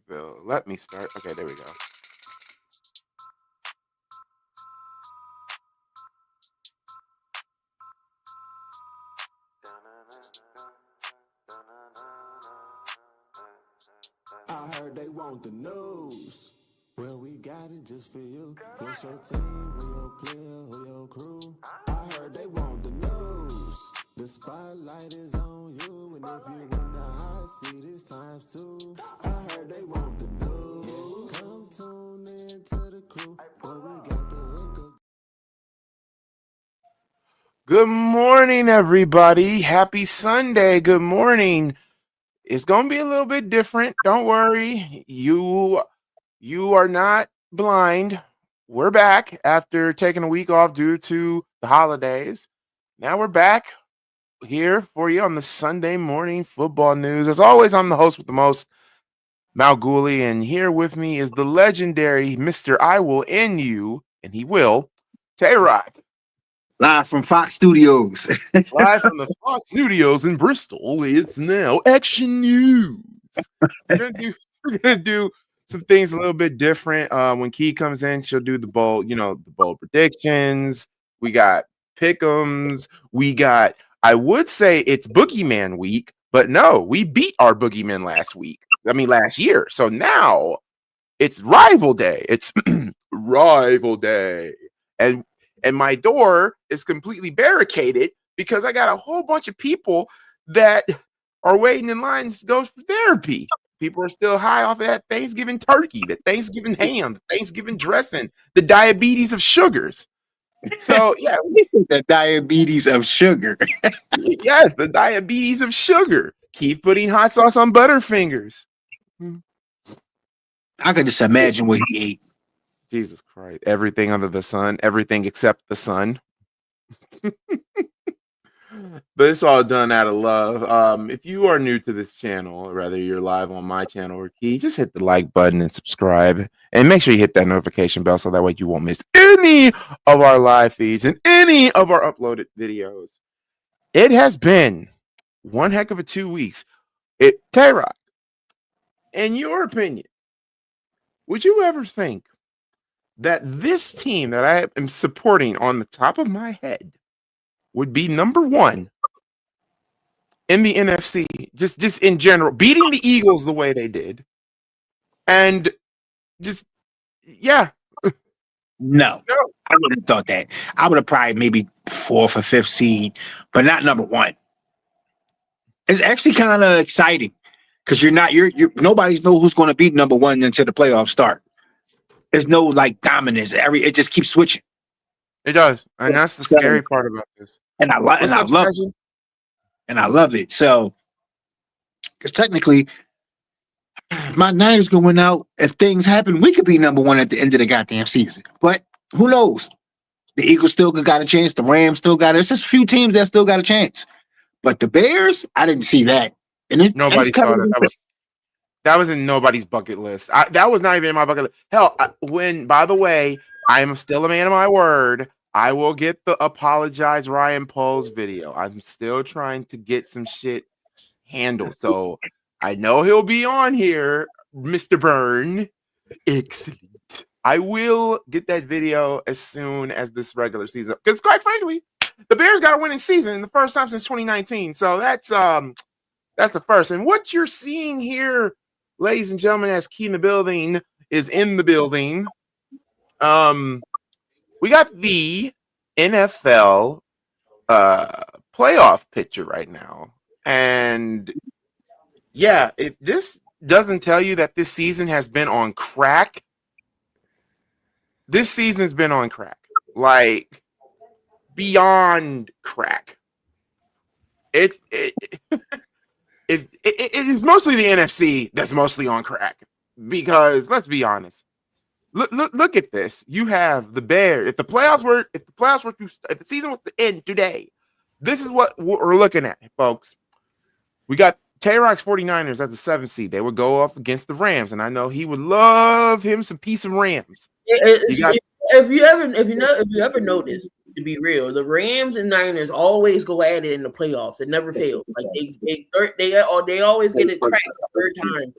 Starkville. Let me start. Okay, there we go. I heard they want the news. Well, we got it just for you. What's your team? Who your player? Who your crew? I heard they want the news. The spotlight is on you, and if you in the hot seat, it's times two. I heard they want the news. Come tune in to the crew. Boy, we got the hook up. Good morning, everybody. Happy Sunday. Good morning. It's gonna be a little bit different. Don't worry. You are not blind. We're back after taking a week off due to the holidays. Now we're back here for you on the Sunday morning football news. As always, I'm the host with the most, Goolie, and here with me is the legendary Mr. I Will End You, and he will, Tay-Rod. Live from Fox Studios. Live from the Fox Studios in Bristol, it's now Action News. We're gonna do some things a little bit different. When Key comes in, she'll do the bold, the bold predictions. We got pick'ems. We got, I would say it's Boogeyman week, but no, we beat our Boogeyman last year. So now it's Rival Day. It's Rival Day. And my door is completely barricaded because I got a whole bunch of people that are waiting in line to go for therapy. People are still high off of that Thanksgiving turkey, the Thanksgiving ham, the Thanksgiving dressing, the diabetes of sugars. So, yeah. The diabetes of sugar. Yes, the diabetes of sugar. Keith putting hot sauce on Butterfingers. I could just imagine what he ate. Jesus Christ. Everything under the sun, everything except the sun. But it's all done out of love. If you are new to this channel, or rather you're live on my channel or Key, just hit the like button and subscribe. And make sure you hit that notification bell so that way you won't miss any of our live feeds and any of our uploaded videos. It has been one heck of a 2 weeks. Tay-Rod, in your opinion, would you ever think that this team that I am supporting on the top of my head would be number one in the NFC, just in general, beating the Eagles the way they did, and just No, I wouldn't have thought that. I would have probably maybe 4th or 5th seed, but not number one. It's actually kind of exciting because you're nobody knows who's going to beat number one until the playoffs start. There's no like dominance. It just keeps switching. It does, and that's the scary part about this. And I love it. And I love it. So, because technically, my Niners going out. If things happen, we could be number one at the end of the goddamn season. But who knows? The Eagles still got a chance. The Rams still got it. It's just a few teams that still got a chance. But the Bears, I didn't see that. And nobody saw that. That was in nobody's bucket list. That was not even in my bucket list. Hell, by the way, I am still a man of my word. I will get the apologize Ryan Poles video. I'm still trying to get some shit handled. So I know he'll be on here, Mr. Byrne. Excellent. I will get that video as soon as this regular season. Because quite frankly, the Bears got a winning season in the first time since 2019. So that's the first. And what you're seeing here, ladies and gentlemen, as Key in the building is in the building. We got the NFL playoff picture right now. And yeah, if this doesn't tell you that this season has been on crack, this season has been on crack. Like, beyond crack. It is mostly the NFC that's mostly on crack. Because let's be honest. Look at this. You have the Bears. If the season was to end today, this is what we're looking at, folks. We got Tay-Rod's 49ers as the 7th seed. They would go up against the Rams, and I know he would love him some piece of Rams. If you ever noticed, to be real, the Rams and Niners always go at it in the playoffs. It never fails. Like they always get it cracked the third time.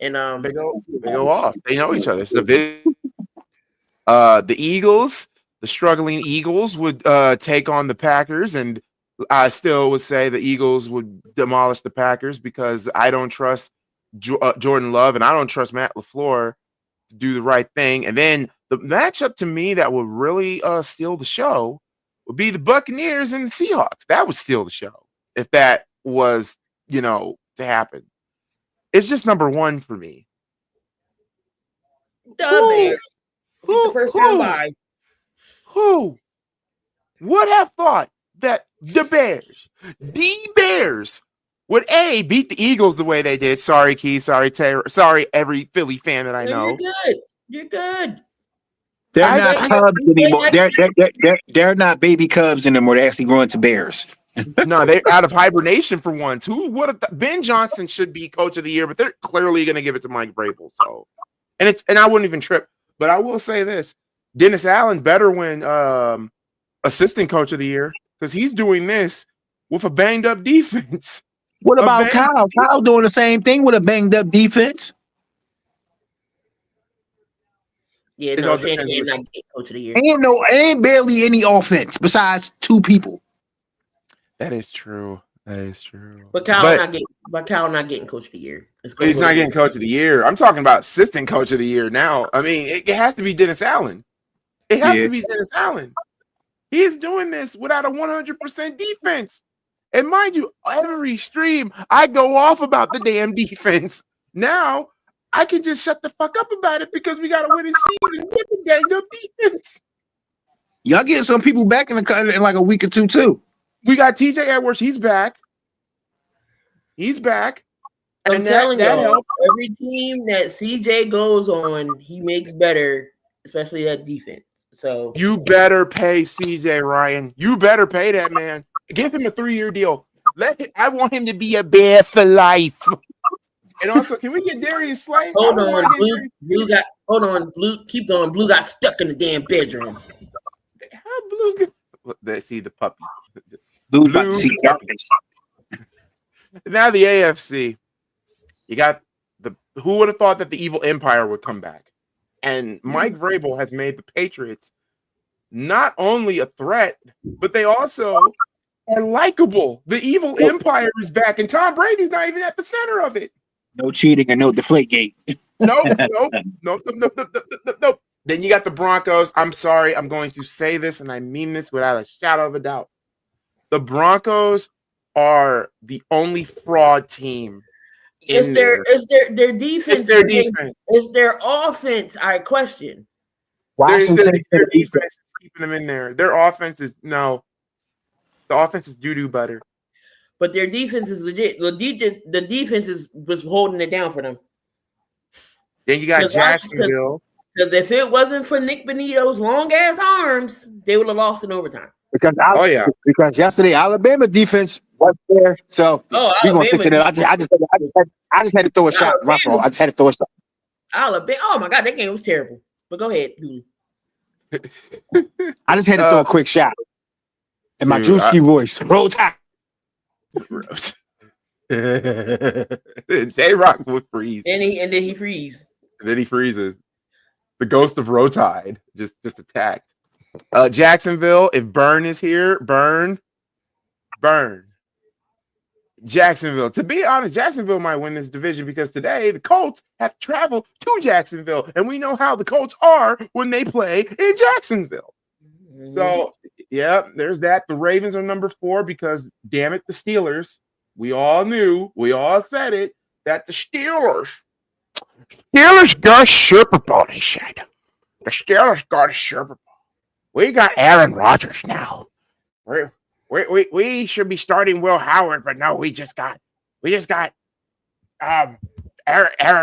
And They go off. They know each other. It's the Eagles, the struggling Eagles would take on the Packers, and I still would say the Eagles would demolish the Packers because I don't trust Jordan Love and I don't trust Matt LaFleur to do the right thing. And then the matchup to me that would really steal the show would be the Buccaneers and the Seahawks. That would steal the show if that was, to happen. It's just number one for me. the Bears. The first round bye. Who would have thought that the Bears would beat the Eagles the way they did? Sorry, Key. Sorry, Taylor. Sorry, every Philly fan that I know. You're good. They're not Cubs anymore. They're not baby Cubs anymore. They're actually growing to Bears. No, they're out of hibernation for once. Who would have Ben Johnson should be coach of the year, but they're clearly going to give it to Mike Vrabel. So, and I wouldn't even trip. But I will say this: Dennis Allen better win assistant coach of the year because he's doing this with a banged up defense. What about Kyle? Kyle doing the same thing with a banged up defense. Yeah, no, Shanahan not getting coach of the year. Ain't barely any offense besides two people. That is true. But Kyle not getting coach of the year. But he's not getting coach of the year. I'm talking about assistant coach of the year now. I mean, it has to be Dennis Allen. It has to be Dennis Allen. He is doing this without a 100% defense. And mind you, every stream I go off about the damn defense. Now I can just shut the fuck up about it because we got a winning season with the gang up defense. Y'all get some people back in like a week or two too. We got TJ Edwards. He's back. I'm telling you, every team that CJ goes on, he makes better, especially that defense. So you better pay CJ, Ryan. You better pay that man. Give him a 3-year deal. I want him to be a Bear for life. And also, can we get Darius Slay? Hold on, Blue. Keep going. Blue got stuck in the damn bedroom. How Blue? Let's see the puppy. Blue. Now the AFC. You got who would have thought that the evil empire would come back? And Mike Vrabel has made the Patriots not only a threat, but they also are likable. The evil empire is back, and Tom Brady's not even at the center of it. No cheating and no Deflategate. Nope. Then you got the Broncos. I'm sorry, I'm going to say this, and I mean this without a shadow of a doubt. The Broncos are the only fraud team. It's their defense. It's their defense. It's their offense. I question. Their defense is keeping them in there. Their offense is the offense is doo-doo butter. But their defense is legit. The defense was holding it down for them. Then you got Jacksonville. Because if it wasn't for Nick Benito's long ass arms, they would have lost in overtime. Because yesterday Alabama defense was there, so we're gonna stick to that. I just had to throw a shot. My fault. I just had to throw a shot. Alabama. Oh my god, that game was terrible. But go ahead, Goolie. I just had to throw a quick shot in my Drewski voice. Roll Tide. J-Rock would freeze. And then he freeze. And then he freezes. The ghost of Rotide just attacked. Jacksonville, if Burn is here, Burn. Jacksonville. To be honest, Jacksonville might win this division because today the Colts have traveled to Jacksonville, and we know how the Colts are when they play in Jacksonville. Mm-hmm. So, yeah, there's that. The Ravens are number 4 because, damn it, the Steelers. We all knew, we all said it, that the Steelers got a Super Bowl, they said. The Steelers got a Super Bowl. We got Aaron Rodgers now. We should be starting Will Howard, but no, we just got Aaron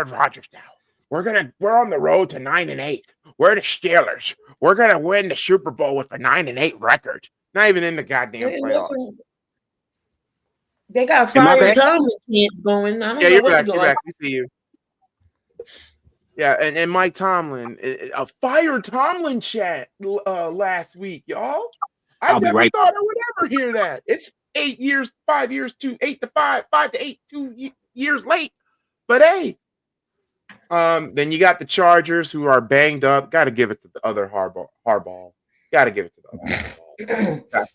Rodgers now. We're on the road to 9-8. We're the Steelers. We're gonna win the Super Bowl with a 9-8 record. Not even in the goddamn playoffs. They got Fire Tomlin going. I don't know you're what back. We see you. Yeah, and Mike Tomlin, a Fire Tomlin chat last week, y'all. I never thought I would ever hear that. It's 8 years, 5 years, 8 to 5, 5 to 8, 2 years late. But hey, Then you got the Chargers who are banged up. Got to give it to the other Harbaugh. Got to give it to the other Harbaugh.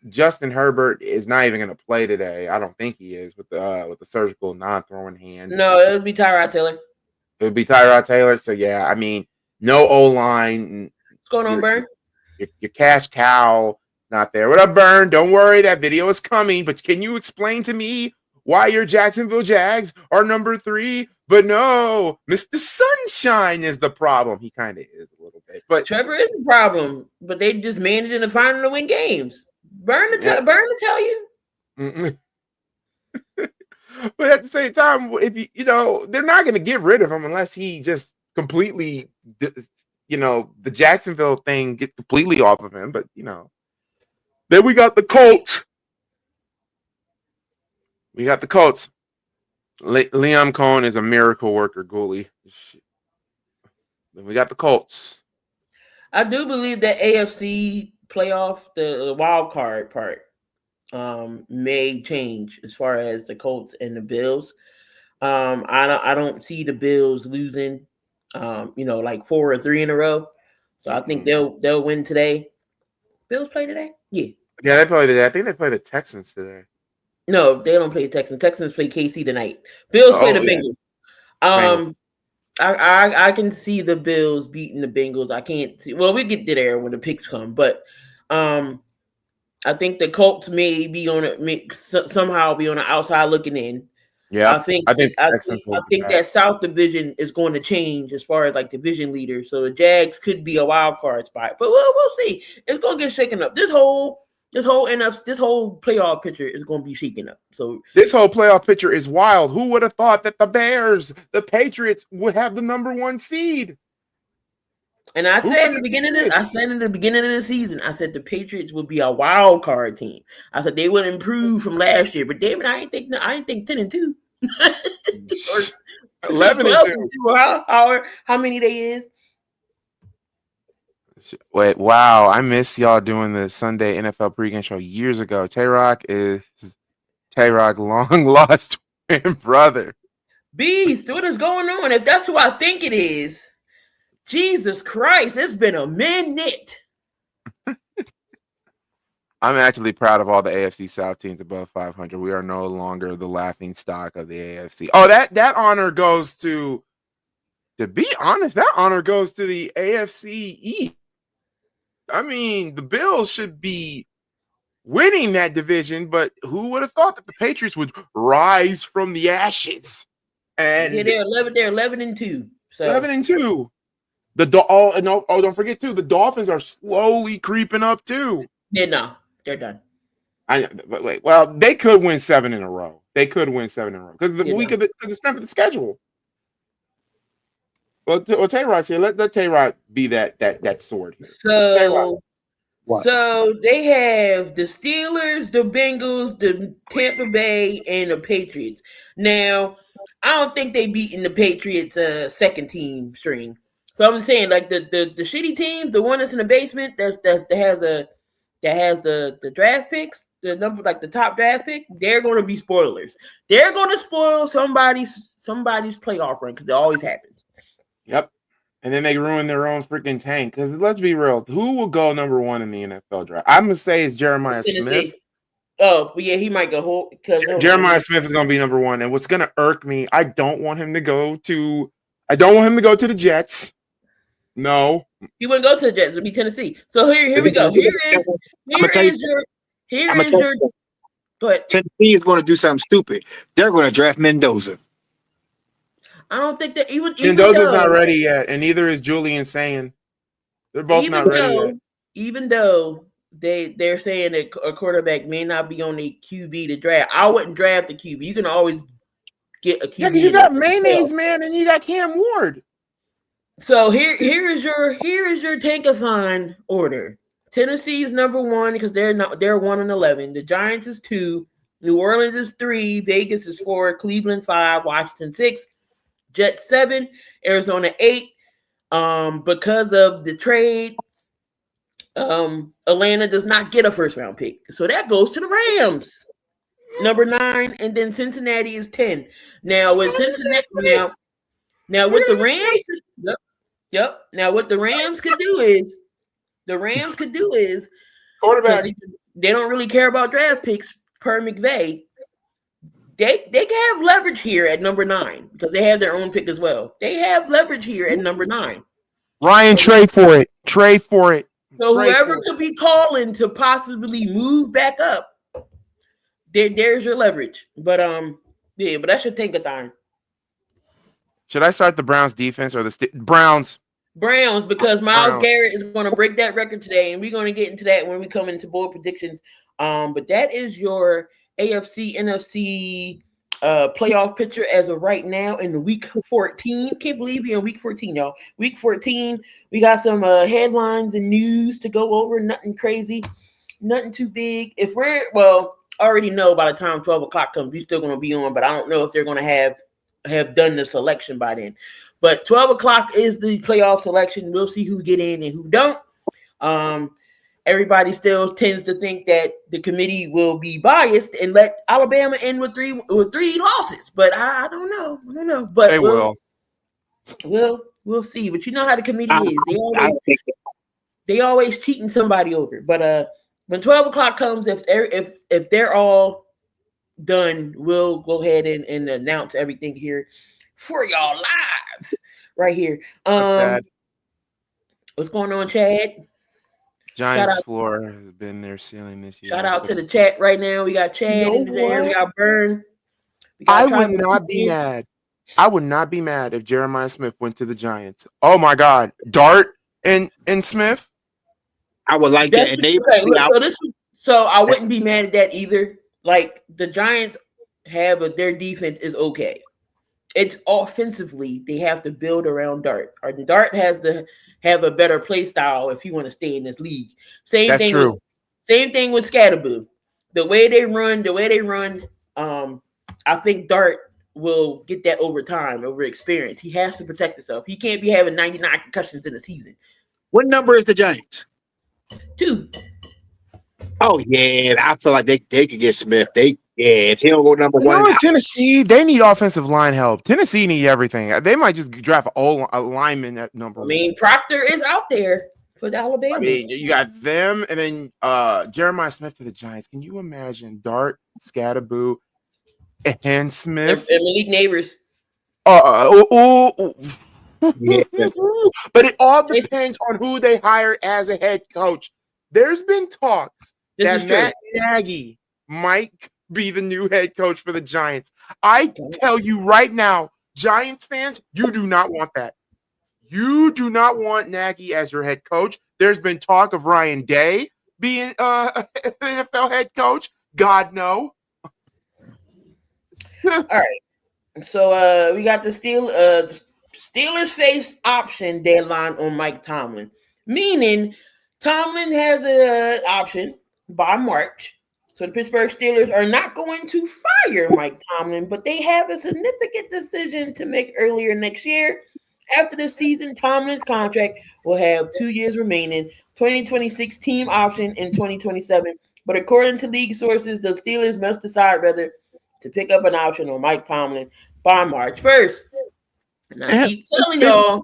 Justin Herbert is not even going to play today. I don't think he is with the surgical non-throwing hand. No, it would be Tyrod Taylor. It would be Tyrod Taylor. So yeah, I mean, no O-line. What's going on, Burn? Your cash cow not there. What up, Burn? Don't worry, that video is coming. But can you explain to me why your Jacksonville Jags are number 3? But no, Mr. Sunshine is the problem. He kind of is a little bit. But Trevor is the problem. But they just managed in the final to win games. Burn to tell you. But at the same time, if you know, they're not going to get rid of him unless he just completely, the Jacksonville thing gets completely off of him. But then we got the Colts. Liam Cohen is a miracle worker, Goolie. Then we got the Colts. I do believe that AFC playoff, the wild card part, may change as far as the Colts and the Bills. I don't see the Bills losing, like 4 or 3 in a row. So I think they'll win today. Bills play today? Yeah, they play today. I think they play the Texans today. No, they don't play Texans. Texans play KC tonight. Bills play the Bengals. Bengals. I can see the Bills beating the Bengals. I can't see. Well, we get to there when the picks come, but I think the Colts may be somehow be on the outside looking in. Yeah, I think that South Division is going to change as far as like division leaders. So the Jags could be a wild card spot, but we'll see. It's going to get shaken up. This whole playoff picture is going to be shaken up. So this whole playoff picture is wild. Who would have thought that the Bears, the Patriots, would have the number 1 seed? And I said in the beginning of the season, I said the Patriots would be a wild card team. I said they would improve from last year, but David, I ain't think 10-2. 11-2. How many they is? Wait, wow! I miss y'all doing the Sunday NFL pregame show years ago. Tay-Rock long lost twin brother. Beast, what is going on? If that's who I think it is, Jesus Christ, it's been a minute. I'm actually proud of all the AFC South teams above 500. We are no longer the laughing stock of the AFC. Oh, that honor goes to be honest, that honor goes to the AFC East. I mean, the Bills should be winning that division, but who would have thought that the Patriots would rise from the ashes? And yeah, they're 11-2. So 11-2. Don't forget too, the Dolphins are slowly creeping up too. Yeah, no, they're done. But wait, well, they could win 7 in a row. Because the strength of the schedule. Well, Tay-Rod's here. Let Tay-Rod be that sword here. So they have the Steelers, the Bengals, the Tampa Bay, and the Patriots. Now, I don't think they beaten the Patriots second team string. So I'm just saying, like the shitty teams, the one that's in the basement, that has the draft picks, the number like the top draft pick, they're going to be spoilers. They're going to spoil somebody's playoff run because it always happens. Yep. And then they ruin their own freaking tank. Because let's be real, who will go number 1 in the NFL draft? I'm gonna say it's Jeremiah Smith. Oh, but yeah, he might go because Jeremiah Smith is gonna be number 1. And what's gonna irk me, I don't want him to go to the Jets. No. He wouldn't go to the Jets, it'll be Tennessee. So here we go. Go ahead. Tennessee is going to do something stupid. They're going to draft Mendoza. I don't think that Mendoza's not ready yet, and neither is Julian saying. They're both not ready yet. Even though they're saying that a quarterback may not be on the QB to draft, I wouldn't draft the QB. You can always get a QB. Yeah, you got Mayonnaise Man, and you got Cam Ward. So here is your tankathon order. Tennessee is number 1 because they're 1-11. The Giants is 2. New Orleans is 3. Vegas is 4. Cleveland 5. Washington 6. Jets 7, Arizona 8. Because of the trade, Atlanta does not get a first round pick. So that goes to the Rams. Number 9, and then Cincinnati is 10. Now with Cincinnati Now what the Rams, yep. Now what the Rams could do is, because Quarterback. they don't really care about draft picks per McVay. They can have leverage here at number 9 because they have their own pick as well. They have leverage here at number 9. Ryan, trade for it. Trade for it. So whoever could be calling to possibly move back up, there's your leverage. But yeah, but that should take a time. Should I start the Browns defense or the Browns? Browns, because Myles Garrett is going to break that record today, and we're going to get into that when we come into bold predictions. But that is your AFC, NFC playoff picture as of right now in week 14. Can't believe we're in week 14, y'all. Week 14, we got some headlines and news to go over. Nothing crazy, nothing too big. If we're, well, I already know by the time 12 o'clock comes, we're still going to be on, but I don't know if they're going to have done the selection by then. But 12 o'clock is the playoff selection. We'll see who get in and who don't. Everybody still tends to think that the committee will be biased and let Alabama end with three losses. But I don't know. But they will. We'll see. But you know how the committee is. They always cheating somebody over. But when 12 o'clock comes, if they're all done, we'll go ahead and announce everything here for y'all live right here. What's going on, Chad? Giants floor has been their ceiling this year. Shout out to the chat right now. We got Chad in there. We got Burn. I would not be mad. I would not be mad if Jeremiah Smith went to the Giants. Oh my God, Dart and Smith. I would like that. And so I wouldn't be mad at that either. Like the Giants have their defense is okay. It's offensively they have to build around Dart. Or Dart has to have a better play style if you want to stay in this league. Same thing with Scatterboo. The way they run. I think Dart will get that over time, over experience. He has to protect himself. He can't be having 99 concussions in a season. What number is the Giants? 2. Oh yeah, I feel like they could get Smith. If he don't go number 1. In Tennessee, they need offensive line help. Tennessee need everything. They might just draft a lineman at number 1. I mean, Proctor is out there for the Alabama. I mean, you got them, and then Jeremiah Smith to the Giants. Can you imagine Dart, Scatterboo, and Smith? And Malik Neighbors. Yeah. But it all depends on who they hire as a head coach. There's been talks that Matt Nagy might be the new head coach for the Giants. I tell you right now, Giants fans, you do not want that. You do not want Nagy as your head coach. There's been talk of Ryan Day being NFL head coach. God, no. All right. So we got the Steelers face option deadline on Mike Tomlin, meaning Tomlin has an option by March. So the Pittsburgh Steelers are not going to fire Mike Tomlin, but they have a significant decision to make earlier next year. After the season, Tomlin's contract will have 2 years remaining, 2026 team option in 2027. But according to league sources, the Steelers must decide whether to pick up an option on Mike Tomlin by March 1st. And I keep telling y'all,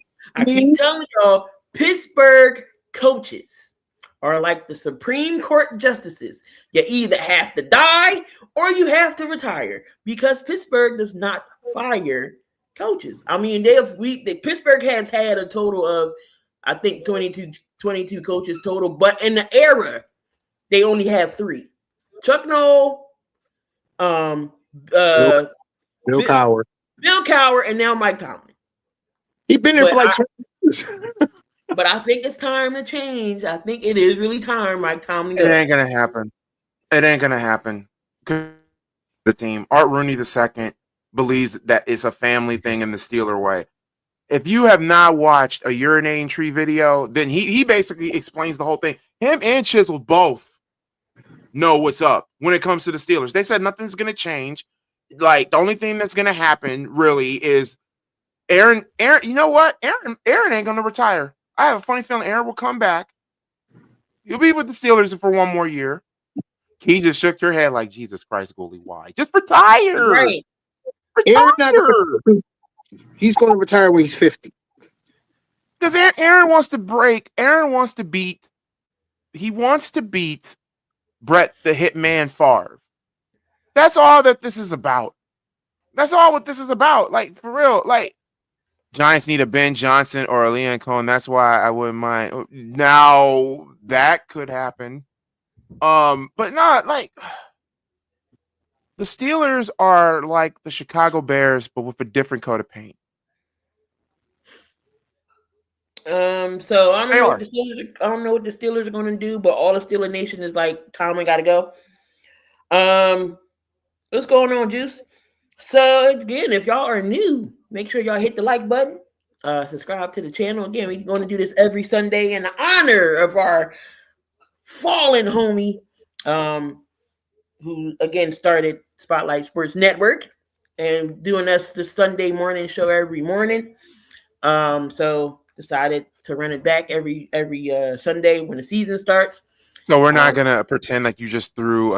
Pittsburgh coaches are like the Supreme Court justices. You either have to die or you have to retire because Pittsburgh does not fire coaches. I mean, Pittsburgh has had a total of, I think, 22 coaches total, but in the era, they only have 3. Chuck Noll, Bill Cowher, and now Mike Tomlin. He's been there for like 20 years. But I think it's time to change. I think it is really time, Mike Tomlin. It ain't gonna happen. It ain't gonna happen. The team, Art Rooney II, believes that it's a family thing in the Steeler way. If you have not watched a urinating tree video, then he basically explains the whole thing. Him and Chisel both know what's up when it comes to the Steelers. They said nothing's gonna change. Like the only thing that's gonna happen really is Aaron. You know what? Aaron ain't gonna retire. I have a funny feeling Aaron will come back. He'll be with the Steelers for 1 more year. He just shook your head like, Jesus Christ, Goolie, why? Just retire. Right. Retire. He's going to retire when he's 50. Because Aaron wants to break. Aaron wants to beat. He wants to beat Brett the Hitman Favre. That's all that this is about. That's all what this is about. Like, for real. Like, Giants need a Ben Johnson or a Leon Cohen. That's why I wouldn't mind. Now, that could happen. But not like the Steelers are like the Chicago Bears, but with a different coat of paint. So I don't know what the Steelers. I don't know what the Steelers are going to do, but all the Steeler Nation is like, Tomlin got to go. What's going on, Juice? So again, if y'all are new, make sure y'all hit the like button. Subscribe to the channel. Again, we're going to do this every Sunday in honor of our fallen homie, who again started Spotlight Sports Network and doing us the Sunday morning show every morning. So decided to run it back every Sunday when the season starts. So we're not gonna pretend like you just threw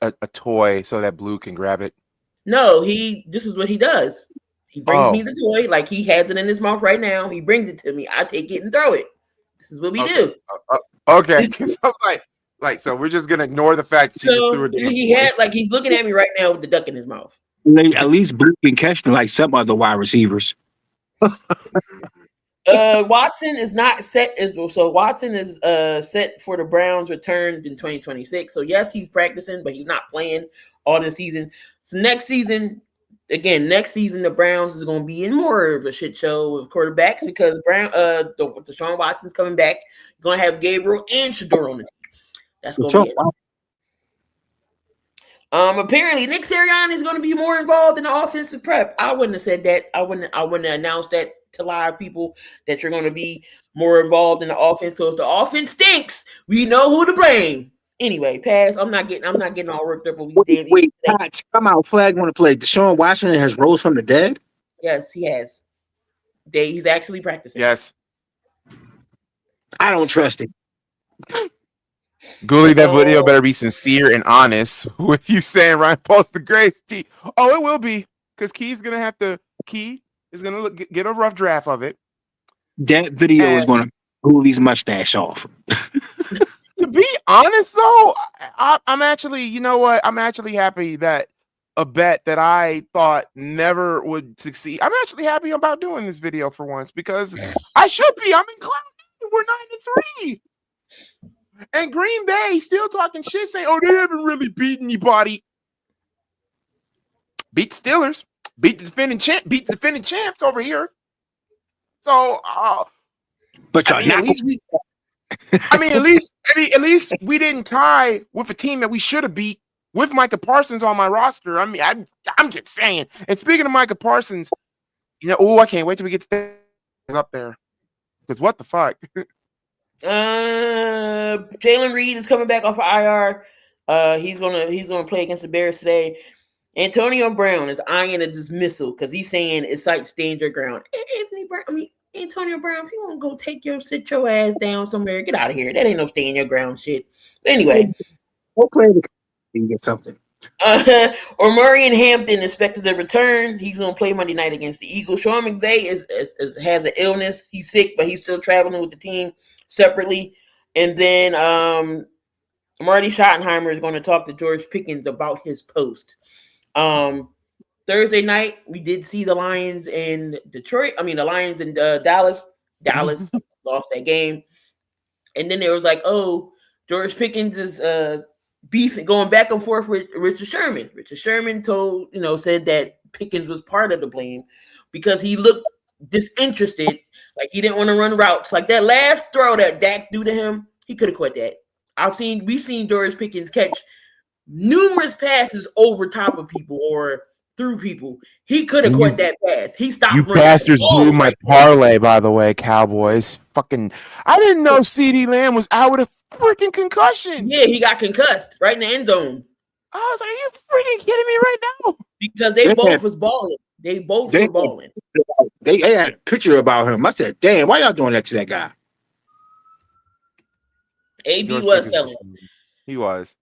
a toy so that Blue can grab it. No, this is what he does. He brings me the toy, like he has it in his mouth right now. He brings it to me. I take it and throw it. This is what we do. Okay. So I was so we're just gonna ignore the fact that you just threw it. He's looking at me right now with the duck in his mouth. At least Blue can catch them like some other wide receivers. Watson is not set Watson is set for the Browns return in 2026. So yes, he's practicing, but he's not playing all this season. So next season, the Browns is going to be in more of a shit show of quarterbacks because Deshaun Watson's coming back. You're going to have Gabriel and Shador on the team. That's going to be it. Apparently Nick Sirianni is going to be more involved in the offensive prep. I wouldn't have said that. I wouldn't have announced that to live people that you're going to be more involved in the offense. So if the offense stinks, we know who to blame. Anyway, pass. I'm not getting all worked up over these damn. Wait, come out. Flag want to play. Deshaun Watson has rose from the dead. Yes, he has. He's actually practicing. Yes. I don't trust him. Goolie, that video better be sincere and honest with you saying Ryan Paul's the greatest. Oh, it will be because Key is gonna get a rough draft of it. That video is going to Goolie's mustache off. To be honest, though, I'm actually, you know what? I'm actually happy that a bet that I thought never would succeed. I'm actually happy about doing this video for once because I should be. I'm in cloud. We're 9-3. And Green Bay still talking shit, saying, "Oh, they haven't really beaten anybody." Beat the Steelers, beat the defending champs over here. So, but at least we didn't tie with a team that we should have beat with Micah Parsons on my roster. I mean, I'm just saying. And speaking of Micah Parsons, I can't wait till we get to up there because what the fuck. Jalen Reed is coming back off of IR. He's gonna play against the Bears today. Antonio Brown is eyeing a dismissal because he's saying it's like stand your ground. Antonio Brown, if you want to sit your ass down somewhere, get out of here. That ain't no stand your ground shit. But we'll play the get something. Or Murray Hampton expected to return. He's going to play Monday night against the Eagles. Sean McVay has an illness. He's sick, but he's still traveling with the team separately. And then Marty Schottenheimer is going to talk to George Pickens about his post. Thursday night, we did see the Lions in Detroit. I mean, the Lions in Dallas. Dallas lost that game. And then there was like, George Pickens is beef going back and forth with Richard Sherman. Richard Sherman said that Pickens was part of the blame because he looked disinterested, like he didn't want to run routes. Like that last throw that Dak threw to him, he could have quit that. We've seen George Pickens catch numerous passes over top of people or through people. He could have quit that pass. He stopped. You bastards blew my parlay, by the way, Cowboys. Fucking, I didn't know CeeDee Lamb was out with a freaking concussion. Yeah, he got concussed right in the end zone. I was like, are you freaking kidding me right now? Because they both was balling. They both were balling. They had a picture about him. I said, damn, why y'all doing that to that guy? AD was selling. He was.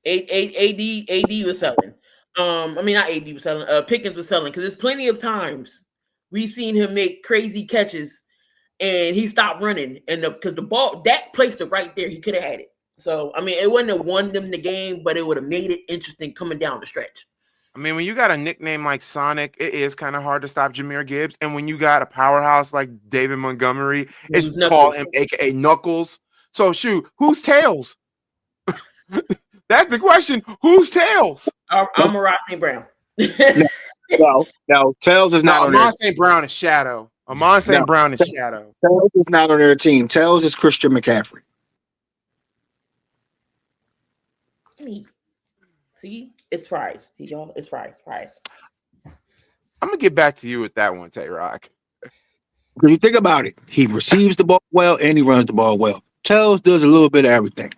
AD was selling. I mean not AD was selling. Pickens was selling because there's plenty of times we've seen him make crazy catches and he stopped running, and because the ball Dak placed it right there, he could have had it. So I mean, it wouldn't have won them the game, but it would have made it interesting coming down the stretch. I mean, when you got a nickname like Sonic, it is kind of hard to stop Jahmyr Gibbs. And when you got a powerhouse like David Montgomery, it's called him AKA Knuckles. So shoot, who's Tails? That's the question. Who's Tails? I'm Amon St. Brown. No, Tails is not on Amon St. Brown is Shadow. Amon St. Brown is Shadow. Tails is not on their team. Tails is Christian McCaffrey. See, it's fries. Y'all, it's fries. I'm gonna get back to you with that one, Tay Rock. Because you think about it, he receives the ball well and he runs the ball well. Tails does a little bit of everything.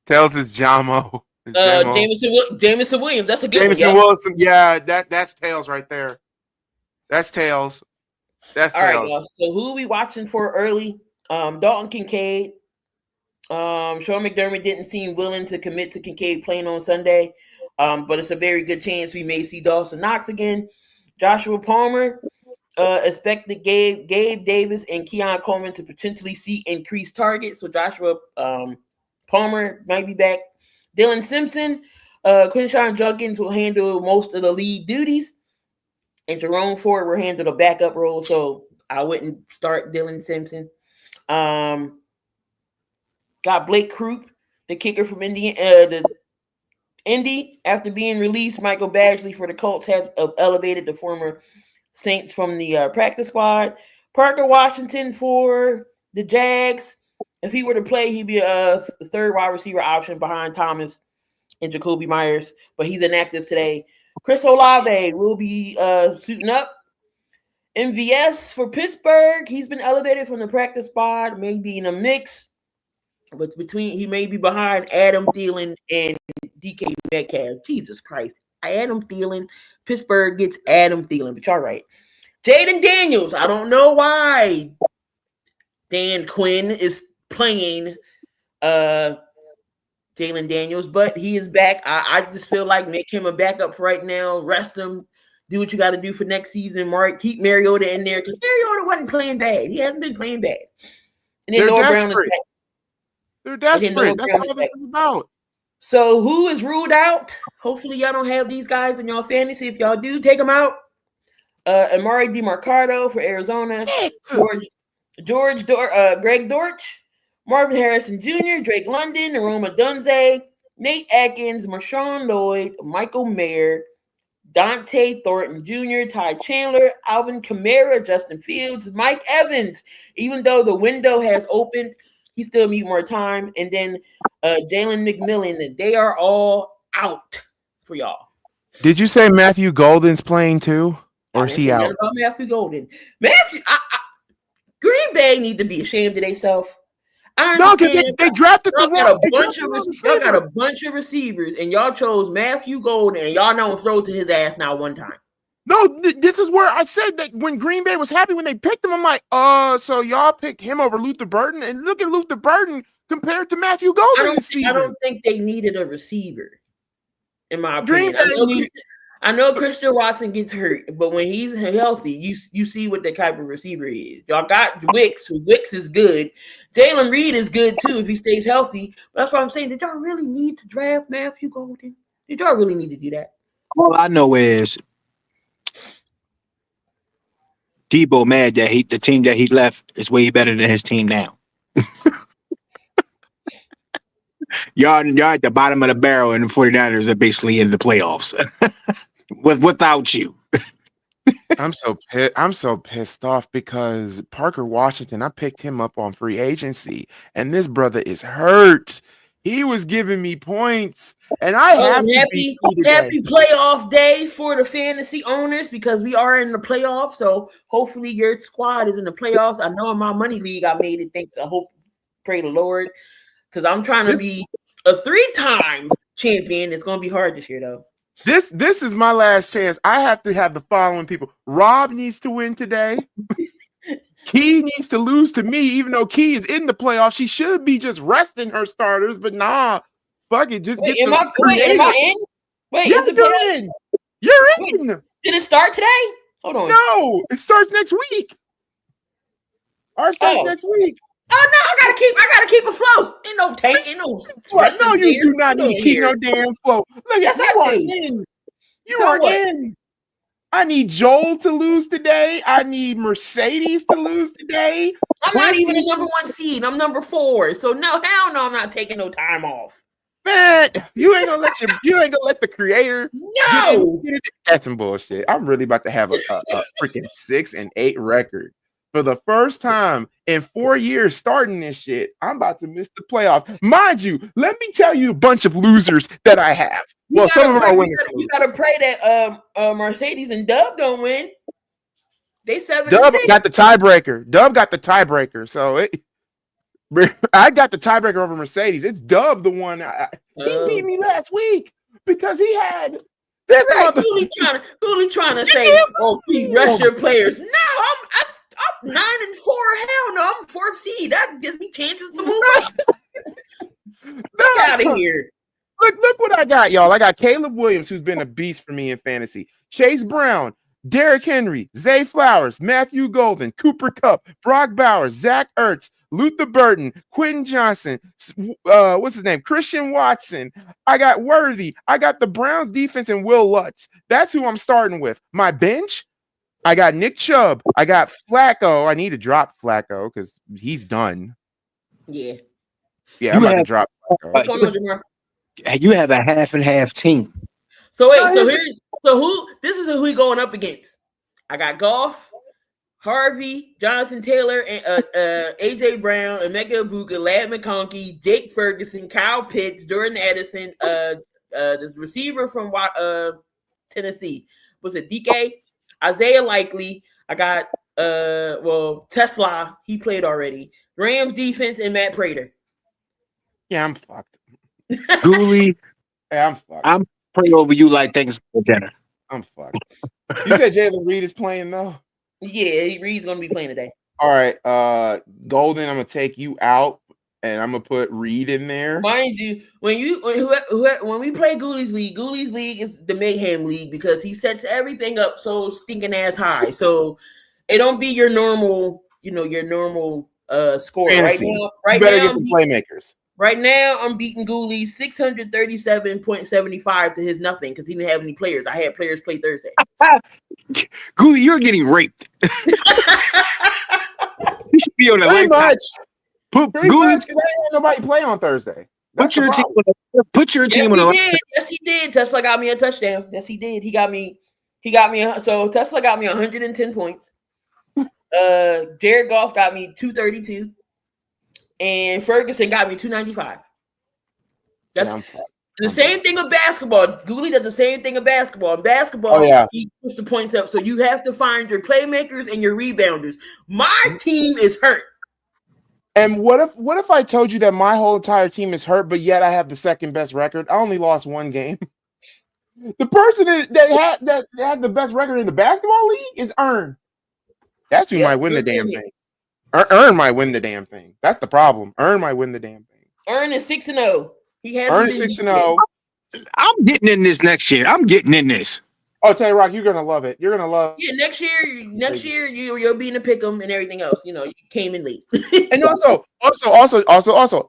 Tails is Jamo. Jameson Williams. That's a good Jameson Wilson. Yeah, that's Tails right there. That's Tails. That's all Tails. right, y'all. So who are we watching for early? Dalton Kincaid. Sean McDermott didn't seem willing to commit to Kincaid playing on Sunday, but it's a very good chance we may see Dawson Knox again. Joshua Palmer, expected Gabe Davis and Keon Coleman to potentially see increased targets. So Joshua Palmer might be back. Dylan Simpson, Quinshawn Judkins will handle most of the lead duties, and Jerome Ford will handle the backup role. So I wouldn't start Dylan Simpson. Got Blake Croup, the kicker from Indy. After being released, Michael Badgley for the Colts have elevated the former Saints from the practice squad. Parker Washington for the Jags. If he were to play, he'd be a third wide receiver option behind Thomas and Jacoby Myers, but he's inactive today. Chris Olave will be suiting up. MVS for Pittsburgh. He's been elevated from the practice squad, maybe in a mix. But he may be behind Adam Thielen and DK Metcalf. Jesus Christ. Adam Thielen. Pittsburgh gets Adam Thielen, but y'all right. Jaden Daniels. I don't know why Dan Quinn is playing Jalen Daniels, but he is back. I just feel like make him a backup for right now. Rest him. Do what you got to do for next season, Mark. Keep Mariota in there because Mariota wasn't playing bad. He hasn't been playing bad. And then Noah Brown is back. They're desperate. That's all this is about. So who is ruled out? Hopefully y'all don't have these guys in y'all fantasy. If y'all do, take them out. Amari DeMarcado for Arizona. Greg Dortch. Marvin Harrison Jr., Drake London, Aroma Dunze, Nate Atkins, Marshawn Lloyd, Michael Mayer, Dante Thornton Jr., Ty Chandler, Alvin Kamara, Justin Fields, Mike Evans. Even though the window has opened, he still need more time. And then Jalen McMillan, they are all out for y'all. Did you say Matthew Golden's playing too? Or is he out? About Matthew Golden. Green Bay need to be ashamed of themselves. No, because they drafted the wrong. Y'all got a bunch of receivers, and y'all chose Matthew Golden, and y'all don't throw to his ass now one time. No, this is where I said that when Green Bay was happy when they picked him. I'm like, so y'all picked him over Luther Burden, and look at Luther Burden compared to Matthew Golden this season. I don't think they needed a receiver, in my opinion. I know Christian Watson gets hurt, but when he's healthy, you see what the type of receiver he is. Y'all got Wicks. Wicks is good. Jalen Reed is good too if he stays healthy. But that's what I'm saying. Did y'all really need to draft Matthew Golden? Did y'all really need to do that? All I know is Debo mad that the team that he left is way better than his team now. y'all at the bottom of the barrel, and the 49ers are basically in the playoffs without you. I'm so pissed off because Parker Washington, I picked him up on free agency, and this brother is hurt. He was giving me points, and I have happy playoff day for the fantasy owners because we are in the playoffs. So hopefully your squad is in the playoffs. I know in my money league I made it. Pray the Lord, because I'm trying to be a 3-time champion. It's gonna be hard this year though. This is my last chance. I have to have the following people. Rob needs to win today. Key needs to lose to me, even though Key is in the playoffs. She should be just resting her starters, but nah, fuck it. Just am I in? Wait, yeah, is the playoffs? You're in. Did it start today? Hold on. No, it starts next week. Ours starts next week. Oh no, I gotta keep afloat. Ain't no tank, ain't no What? No, you do not need to keep no damn flow. Look, yes, you I are do. in. You So are what? in. I need Joel to lose today. I need Mercedes to lose today. I'm not even a number 1 seed. I'm number 4. So no, hell no, I'm not taking no time off. Man, you ain't gonna let the creator. No, That's some bullshit. I'm really about to have a freaking 6-8 record for the first time in 4 years starting this shit. I'm about to miss the playoffs. Mind you, let me tell you a bunch of losers that I have. Well, some of them are winners. You gotta pray that Mercedes and Dub don't win. They 7-6. Dub got the tiebreaker. So I got the tiebreaker over Mercedes. It's Dub the one. He beat me last week because he had this right. Goolie trying to say, "Oh, keep rush your players." No, I'm 9-4. Hell no, I'm 4th seed. That gives me chances to move up. Get out of here. Look what I got, y'all. I got Caleb Williams, who's been a beast for me in fantasy. Chase Brown, Derrick Henry, Zay Flowers, Matthew Golden, Cooper Kupp, Brock Bowers, Zach Ertz, Luther Burton, Quentin Johnson, what's his name? Christian Watson. I got Worthy. I got the Browns defense and Will Lutz. That's who I'm starting with. My bench, I got Nick Chubb. I got Flacco. I need to drop Flacco because he's done. Yeah. Yeah, I'm about to drop Flacco. What's going on, Jamar? You have a half and half team. So wait, this is who we going up against. I got Goff, Harvey, Jonathan Taylor, and AJ Brown, Emeka Ibuka, Ladd McConkey, Jake Ferguson, Kyle Pitts, Jordan Addison, this receiver from Tennessee. Was it DK? Isaiah Likely. I got Tesla, he played already. Rams defense and Matt Prater. Yeah, I'm fucked. Goolie, Hey, I'm fucked. I'm praying over you like Thanksgiving dinner. I'm fucked. You said Jalen Reed is playing though? Yeah, Reed's gonna be playing today. All right, Golden, I'm gonna take you out and I'm gonna put Reed in there. Mind you, when we play Goolie's league is the mayhem league because he sets everything up so stinking ass high. So it don't be your normal, score. Fantasy. Right You better now, get some playmakers. Right now, I'm beating Goolie 637.75 to his nothing because he didn't have any players. I had players play Thursday. Goolie, you're getting raped. You should be on the Pretty much. Goolie, Because I ain't had nobody play on Thursday. put your team on the Yes, he did. Tesla got me a touchdown. Yes, he did. So Tesla got me 110 points. Jared Goff got me 232. And Ferguson got me 295. That's the same thing with basketball. Goolie does the same thing in basketball. In basketball, he puts the points up. So you have to find your playmakers and your rebounders. My team is hurt. And what if I told you that my whole entire team is hurt, but yet I have the second best record? I only lost one game. The person that had the best record in the basketball league is Earn. That's who might win the damn thing. Earn might win the damn thing. That's the problem. Earn might win the damn thing. Earn is 6-0. He has Earn is 6-0. I'm getting in this next year. I'm getting in this. Oh, Tay Rock, you're gonna love it. You're gonna love. Yeah, next year you'll be in the pick'em and everything else. You came in late. And also,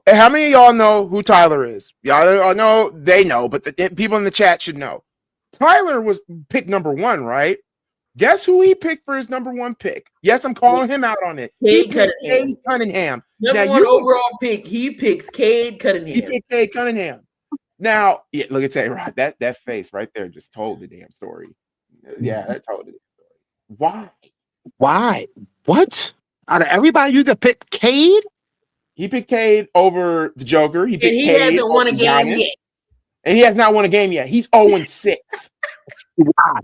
how many of y'all know who Tyler is? Y'all know, they know, but the people in the chat should know. Tyler was picked number 1, right? Guess who he picked for his number 1 pick? Yes, I'm calling him out on it. He picked Cade Cunningham. Number 1 overall pick. He picks Cade Cunningham. He picked Cade Cunningham. Now, look at Tay-Rod. That face right there just told the damn story. Yeah, that told the story. Why? What? Out of everybody, you could pick Cade? He picked Cade over the Joker. He hasn't won a game yet. And he has not won a game yet. He's 0-6. Why?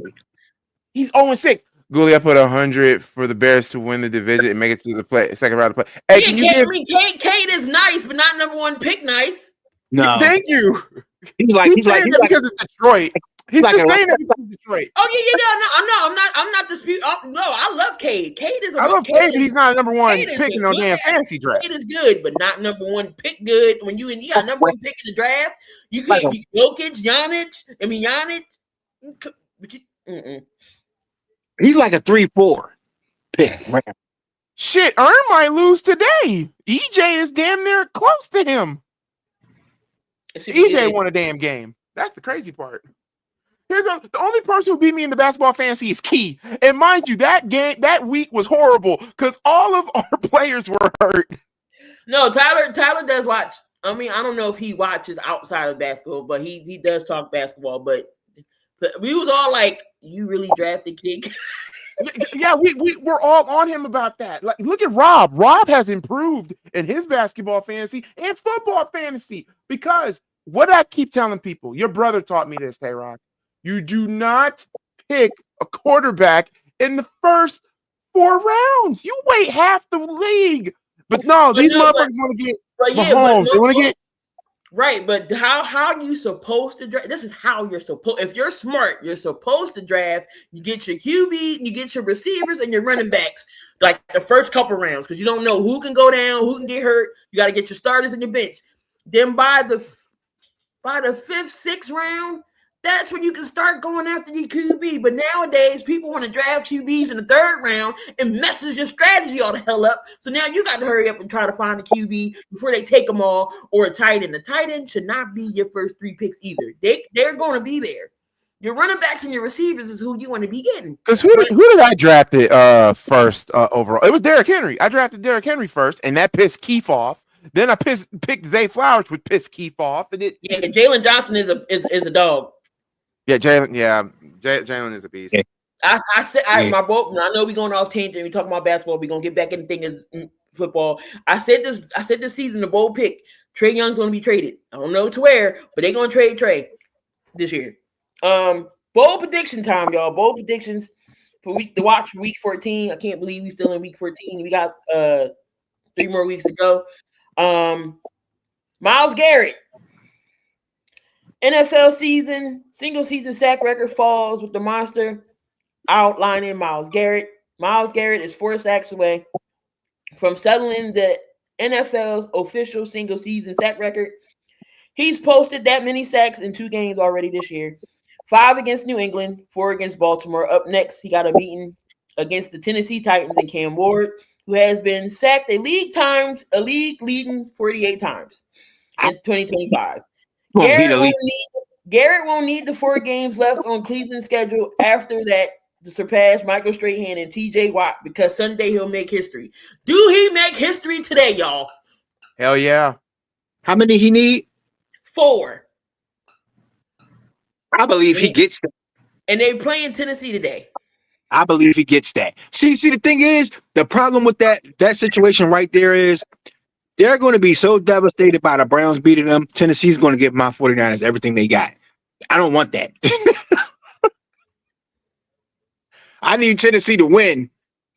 He's 0-6. Goolie, I put 100 for the Bears to win the division and make it to the second round of play. Hey, Cade is nice, but not number 1 pick nice. No. Thank you. He's like because it's Detroit. He's like saying that because it's Detroit. Oh yeah. I'm not disputing. No, I love Cade. I love Cade, but he's not a number 1 pick in no damn fantasy draft. Cade is good, but not number 1 pick good. When you got number 1 pick in the draft, you can't be Jokic, Giannis. But Mm-mm. He's like a 3-4 pick. Right? Shit, Ern might lose today. EJ is damn near close to him. It should be EJ good. won a damn game. That's the crazy part. The only person who beat me in the basketball fantasy is Key. And mind you, that week was horrible because all of our players were hurt. No, Tyler does watch. I mean, I don't know if he watches outside of basketball, but he does talk basketball. But we was all like, "You really drafted Kid?" Yeah, we're all on him about that. Like, look at Rob. Rob has improved in his basketball fantasy and football fantasy because what I keep telling people, your brother taught me this, Hey Rock. You do not pick a quarterback in the first 4 rounds. You wait half the league. But no, these motherfuckers want to get Mahomes. They want to get right. But how are you supposed to draft? This is how you're supposed. If you're smart, you're supposed to draft. You get your QB, you get your receivers, and your running backs like the first couple rounds because you don't know who can go down, who can get hurt. You got to get your starters and your bench. Then by the 5th, 6th round, that's when you can start going after the QB. But nowadays, people want to draft QBs in the 3rd round and messes your strategy all the hell up. So now you got to hurry up and try to find a QB before they take them all or a tight end. The tight end should not be your first 3 picks either. They're going to be there. Your running backs and your receivers is who you want to be getting. Because who did I draft first overall? It was Derrick Henry. I drafted Derrick Henry first, and that pissed Keith off. Then I picked Zay Flowers, which pissed Keith off. And Jalen Johnson is a dog. Yeah, Jalen is a beast. Yeah. I said I know we're going off tangent. We talking about basketball. We're gonna get back into things football. I said this season, the bold pick, Trae Young's gonna be traded. I don't know to where, but they're gonna trade Trae this year. Bold prediction time, y'all. Bold predictions for week 14. I can't believe we still in week 14. We got 3 more weeks to go. Myles Garrett. NFL single season sack record falls with the monster outlining Myles Garrett. Myles Garrett is 4 sacks away from settling the NFL's official single season sack record. He's posted that many sacks in 2 games already this year. 5 against New England, 4 against Baltimore. Up next, he got a meeting against the Tennessee Titans and Cam Ward, who has been sacked a league leading 48 times in 2025. Garrett won't need the 4 games left on Cleveland's schedule after that to surpass Michael Strahan and TJ Watt because Sunday he'll make history. Do he make history today, y'all? Hell yeah. How many he need? 4. I believe he gets that. And they playing Tennessee today. I believe he gets that. See, the thing is, the problem with that situation right there is they're going to be so devastated by the Browns beating them. Tennessee's going to give my 49ers everything they got. I don't want that. I need Tennessee to win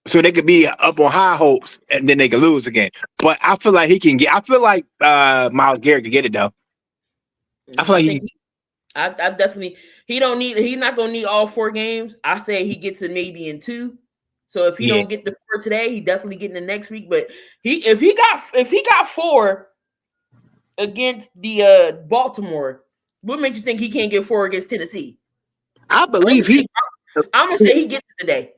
so they could be up on high hopes and then they can lose again. But I feel like Myles Garrett can get it though. I feel like I definitely he's not gonna need all 4 games. I say he gets it maybe in 2. So if he don't get the 4 today, he definitely getting the next week. But if he got 4 against the Baltimore, what makes you think he can't get 4 against Tennessee? I believe I'm gonna say he gets it today.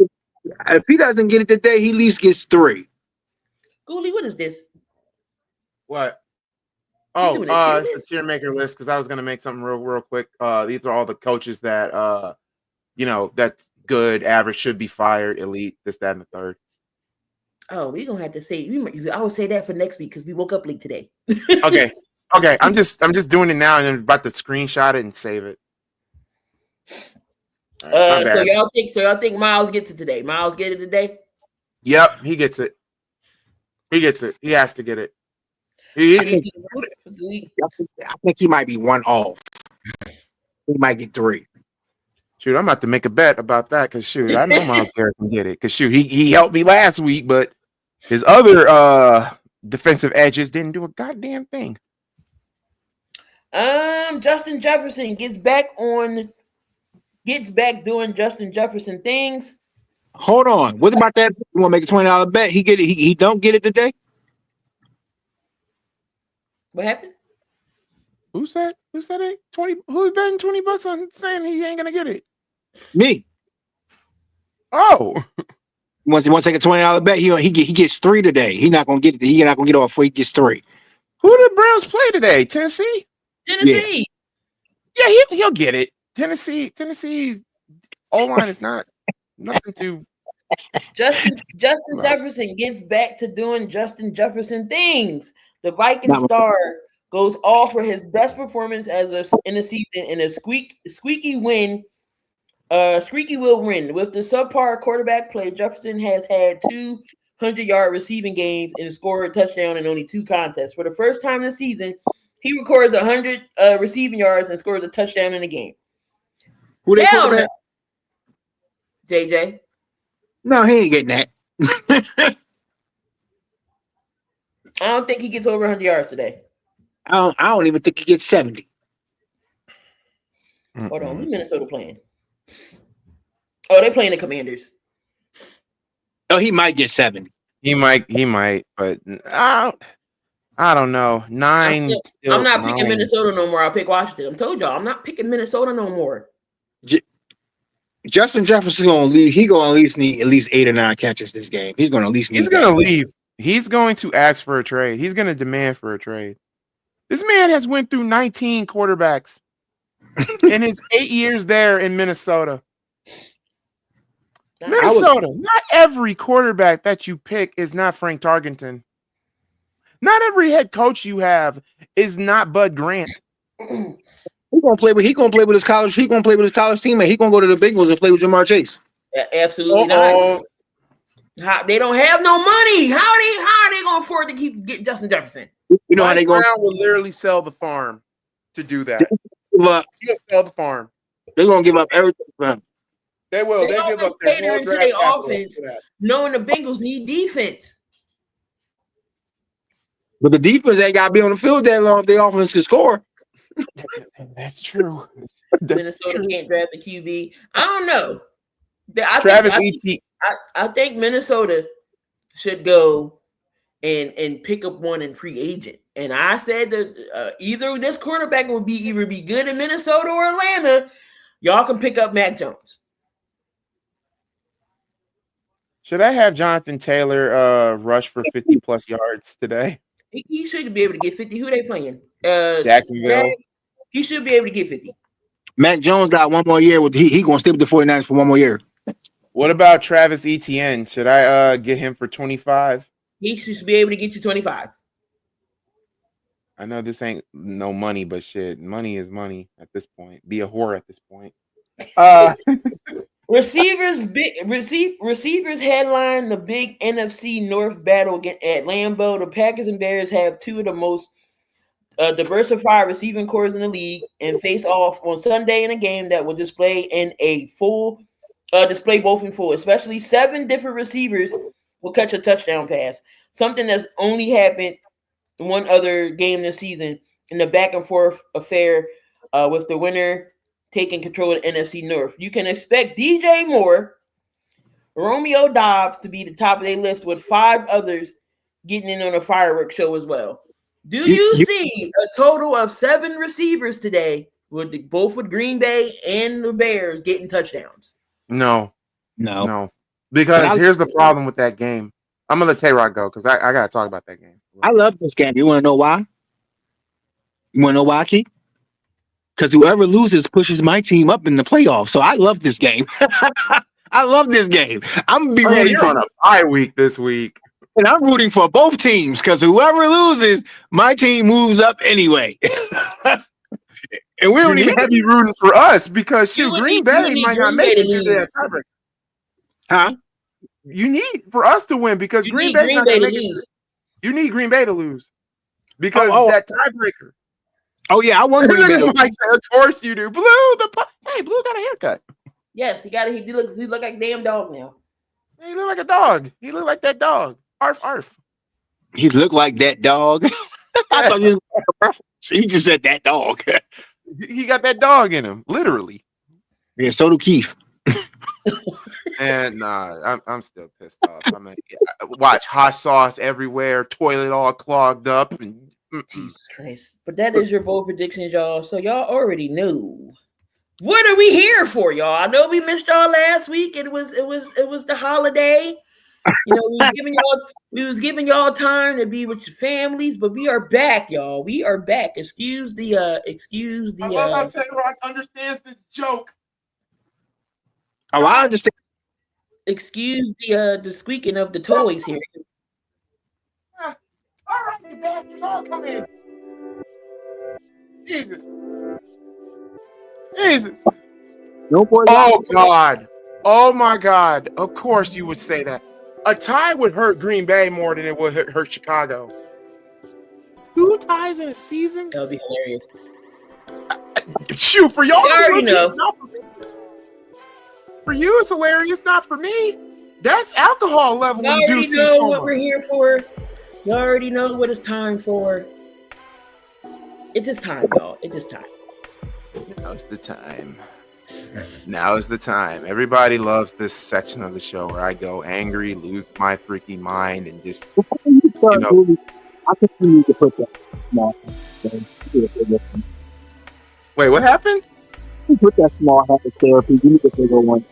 If he doesn't get it today, he at least gets 3. Goolie, what is this? What? Oh, it's the tier maker list because I was gonna make something real quick. These are all the coaches that that's good, average, should be fired, elite, this, that, and the third. Oh, we're gonna have to say. I would say that for next week because we woke up late today. Okay. I'm just doing it now and I'm about to screenshot it and save it. Right, so y'all think Myles gets it today? Myles get it today? Yep, he gets it. He gets it. He has to get it. I think he might be 1 off. He might get 3. Shoot, I'm about to make a bet about that because shoot, I know Myles Garrett can get it. Because shoot, he helped me last week, but his other defensive edges didn't do a goddamn thing. Justin Jefferson gets back doing Justin Jefferson things. Hold on. What about that? You want to make a $20 bet? He get it. He don't get it today. What happened? Who said it? 20? Who's betting $20 on saying he ain't gonna get it? Me. Oh, Once he wants to take a $20 bet, he gets 3 today. He's not gonna get it. He's not gonna get off before he gets 3. who did Browns play today? Tennessee. Tennessee. Yeah, he'll get it. Tennessee's O-line is not nothing to. Justin Jefferson gets back to doing Justin Jefferson things. The Viking Not- star goes all for his best performance in the season in a squeaky win. Squeaky will win. With the subpar quarterback play, Jefferson has had 200-yard receiving games and scored a touchdown in only 2 contests. For the first time this season, he records 100 receiving yards and scores a touchdown in a game. Who they quarterback? JJ. No, he ain't getting that. I don't think he gets over 100 yards today. I don't even think he gets 70. Hold on, who's Minnesota playing? Oh, they playing the Commanders. Oh, he might get 70. He might, but I don't know. 9. I'm not picking Minnesota no more. I'll pick Washington. I told y'all I'm not picking Minnesota no more. Justin Jefferson gonna leave. He gonna at least need at least 8 or 9 catches this game. He's gonna at least. He's gonna leave. He's going to ask for a trade. He's gonna demand for a trade. This man has went through 19 quarterbacks in his 8 years there in Minnesota. Minnesota. Not every quarterback that you pick is not Frank Tarkenton. Not every head coach you have is not Bud Grant. He gonna play with his college. He gonna play with his college teammate. He gonna go to the Bengals and play with Jamar Chase. Absolutely not. They don't have no money. How are they gonna afford to get Justin Jefferson? You know how they go? Brown will literally sell the farm to do that. He'll sell the farm. They're gonna give up everything for him. They will. They give up their whole draft capital offense, knowing the Bengals need defense. But the defense ain't got to be on the field that long if the offense can score. That's true. Minnesota can't draft the QB. I don't know. I think Minnesota should go and pick up one in free agent. And I said that either this quarterback will either be good in Minnesota or Atlanta. Y'all can pick up Mac Jones. Should I have Jonathan Taylor rush for 50 plus yards today? He should be able to get 50. Who they playing? Jacksonville. He should be able to get 50. Mac Jones got 1 more year. He going to stay with the 49ers for 1 more year. What about Travis Etienne? Should I get him for 25? He should be able to get you 25. I know this ain't no money, but shit, money is money at this point. Be a whore at this point. Receivers headline the big NFC North battle at Lambeau. The Packers and Bears have 2 of the most diversified receiving corps in the league and face off on Sunday in a game that will display both in full. Especially 7 different receivers will catch a touchdown pass, something that's only happened in one other game this season in the back and forth affair with the winner taking control of the NFC North. You can expect DJ Moore, Romeo Dobbs to be the top of their list with 5 others getting in on a fireworks show as well. Do you see a total of 7 receivers today with both with Green Bay and the Bears getting touchdowns? No. Because here's the problem with that game. I'm going to let Tay-Rock go because I got to talk about that game. I love this game. You want to know why? Keith? Because whoever loses pushes my team up in the playoffs. So I love this game. I love this game. I'm gonna be rooting for on a bye week this week. And I'm rooting for both teams because whoever loses, my team moves up anyway. And we don't even have to be rooting for us because Green Bay might not make it to that tiebreaker. Huh? You need for us to win because Green Bay's not going to make it. You need Green Bay to lose because that tiebreaker. Oh yeah, I want Green Bay. Of course you do. Blue got a haircut. Yes, he got it. He look like a damn dog now. He look like a dog. He look like that dog. Arf arf. He looked like that dog. I thought you just said that dog. He got that dog in him, literally. Yeah, so do Keith. And I'm still pissed off. I'm like, watch hot sauce everywhere, toilet all clogged up, and Jesus Christ. But that is your bold predictions, y'all. So y'all already know What are we here for, y'all? I know we missed y'all last week. It was the holiday. You know, we was giving y'all time to be with your families, but we are back, y'all. We are back. Excuse the I love how Teddy Rock understands this joke. Oh, I understand. excuse the squeaking of the toys here. All right, you bastards, all come in. Jesus. No boy. Oh God. Oh my God. Of course you would say that. A tie would hurt Green Bay more than it would hurt Chicago. 2 ties in a season? That would be hilarious. Shoot, for y'all, You already know. not for me. For you, it's hilarious, not for me. That's alcohol level. You already know what we're here for. You already know what it's time for. It is time, y'all. It is time. Now's the time. Now is the time. Everybody loves this section of the show where I go angry, lose my freaking mind, and just I think you need to put that small. Wait, what happened? You put that small hat of therapy. You need the bigger one.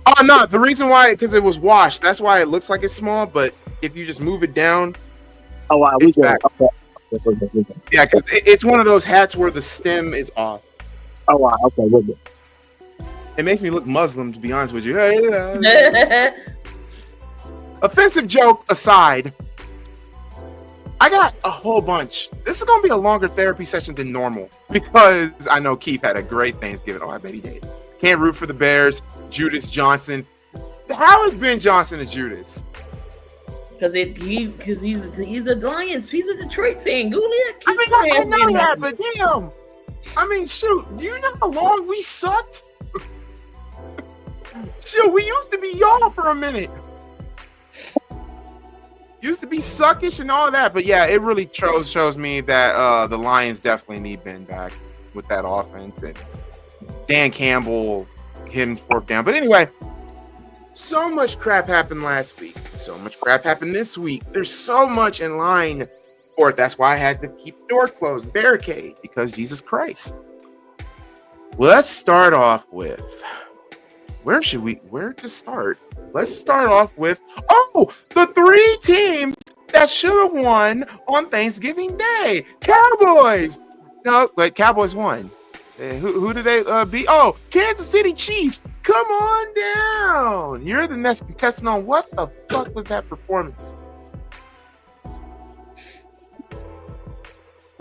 Oh no, the reason why, because it was washed. That's why it looks like it's small. But if you just move it down, oh wow, it's back. Okay. Yeah, because it's one of those hats where the stem is off. Oh wow, okay, we're good. It makes me look Muslim, to be honest with you. Offensive joke aside, I got a whole bunch. This is going to be a longer therapy session than normal because I know Keith had a great Thanksgiving. Oh, I bet he did. Can't root for the Bears. Judas Johnson. How is Ben Johnson a Judas? Because he's a Lions. He's a Detroit fan. Goolie. I know that, but damn. I mean, shoot. Do you know how long we sucked? Shoot, we used to be y'all for a minute. Used to be suckish and all that, but yeah, it really shows me that the Lions definitely need Ben back with that offense, and Dan Campbell hitting 4th down. But anyway, so much crap happened last week. So much crap happened this week. There's so much in line for it. That's why I had to keep the door closed, barricade, because Jesus Christ. Well, let's start off with where to start? Let's start off with the 3 teams that should have won on Thanksgiving Day. Cowboys. No, but Cowboys won. Who did they beat? Oh, Kansas City Chiefs. Come on down. You're the next contestant on what the fuck was that performance?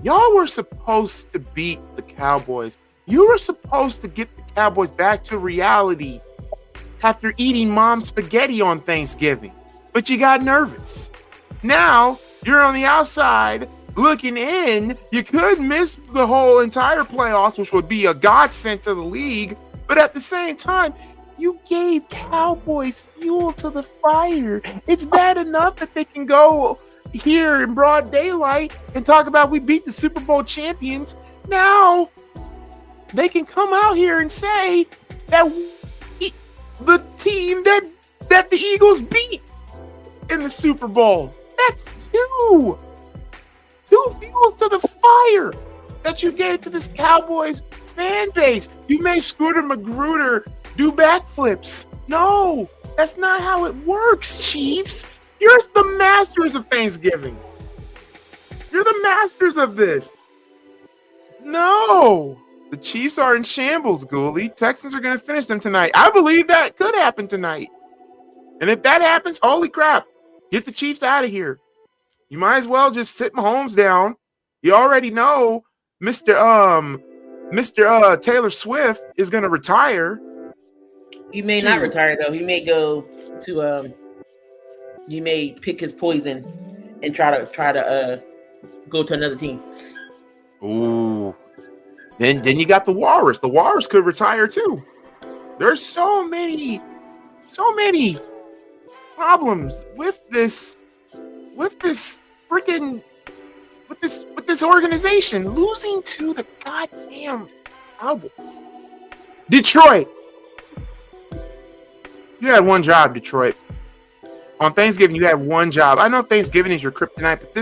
Y'all were supposed to beat the Cowboys. You were supposed to get the Cowboys back to reality after eating mom's spaghetti on Thanksgiving, but you got nervous. Now you're on the outside looking in. You could miss the whole entire playoffs, which would be a godsend to the league, but at the same time, you gave Cowboys fuel to the fire. It's bad enough that they can go here in broad daylight and talk about we beat the Super Bowl champions. Now they can come out here and say that the team that the Eagles beat in the Super Bowl. That's two fuels to the fire that you gave to this Cowboys fan base. You made Scooter Magruder do backflips. No, that's not how it works, Chiefs. You're the masters of Thanksgiving. You're the masters of this. No. The Chiefs are in shambles, Goolie. Texans are going to finish them tonight. I believe that could happen tonight. And if that happens, holy crap, get the Chiefs out of here. You might as well just sit Mahomes down. You already know Mr. Taylor Swift is going to retire. He may not retire, though. He may go to he may pick his poison and try to go to another team. Ooh. Then you got the Walrus. The Walrus could retire too. There's so many problems with this organization losing to the goddamn Cowboys. Detroit. You had one job, Detroit. On Thanksgiving, you had one job. I know Thanksgiving is your kryptonite, but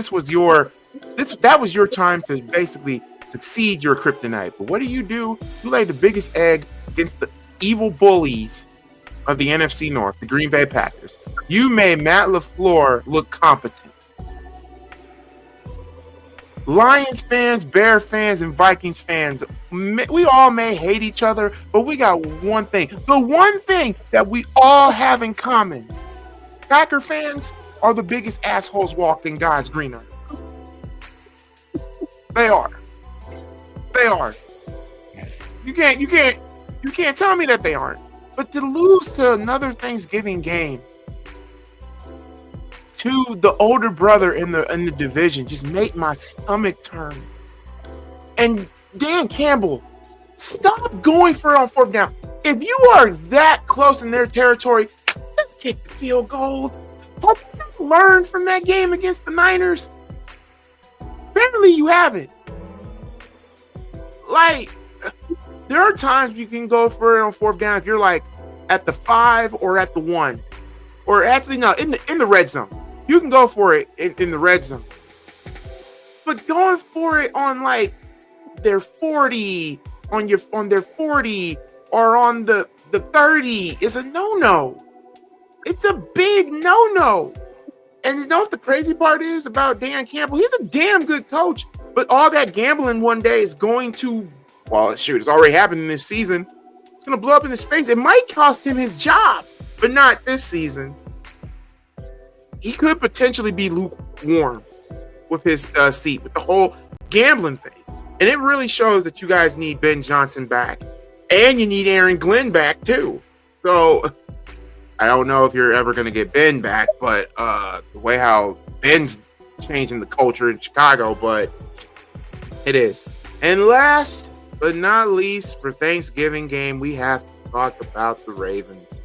that was your time to basically succeed, you're a kryptonite. But what do? You lay the biggest egg against the evil bullies of the NFC North, the Green Bay Packers. You made Matt LaFleur look competent. Lions fans, Bear fans, and Vikings fans, we all may hate each other, but we got one thing. The one thing that we all have in common. Packer fans are the biggest assholes walking God's green earth. They are. They are. You can't tell me that they aren't. But to lose to another Thanksgiving game to the older brother in the division just made my stomach turn. And Dan Campbell, stop going for it on fourth down. If you are that close in their territory, just kick the field goal. Have you learned from that game against the Niners? Apparently you haven't. Like, there are times you can go for it on fourth down if you're like at the 5 or at the 1. Or actually, no, in the red zone. You can go for it in the red zone. But going for it on like their 40, on their 40 or on the 30 is a no-no. It's a big no-no. And you know what the crazy part is about Dan Campbell? He's a damn good coach, but all that gambling one day is going to, well, shoot, it's already happened in this season. It's going to blow up in his face. It might cost him his job, but not this season. He could potentially be lukewarm with his seat, with the whole gambling thing. And it really shows that you guys need Ben Johnson back. And you need Aaron Glenn back, too. So, I don't know if you're ever going to get Ben back, but the way how Ben's changing the culture in Chicago, but it is. And last but not least, for Thanksgiving game, we have to talk about the Ravens.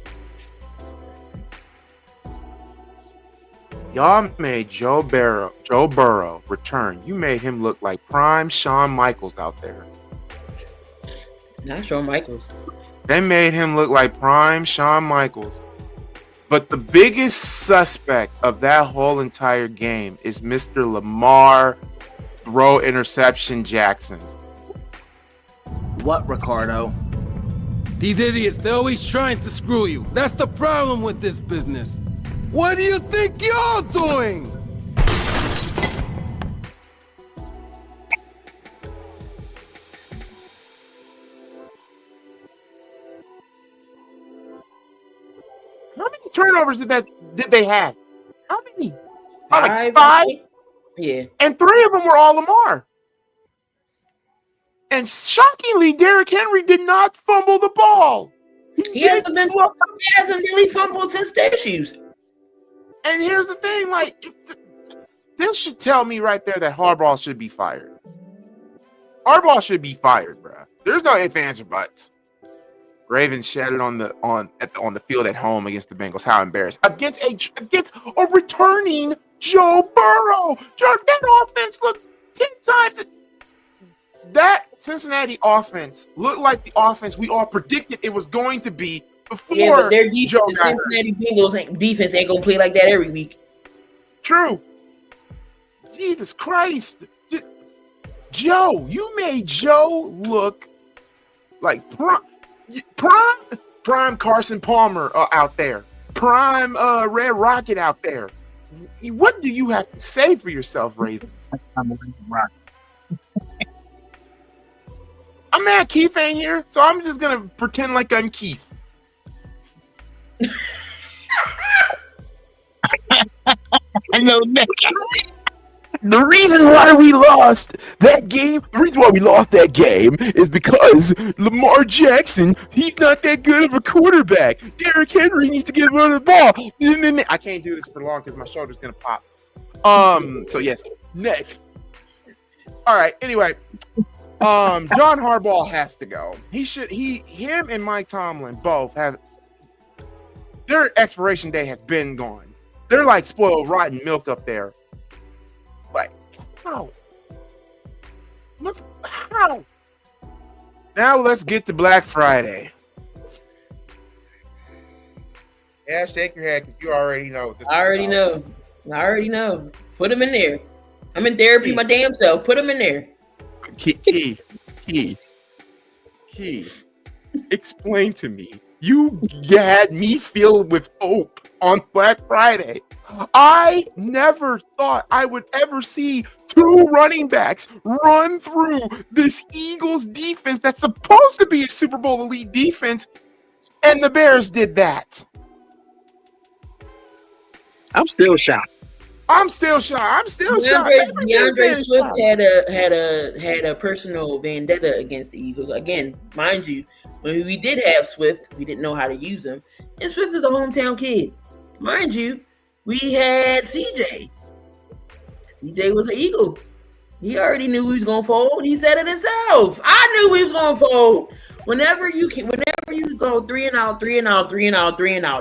Y'all made Joe Burrow return. You made him look like prime Shawn Michaels out there. Not Shawn Michaels. They made him look like prime Shawn Michaels. But the biggest suspect of that whole entire game is Mr. Lamar throw interception Jackson. What, Ricardo? These idiots, they're always trying to screw you. That's the problem with this business. What do you think you're doing? How many turnovers did they have? How many? Like 5? 5? Yeah. And 3 of them were all Lamar. And shockingly, Derrick Henry did not fumble the ball. He hasn't really fumbled since the issues. And here's the thing, like, this should tell me right there that Harbaugh should be fired. Harbaugh should be fired, bro. There's no ifs, ands, or buts. Ravens shed it on the field at home against the Bengals. How embarrassed. Against a returning Joe Burrow. That offense looked 10 times. That Cincinnati offense looked like the offense we all predicted it was going to be before. Yeah, but their defense, the Cincinnati Bengals defense ain't gonna play like that every week. True. Jesus Christ. Joe, you made Joe look like prime Carson Palmer out there. Prime Red Rocket out there. What do you have to say for yourself, Ravens? I'm mad Keith ain't here, so I'm just going to pretend like I'm Keith. I know that. The reason why we lost that game, is because Lamar Jackson, he's not that good of a quarterback. Derrick Henry needs to get rid of the ball. I can't do this for long because my shoulder's going to pop. So yes, next. All right, anyway. John Harbaugh has to go. Him and Mike Tomlin both have, their expiration day has been gone. They're like spoiled rotten milk up there. Like, how? Look, how? Now let's get to Black Friday. Yeah, shake your head because you already know what this is. I already know. Put them in there. I'm in therapy my damn self. Put them in there. Key. Explain to me. You had me filled with hope on Black Friday. I never thought I would ever see two running backs run through this Eagles defense that's supposed to be a Super Bowl elite defense, and the Bears did that. I'm still shocked. I'm still shocked. DeAndre Swift had a personal vendetta against the Eagles. Again, mind you, when we did have Swift, we didn't know how to use him. And Swift is a hometown kid. Mind you, we had CJ. CJ was an Eagle. He already knew he was going to fold. He said it himself. I knew he was going to fold. Whenever you go 3-and-out,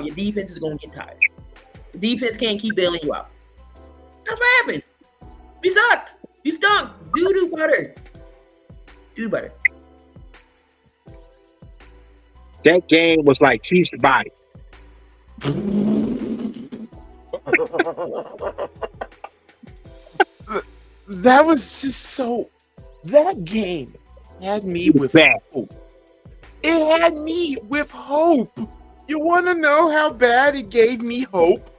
your defense is going to get tired. The defense can't keep bailing you out. That's what happened. We sucked. We stunk. Doo-doo butter. Doo-doo butter. That game was like Keith's body. That was just so. That game had me with hope. It had me with hope. You want to know how bad it gave me hope?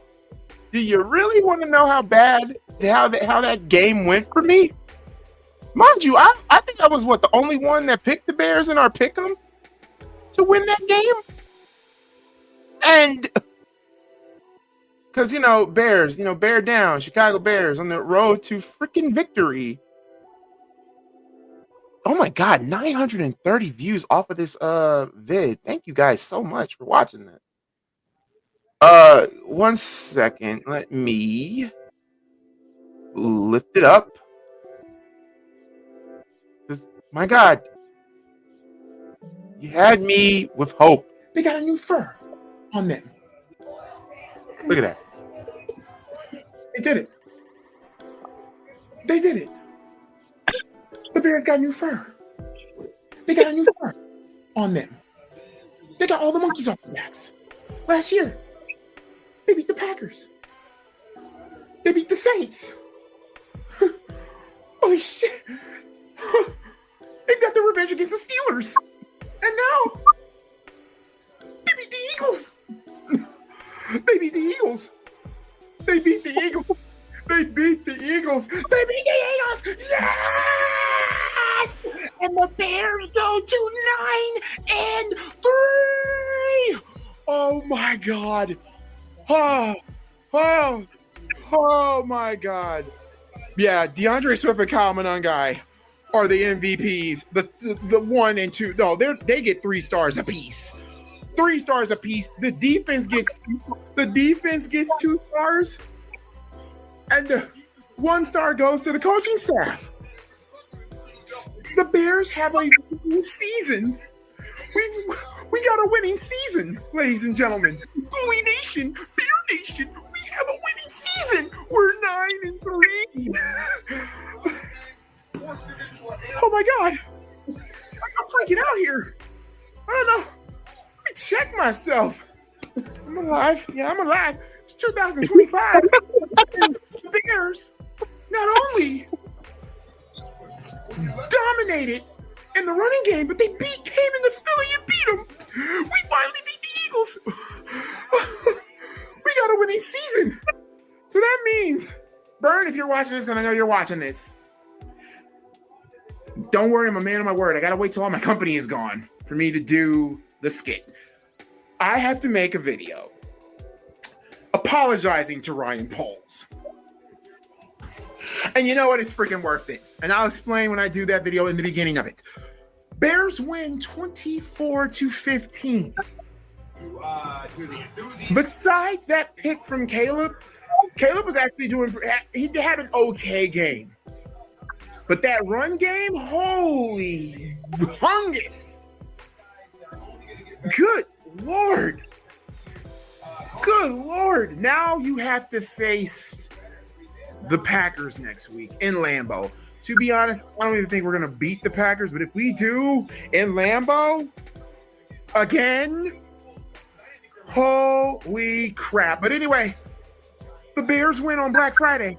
Do you really want to know how that game went for me? Mind you, I think I was the only one that picked the Bears in our pick'em to win that game. And because Bears, bear down, Chicago Bears on the road to freaking victory. Oh my God, 930 views off of this vid. Thank you guys so much for watching that. 1 second. Let me lift it up. My God, you had me with hope. They got a new fur on them. Look at that. They did it. The Bears got new fur. They got a new fur on them. They got all the monkeys off their backs. Last year, they beat the Packers. They beat the Saints. Holy shit. They got their revenge against the Steelers. And now, they beat the Eagles. They beat the Eagles. Yes! And the Bears go to 9-3. Oh my God. Oh my God. Yeah, DeAndre Swift and Kyle Monangai are the MVPs. The 1 and 2. No, they get 3 stars apiece. 3 stars apiece. The defense gets 2 stars. And the 1 star goes to the coaching staff. The Bears have a winning season. We got a winning season, ladies and gentlemen. Goolie Nation, Bear Nation, we have a winning season. We're 9-3. Oh my God. I'm freaking out here. I don't know. Let me check myself. I'm alive. Yeah, I'm alive. It's 2025. The Bears not only dominated in the running game, but they came in the Philly and beat them. We finally beat the Eagles. We got a winning season. So that means, Burn, if you're watching this, and I know you're watching this, don't worry, I'm a man of my word. I got to wait till all my company is gone for me to do the skit. I have to make a video apologizing to Ryan Poles. And you know what? It's freaking worth it. And I'll explain when I do that video in the beginning of it. Bears win 24-15. Besides that pick from Caleb was actually he had an okay game. But that run game, holy hungus. Good Lord. Now you have to face the Packers next week in Lambeau. To be honest, I don't even think we're going to beat the Packers, but if we do in Lambeau again, holy crap. But anyway, the Bears win on Black Friday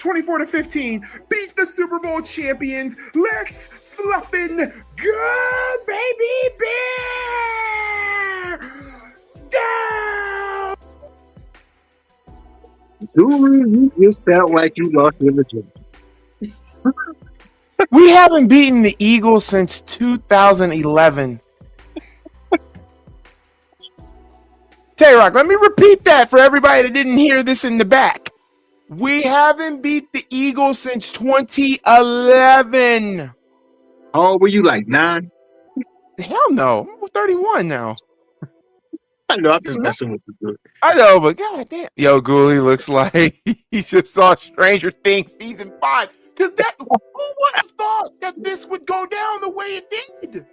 24-15. Beat the Super Bowl champions. Let's fluffin' go, baby bear! Down! Goolie, you just sound like you lost your virginity. We haven't beaten the Eagles since 2011. Tay-Rock, let me repeat that for everybody that didn't hear this in the back. We haven't beat the Eagles since 2011. How old were you, like 9? Hell no. I'm 31 now. I know, I'm just messing with you. I know, but goddamn. Yo, Goolie looks like he just saw Stranger Things season 5. Because who would have thought that this would go down the way it did?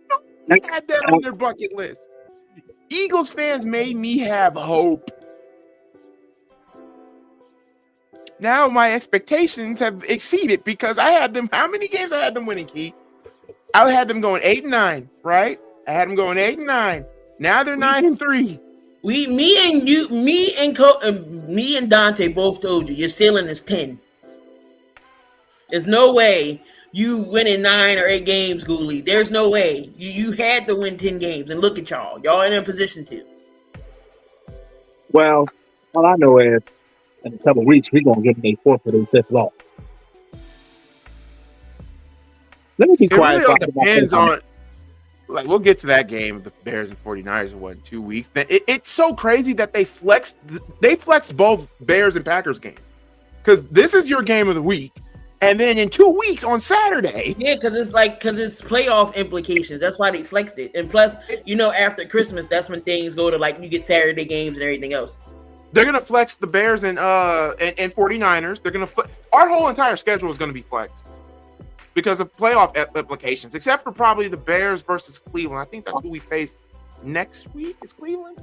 No one had that on their bucket list. Eagles fans made me have hope. Now my expectations have exceeded because I had them. How many games I had them winning, Key? I had them going 8-9, right? I had them going 8-9. Now they're 9-3. Me and Dante both told you your ceiling is 10. There's no way you winning 9 or 8 games, Goolie. There's no way. You had to win 10 games, and look at y'all. Y'all in a position to. Well, all I know is in a couple of weeks, we're going to get them a 4th for their 5th loss. Let me be quiet. It really depends on, like, we'll get to that game of the Bears and 49ers in 2 weeks. It's so crazy that they flexed both Bears and Packers games. Because this is your game of the week. And then in 2 weeks on Saturday. Yeah, because it's playoff implications. That's why they flexed it. And plus, after Christmas, that's when things go to, like, you get Saturday games and everything else. They're gonna flex the Bears and 49ers. They're gonna our whole entire schedule is gonna be flexed because of playoff implications, except for probably the Bears versus Cleveland. I think that's who we face next week. Is Cleveland?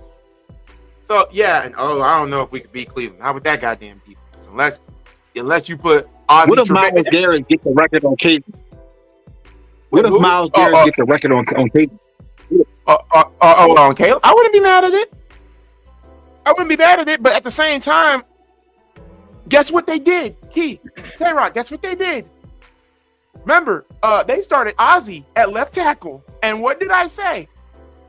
So yeah, and I don't know if we could beat Cleveland. How about that goddamn defense? Unless you put Ozzie. What if Myles Garrett get the record on Caden? What if Myles Garrett get the record on Caden? On Caleb? I wouldn't be mad at it. But at the same time, guess what they did? Key, Tay-Rock, guess what they did? Remember, they started Ozzie at left tackle. And what did I say?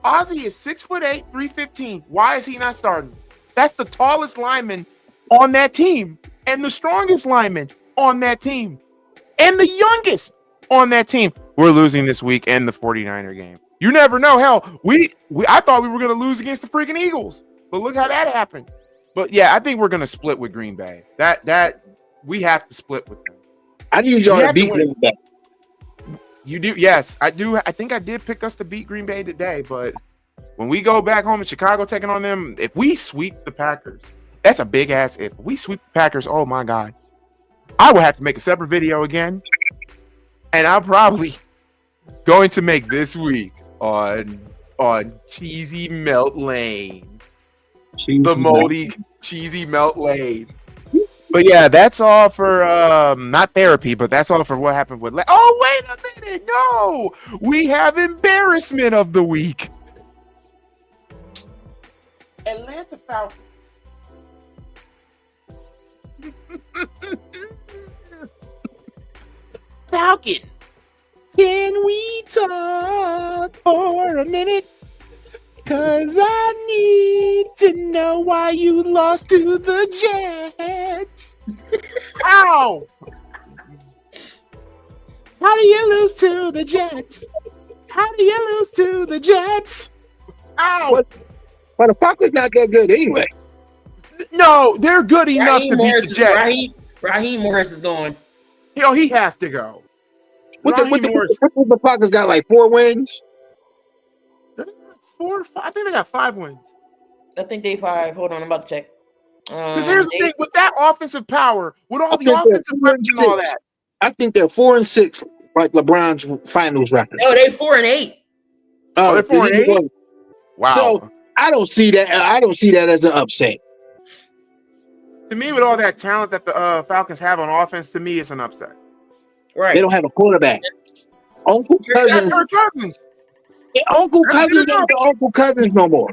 Ozzie is 6'8", 315. Why is he not starting? That's the tallest lineman on that team. And the strongest lineman on that team. And the youngest on that team. We're losing this week and the 49er game. You never know. Hell, I thought we were going to lose against the freaking Eagles. But look how that happened. But yeah, I think we're going to split with Green Bay. That we have to split with them. I need y'all to beat Green Bay. You do? Yes, I do. I think I did pick us to beat Green Bay today. But when we go back home in Chicago taking on them, if we sweep the Packers, that's a big ass if. We sweep the Packers, oh my God. I will have to make a separate video again. And I'm probably going to make this week on Cheesy Melt Lane. The moldy cheesy melt lane. But yeah, that's all for not therapy, but that's all for what happened with oh, wait a minute. No, we have embarrassment of the week. Atlanta Falcons. Falcon, can we talk for a minute? Cause I need to know why you lost to the Jets. How? How do you lose to the Jets? How do you lose to the Jets? Ow! Well, the Falcons not that good anyway. No, they're good enough to beat the Jets. Raheem Morris is going. Yo, he has to go. What the Falcons got, like 4 wins? 4 or 5? I think they got 5 wins. I think they 5. Hold on, I'm about to check. Because here's the thing, with that offensive power, with all the offensive weapons and all that. I think they're 4-6, like LeBron's finals record. No, they're 4-8. Oh, they're 4-8? Wow. So I don't see that. I don't see that as an upset. To me, with all that talent that the Falcons have on offense, to me, it's an upset. Right. They don't have a quarterback. Uncle Cousins. Kirk Cousins. Uncle Cousins ain't the Uncle Cousins no more.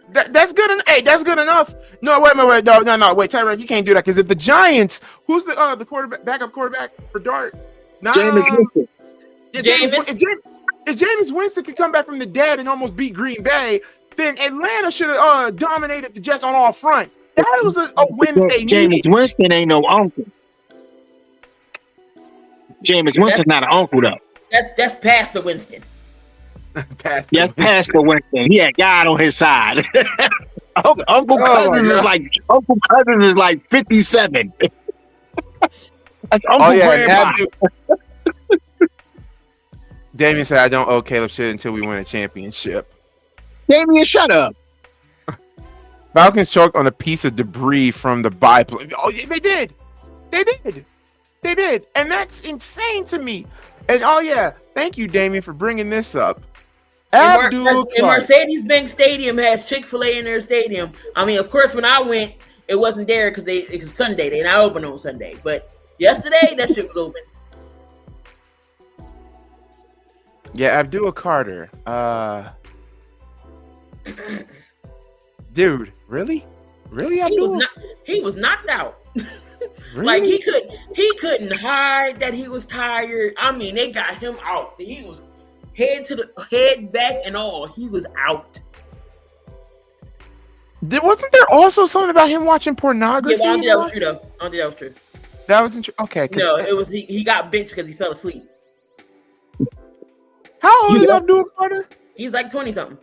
That's good. Hey, that's good enough. No, wait. No. Wait, Tyrek, you can't do that because if the Giants, who's the quarterback, backup quarterback for Dart? Jameis Winston. Yeah, Jameis. If Jameis Winston could come back from the dead and almost beat Green Bay, then Atlanta should have dominated the Jets on all front. That was a win they needed. Jameis Winston ain't no uncle. Jameis Winston's not an uncle though. That's Pastor Winston. Past the Winston. He had God on his side. Uncle Cousins is like 57. That's Uncle Grandpa. Damien said, "I don't owe Caleb shit until we win a championship." Damien, shut up. Falcons choked on a piece of debris from the biplane. Oh, yeah, they did. And that's insane to me. And thank you, Damien, for bringing this up. And Mercedes-Benz Stadium has Chick-fil-A in their stadium. I mean, of course, when I went, it wasn't there because it's Sunday. They're not open on Sunday. But yesterday, that shit was open. Yeah, Abdul Carter. Dude, really? Abdul? He was knocked out. Really? Like he couldn't hide that he was tired. I mean, they got him out. He was head back and all. He was out. Wasn't there also something about him watching pornography? Yeah, I don't think that was true though. I don't think that was true. That wasn't true. Okay. No, it was he got benched because he fell asleep. How old is Abdul Carter? He's like 20 something.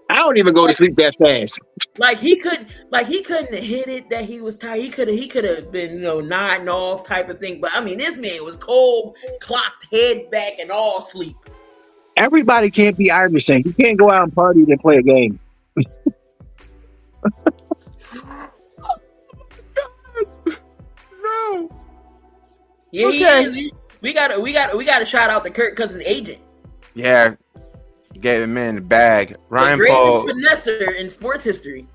I don't even go to sleep that fast. Like he couldn't hit it that he was tired. He could have been, nodding off type of thing. But I mean, this man was cold, clocked, head back, and all asleep. Everybody can't be Iverson. You can't go out and party and play a game. No. Yeah, okay. He is. We gotta shout out to Kirk Cousins' agent. Yeah. Gave the man the bag. Ryan the Paul. greatest finesser in sports history.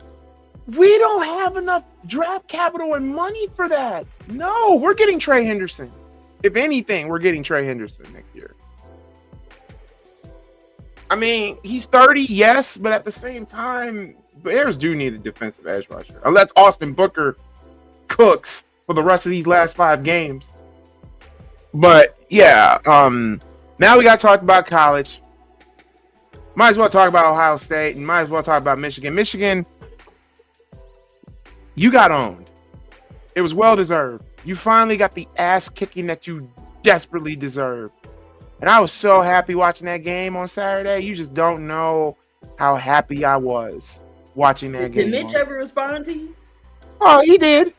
We don't have enough draft capital and money for that. No, we're getting Trey Henderson. If anything, we're getting Trey Henderson next year. I mean, he's 30, yes, but at the same time, Bears do need a defensive edge rusher. Unless Austin Booker cooks for the rest of these last 5 games. But yeah, now we got to talk about college. Might as well talk about Ohio State and might as well talk about Michigan. Michigan, you got owned. It was well deserved. You finally got the ass kicking that you desperately deserve. And I was so happy watching that game on Saturday. You just don't know how happy I was watching that game. Did Mitch ever respond to you? Oh, he did.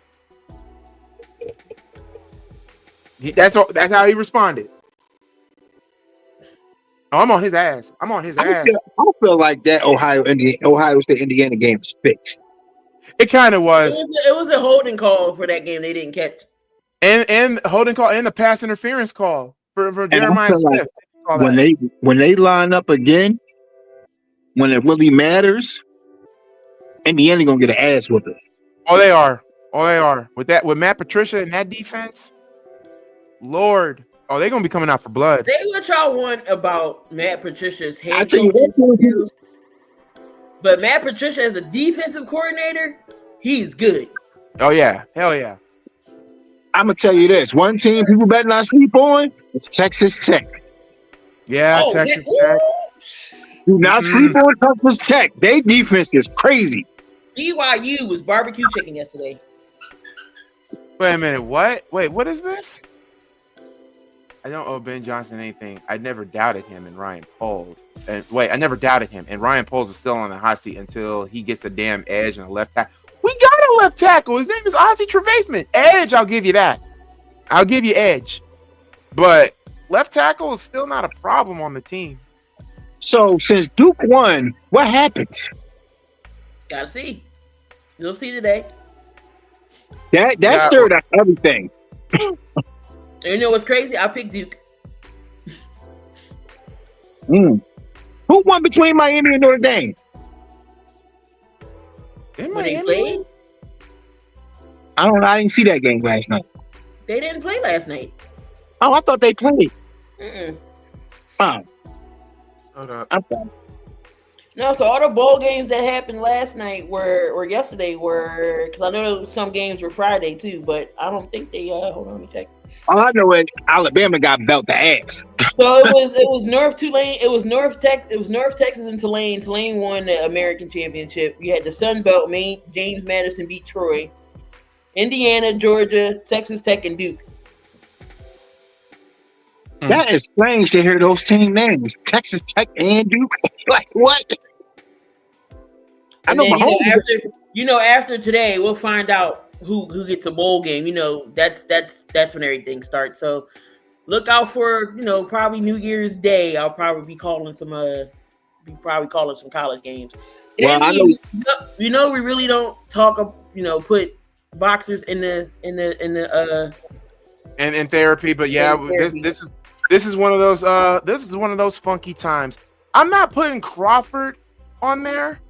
That's how he responded. Oh, I'm on his ass. I feel like that Ohio State Indiana game was fixed. It kind of was. It was a holding call for that game they didn't catch. And holding call and the pass interference call for Jeremiah Smith. Like when they line up again, when it really matters, Indiana gonna get an ass whooping. Oh, they are. With Matt Patricia and that defense, Lord. Oh, they're gonna be coming out for blood. Say what y'all want about Matt Patricia's head coach, but Matt Patricia as a defensive coordinator, he's good. Oh yeah, hell yeah. I'm gonna tell you this: one team people better not sleep on is Texas Tech. Yeah, Texas Tech. Do not sleep on Texas Tech. Their defense is crazy. BYU was barbecue chicken yesterday. Wait a minute, what? Wait, what is this? I don't owe Ben Johnson anything. I never doubted him and Ryan Poles. I never doubted him. And Ryan Poles is still on the hot seat until he gets a damn edge and a left tackle. We got a left tackle. His name is Ozzie Trevathan. Edge, I'll give you that. I'll give you edge. But left tackle is still not a problem on the team. So since Duke won, what happened? Gotta see. You'll see today. That stirred up everything. And you know what's crazy? I picked Duke. Who won between Miami and Notre Dame? When they played? I don't know. I didn't see that game last night. They didn't play last night. Oh, I thought they played. Mm-mm. Oh. Hold up. I'm sorry. No, so all the bowl games that happened last night or yesterday were, because I know some games were Friday too, but I don't think they. Hold on, let me check. All I know is Alabama got belt the ass. So it was North Tulane. It was North Texas and Tulane. Tulane won the American Championship. You had the Sun Belt. James Madison beat Troy. Indiana, Georgia, Texas Tech, and Duke. That is strange to hear those team names. Texas Tech and Duke. Like what? I And know then my after today, we'll find out who gets a bowl game. That's when everything starts. So look out for probably New Year's Day. I'll probably be calling some college games. Well, I know. We really don't talk. Put boxers in therapy, but yeah, this is one of those funky times. I'm not putting Crawford on there.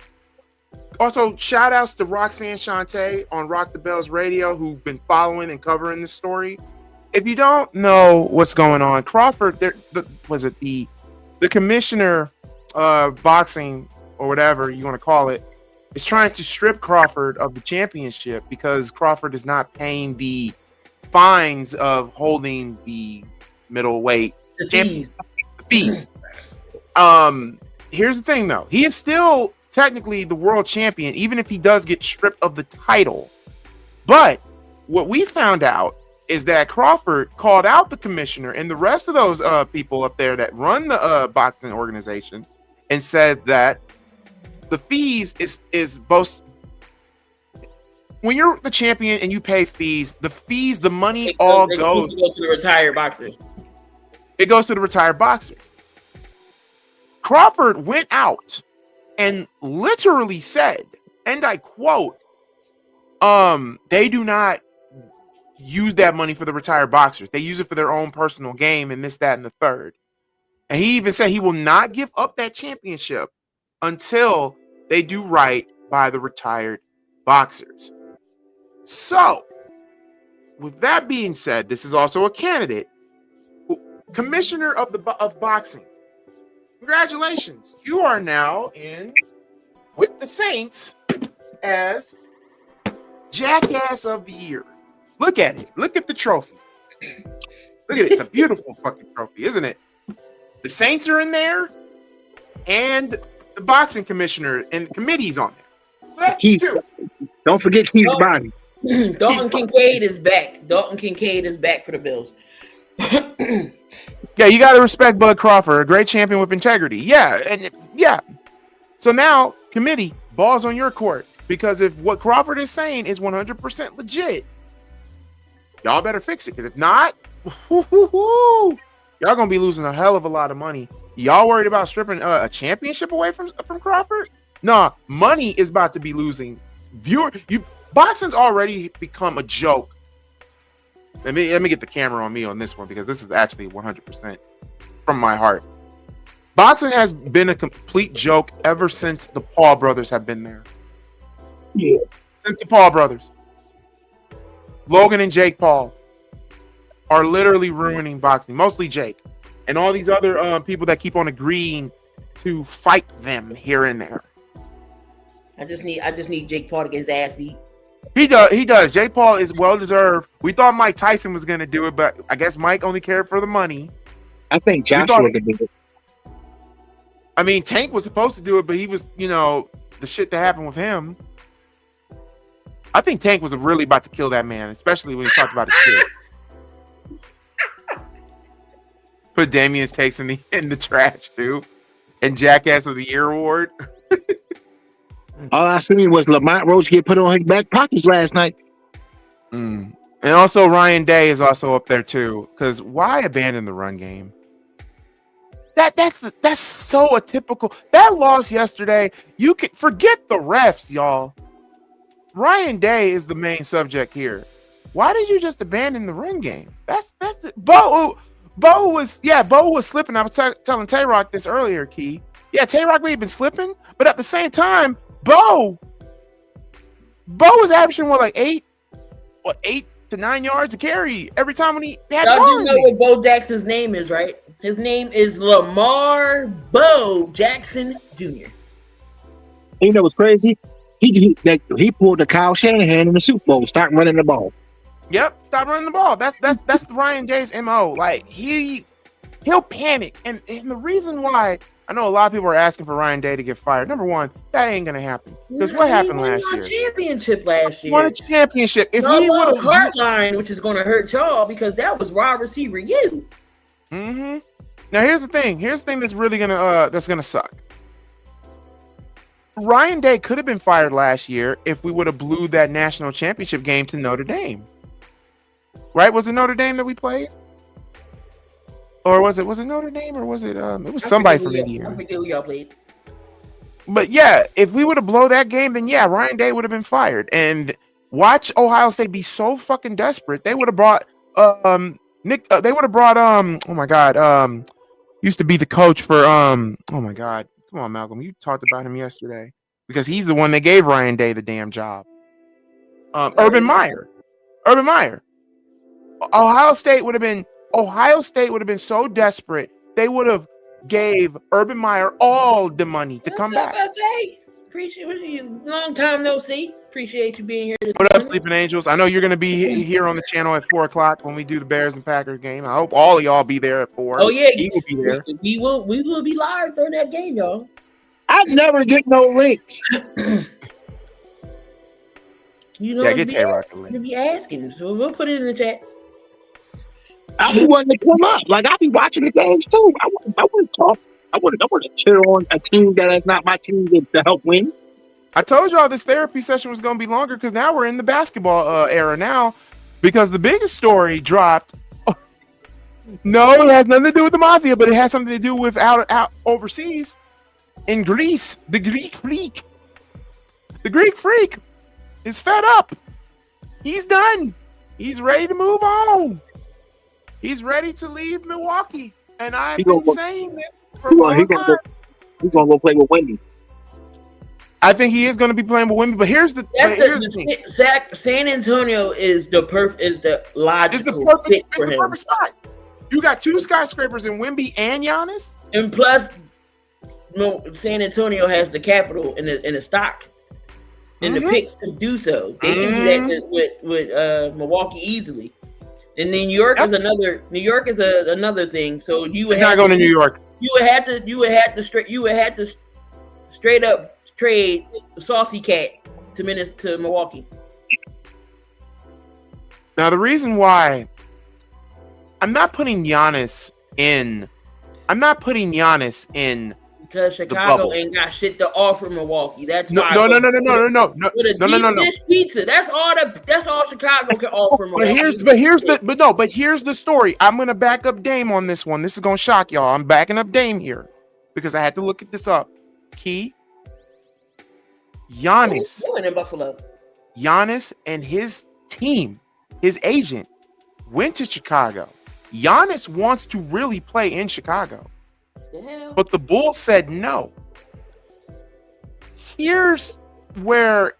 Also, shout outs to Roxanne Shante on Rock the Bells Radio, who've been following and covering this story. If you don't know what's going on, Crawford, the commissioner of boxing or whatever you want to call it, is trying to strip Crawford of the championship because Crawford is not paying the fines of holding the middleweight fees. Here's the thing, though. He is still technically the world champion, even if he does get stripped of the title. But what we found out is that Crawford called out the commissioner and the rest of those people up there that run the boxing organization and said that the fees is both. When you're the champion and you pay fees, the money goes to the retired boxers. It goes to the retired boxers. Crawford went out and literally said, and I quote, they do not use that money for the retired boxers. They use it for their own personal game and this, that, and the third. And he even said he will not give up that championship until they do right by the retired boxers. So, with that being said, this is also a candidate, commissioner of boxing. Congratulations, you are now in with the Saints as Jackass of the Year. Look at it. Look at the trophy. Look at it. It's a beautiful fucking trophy, isn't it? The Saints are in there, and the boxing commissioner and the committee's on there. So that's two. Don't forget Keith's body. Dalton Kincaid is back. Dalton Kincaid is back for the Bills. Yeah, you got to respect Bud Crawford, a great champion with integrity. Yeah. So now, committee, balls on your court. Because if what Crawford is saying is 100% legit, y'all better fix it. Because if not, y'all going to be losing a hell of a lot of money. Y'all worried about stripping a championship away from Crawford? Nah, money is about to be losing. Boxing's already become a joke. Let me get the camera on me on this one because this is actually 100% from my heart. Boxing has been a complete joke ever since the Paul brothers have been there. Yeah. Since the Paul brothers. Logan and Jake Paul are literally ruining boxing. Mostly Jake. And all these other people that keep on agreeing to fight them here and there. I just need Jake Paul to get his ass beat. He does. Jake Paul is well deserved. We thought Mike Tyson was gonna do it, but I guess Mike only cared for the money. I think Joshua could do it. I mean, Tank was supposed to do it, but he was, the shit that happened with him. I think Tank was really about to kill that man, especially when he talked about his kids. Put Damien's takes in the trash too, and Jackass of the Year award. All I seen was Lamont Roach get put on his back pockets last night. And also Ryan Day is also up there too. Because why abandon the run game? That's so atypical. That loss yesterday, you can forget the refs, y'all. Ryan Day is the main subject here. Why did you just abandon the run game? That's it. Bo was slipping. I was telling Tay-Rock this earlier, Key. Yeah, Tay-Rock may have been slipping, but at the same time, Bo was averaging 8 to 9 yards a carry every time when he had Y'all balls. do know what Bo Jackson's name is, right? His name is Lamar Bo Jackson Jr. You know what's crazy? He pulled the Kyle Shanahan in the Super Bowl. Start running the ball. Yep, stop running the ball. That's Ryan Day's MO. Like he'll panic, and the reason why I know a lot of people are asking for Ryan Day to get fired. Number one, that ain't gonna happen because what happened last year? Championship last year. Won a championship. If y'all we would have Heartline, which is gonna hurt y'all because that was wide receiver you. Mm-hmm. Now here's the thing. Here's the thing that's really gonna suck. Ryan Day could have been fired last year if we would have blew that national championship game to Notre Dame. Right? Was it Notre Dame that we played? Or was it Notre Dame or was it it was somebody from Indiana? I forget who y'all played. But yeah, if we would have blown that game, then yeah, Ryan Day would have been fired. And watch Ohio State be so fucking desperate. They would have brought they would have brought oh my god, used to be the coach for oh my god. Come on, Malcolm. You talked about him yesterday because he's the one that gave Ryan Day the damn job. Urban Meyer. Ohio State would have been so desperate they would have gave Urban Meyer all the money to come back. Appreciate you. Long time no see. Appreciate you being here. What up, Sleeping Angels? I know you're going to be here on the channel at 4:00 when we do the Bears and Packers game. I hope all of y'all be there at 4. Oh yeah, he will be there. We will be live during that game, y'all. I never get no links. You know, get Tay-Rock the link. You be asking, so we'll put it in the chat. I be wanting to come up. Like I be watching the games too. I wouldn't talk. I wouldn't cheer on a team that is not my team to help win. I told y'all this therapy session was going to be longer because now we're in the basketball era now because the biggest story dropped. No, it has nothing to do with the mafia, but it has something to do with out overseas in Greece. The Greek freak is fed up. He's done. He's ready to move on. He's ready to leave Milwaukee. And I've been saying this for a long time. He's going to go play with Wendy. I think he is going to be playing with Wemby, but here's the thing. San Antonio is the logical fit for him. The perfect spot. You got 2 skyscrapers in Wemby and Giannis, and plus, San Antonio has the capital and the stock and the picks to do so. They can do that with Milwaukee easily. And then New York is another. New York is another thing. So you would not going to New York. You would have to straight up trade Saucy Cat to Milwaukee. Now the reason why I'm not putting Giannis in because Chicago ain't got shit to offer Milwaukee. That's no. This pizza. That's all Chicago can offer Milwaukee. But here's the story. I'm gonna back up Dame on this one. This is gonna shock y'all. I'm backing up Dame here because I had to look at this up. Key. Giannis in Buffalo. Giannis and his team, his agent, went to Chicago. Giannis wants to really play in Chicago. But the Bulls said no. Here's where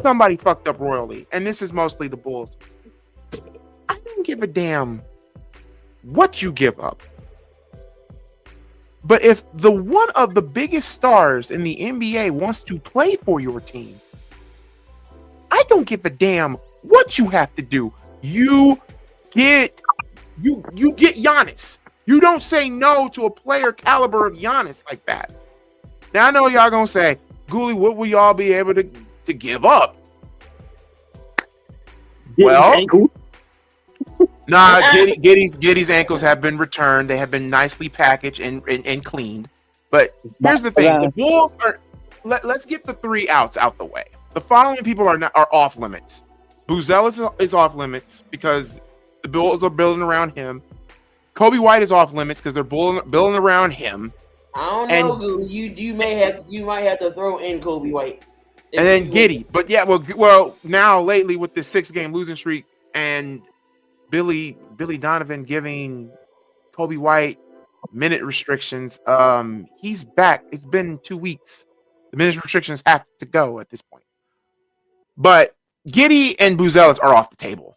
somebody fucked up royally, and this is mostly the Bulls. I don't give a damn what you give up. But if one of the biggest stars in the NBA wants to play for your team, I don't give a damn what you have to do. You get Giannis. You don't say no to a player caliber of Giannis like that. Now I know y'all gonna say, Goolie, what will y'all be able to give up? Nah, Giddey's ankles have been returned. They have been nicely packaged and cleaned. But here's the thing: the Bulls are. Let's get the 3 outs out the way. The following people are off limits. Buzelis is off limits because the Bulls are building around him. Kobe White is off limits because they're building around him. I don't know, Goolie. You might have to throw in Kobe White. And then Giddey. But yeah, well, now lately with this 6-game losing streak and Billy Donovan giving Kobe White minute restrictions. He's back. It's been 2 weeks. The minute restrictions have to go at this point. But Giddey and Buzelis are off the table.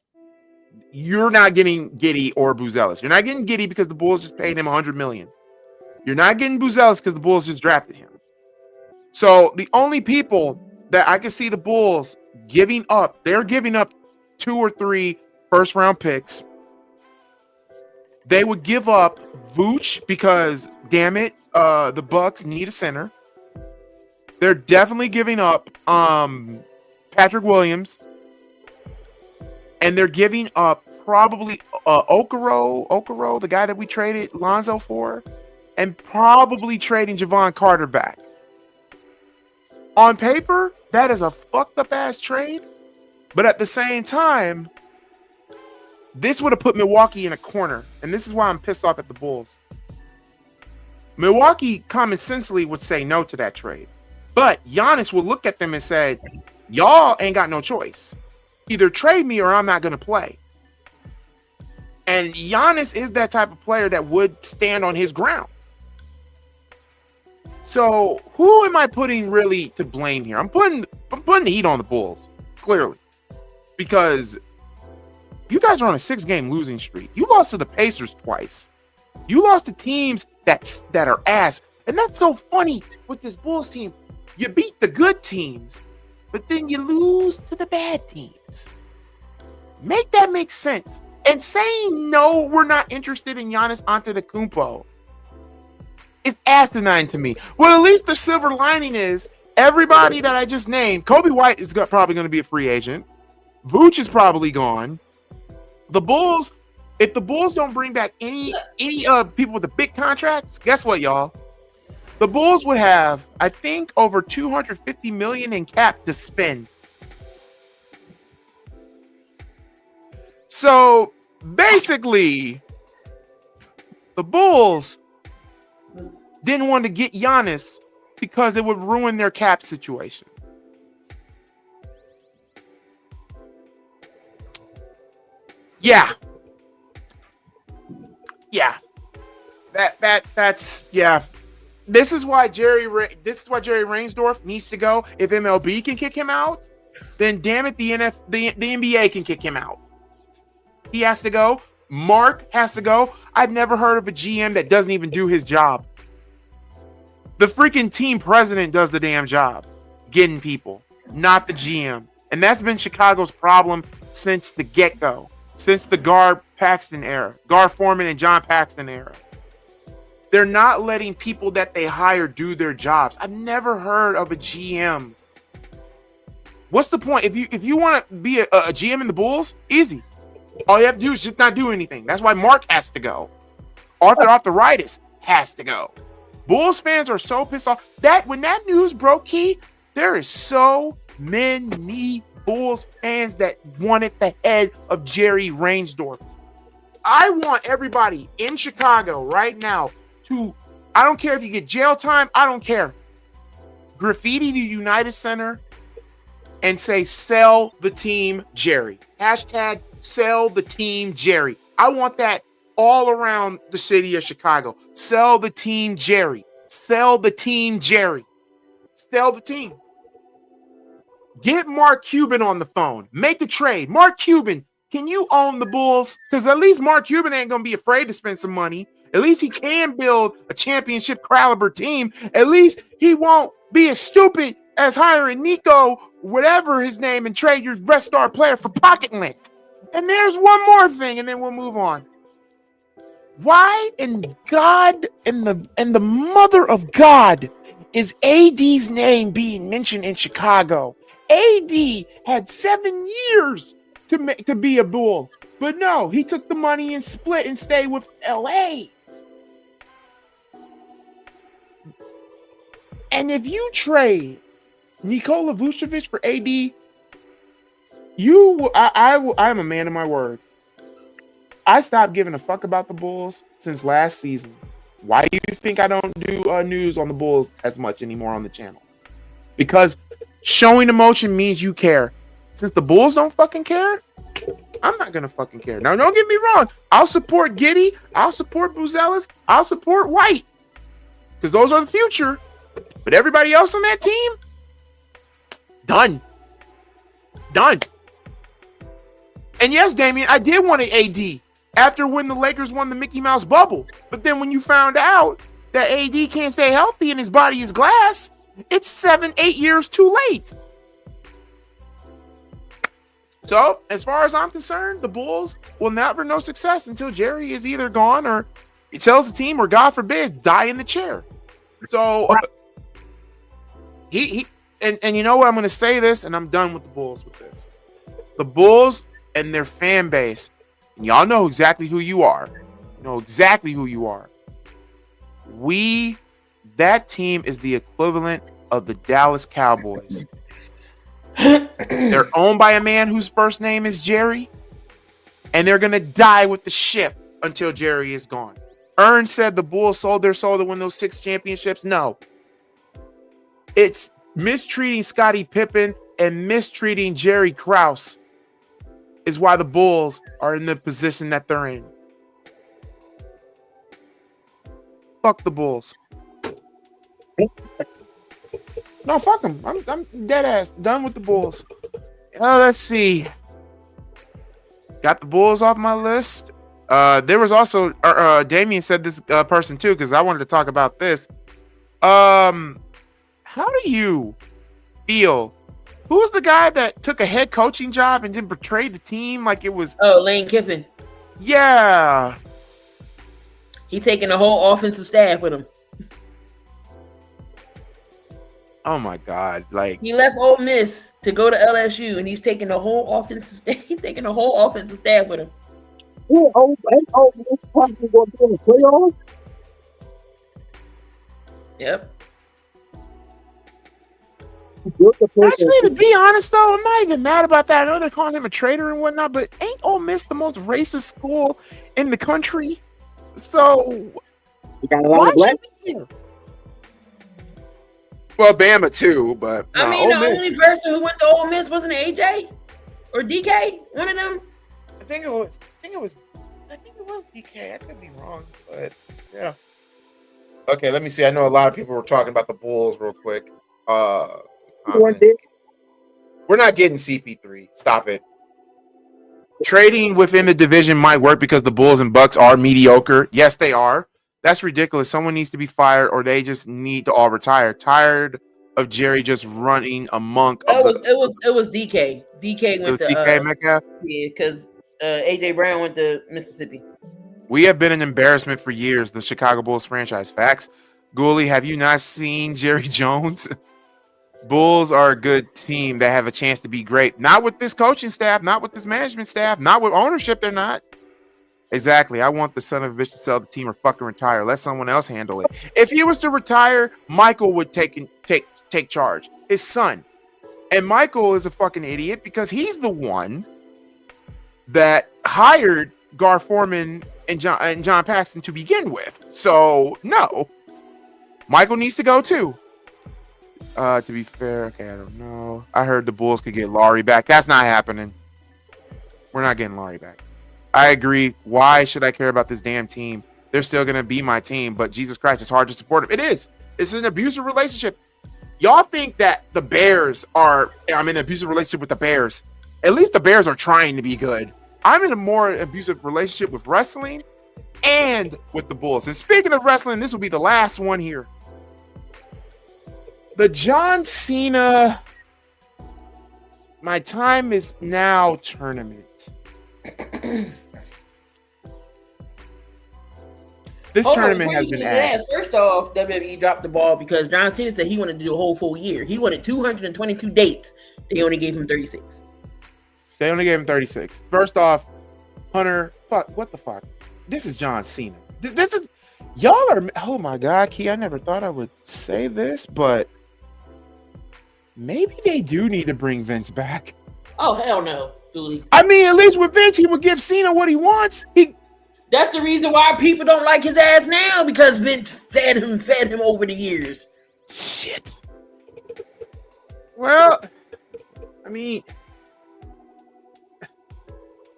You're not getting Giddey or Buzelis. You're not getting Giddey because the Bulls just paid him $100 million. You're not getting Buzelis because the Bulls just drafted him. So the only people that I can see the Bulls giving up, they're giving up 2 or 3 first round picks. They would give up Vooch because, damn it, the Bucks need a center. They're definitely giving up Patrick Williams, and they're giving up probably Okoro, the guy that we traded Lonzo for, and probably trading Javon Carter back. On paper, that is a fucked up ass trade, but at the same time, this would have put Milwaukee in a corner, and this is why I'm pissed off at the Bulls. Milwaukee common sensely would say no to that trade, but Giannis would look at them and say, y'all ain't got no choice. Either trade me or I'm not going to play. And Giannis is that type of player that would stand on his ground. So who am I putting really to blame here? I'm putting the heat on the Bulls, clearly, because you guys are on a 6-game losing streak. You lost to the Pacers twice. You lost to teams that are ass. And that's so funny with this Bulls team. You beat the good teams, but then you lose to the bad teams. Make that make sense. And saying no, we're not interested in Giannis Antetokounmpo is asinine to me. Well, at least the silver lining is everybody that I just named. Kobe White is probably going to be a free agent. Vooch is probably gone. The Bulls, if the Bulls don't bring back any people with the big contracts, guess what, y'all? The Bulls would have, I think, over $250 million in cap to spend. So basically, the Bulls didn't want to get Giannis because it would ruin their cap situation. Yeah. That's This is why Jerry Reinsdorf needs to go. If MLB can kick him out, then damn it, the NBA can kick him out. He has to go. Mark has to go. I've never heard of a GM that doesn't even do his job. The freaking team president does the damn job, getting people, not the GM. And that's been Chicago's problem since the get-go, since the Gar Forman and John Paxton era. They're not letting people that they hire do their jobs. I've never heard of a GM. What's the point? If you want to be a GM in the Bulls, easy. All you have to do is just not do anything. That's why Mark has to go. Arthur Arthritis has to go. Bulls fans are so pissed off that when that news broke, Key, there is so many Bulls fans that wanted the head of Jerry Reinsdorf. I want everybody in Chicago right now to, I don't care if you get jail time, I don't care. Graffiti the United Center and say, sell the team Jerry. Hashtag sell the team Jerry. I want that all around the city of Chicago. Sell the team Jerry. Sell the team Jerry. Sell the team. Get Mark Cuban on the phone. Make a trade. Mark Cuban, can you own the Bulls? Because at least Mark Cuban ain't going to be afraid to spend some money. At least he can build a championship caliber team. At least he won't be as stupid as hiring Nico, whatever his name, and trade your best star player for pocket lint. And there's one more thing, and then we'll move on. Why in God and the mother of God is AD's name being mentioned in Chicago? AD had 7 years to be a Bull, but no, he took the money and split and stayed with LA. And if you trade Nikola Vucevic for AD, I am a man of my word. I stopped giving a fuck about the Bulls since last season. Why do you think I don't do news on the Bulls as much anymore on the channel? Because showing emotion means you care. Since the Bulls don't fucking care, I'm not gonna fucking care. Now, don't get me wrong. I'll support Giddey. I'll support Buzelis. I'll support White. Because those are the future. But everybody else on that team, done. And yes, Damian, I did want an AD after when the Lakers won the Mickey Mouse bubble. But then when you found out that AD can't stay healthy and his body is glass, It's 7-8 years too late. So, as far as I'm concerned, the Bulls will never know success until Jerry is either gone or he sells the team or, God forbid, die in the chair. So, and you know what? I'm going to say this, and I'm done with the Bulls with this. The Bulls and their fan base, and y'all know exactly who you are. You know exactly who you are. That team is the equivalent of the Dallas Cowboys. They're owned by a man whose first name is Jerry, and they're going to die with the ship until Jerry is gone. Ern said the Bulls sold their soul to win those 6 championships. No. It's mistreating Scottie Pippen and mistreating Jerry Krause is why the Bulls are in the position that they're in. Fuck the Bulls. No, fuck them. I'm dead ass done with the Bulls. Let's see. Got the Bulls off my list. There was also Damien said this person too because I wanted to talk about this. How do you feel? Who's the guy that took a head coaching job and then betrayed the team like it was? Oh, Lane Kiffin. Yeah. He taking the whole offensive staff with him. Oh my God! Like he left Ole Miss to go to LSU, and he's taking the whole offensive staff. He's taking the whole offensive staff with him. Yeah, Ole Miss probably going to be in the playoffs. Yep. Actually, to be honest, though, I'm not even mad about that. I know they're calling him a traitor and whatnot, but ain't Ole Miss the most racist school in the country? So, you got a lot of black. Well, Bama too, but I mean, the only person who went to Ole Miss wasn't AJ or DK. One of them. I think it was DK. I could be wrong, but yeah. Okay, let me see. I know a lot of people were talking about the Bulls real quick. We're not getting CP3. Stop it. Trading within the division might work because the Bulls and Bucks are mediocre. Yes, they are. That's ridiculous. Someone needs to be fired, or they just need to all retire. Tired of Jerry just running amok. It was DK. DK went to DK Metcalf. Yeah, because AJ Brown went to Mississippi. We have been an embarrassment for years. The Chicago Bulls franchise. Facts. Goolie, have you not seen Jerry Jones? Bulls are a good team that have a chance to be great. Not with this coaching staff, not with this management staff, not with ownership. They're not. Exactly. I want the son of a bitch to sell the team or fucking retire. Let someone else handle it. If he was to retire, Michael would take charge. His son. And Michael is a fucking idiot because he's the one that hired Gar Forman and John Paxson to begin with. So, no. Michael needs to go too. To be fair, okay, I don't know. I heard the Bulls could get Laurie back. That's not happening. We're not getting Laurie back. I agree. Why should I care about this damn team? They're still going to be my team, but Jesus Christ, it's hard to support them. It is. It's an abusive relationship. Y'all think that the Bears are, I'm in an abusive relationship with the Bears. At least the Bears are trying to be good. I'm in a more abusive relationship with wrestling and with the Bulls. And speaking of wrestling, this will be the last one here. The John Cena My Time Is Now tournament. This tournament has been asked. First off, WWE dropped the ball because John Cena said he wanted to do a whole full year. He wanted 222 dates. They only gave him 36. They only gave him 36. First off, Hunter, fuck, what the fuck? This is John Cena. This is, y'all are, oh my God, Key, I never thought I would say this, but maybe they do need to bring Vince back. Oh, hell no, Goolie. I mean, at least with Vince, he would give Cena what he wants. That's the reason why people don't like his ass now, because Vince fed him over the years. Shit. Well, I mean,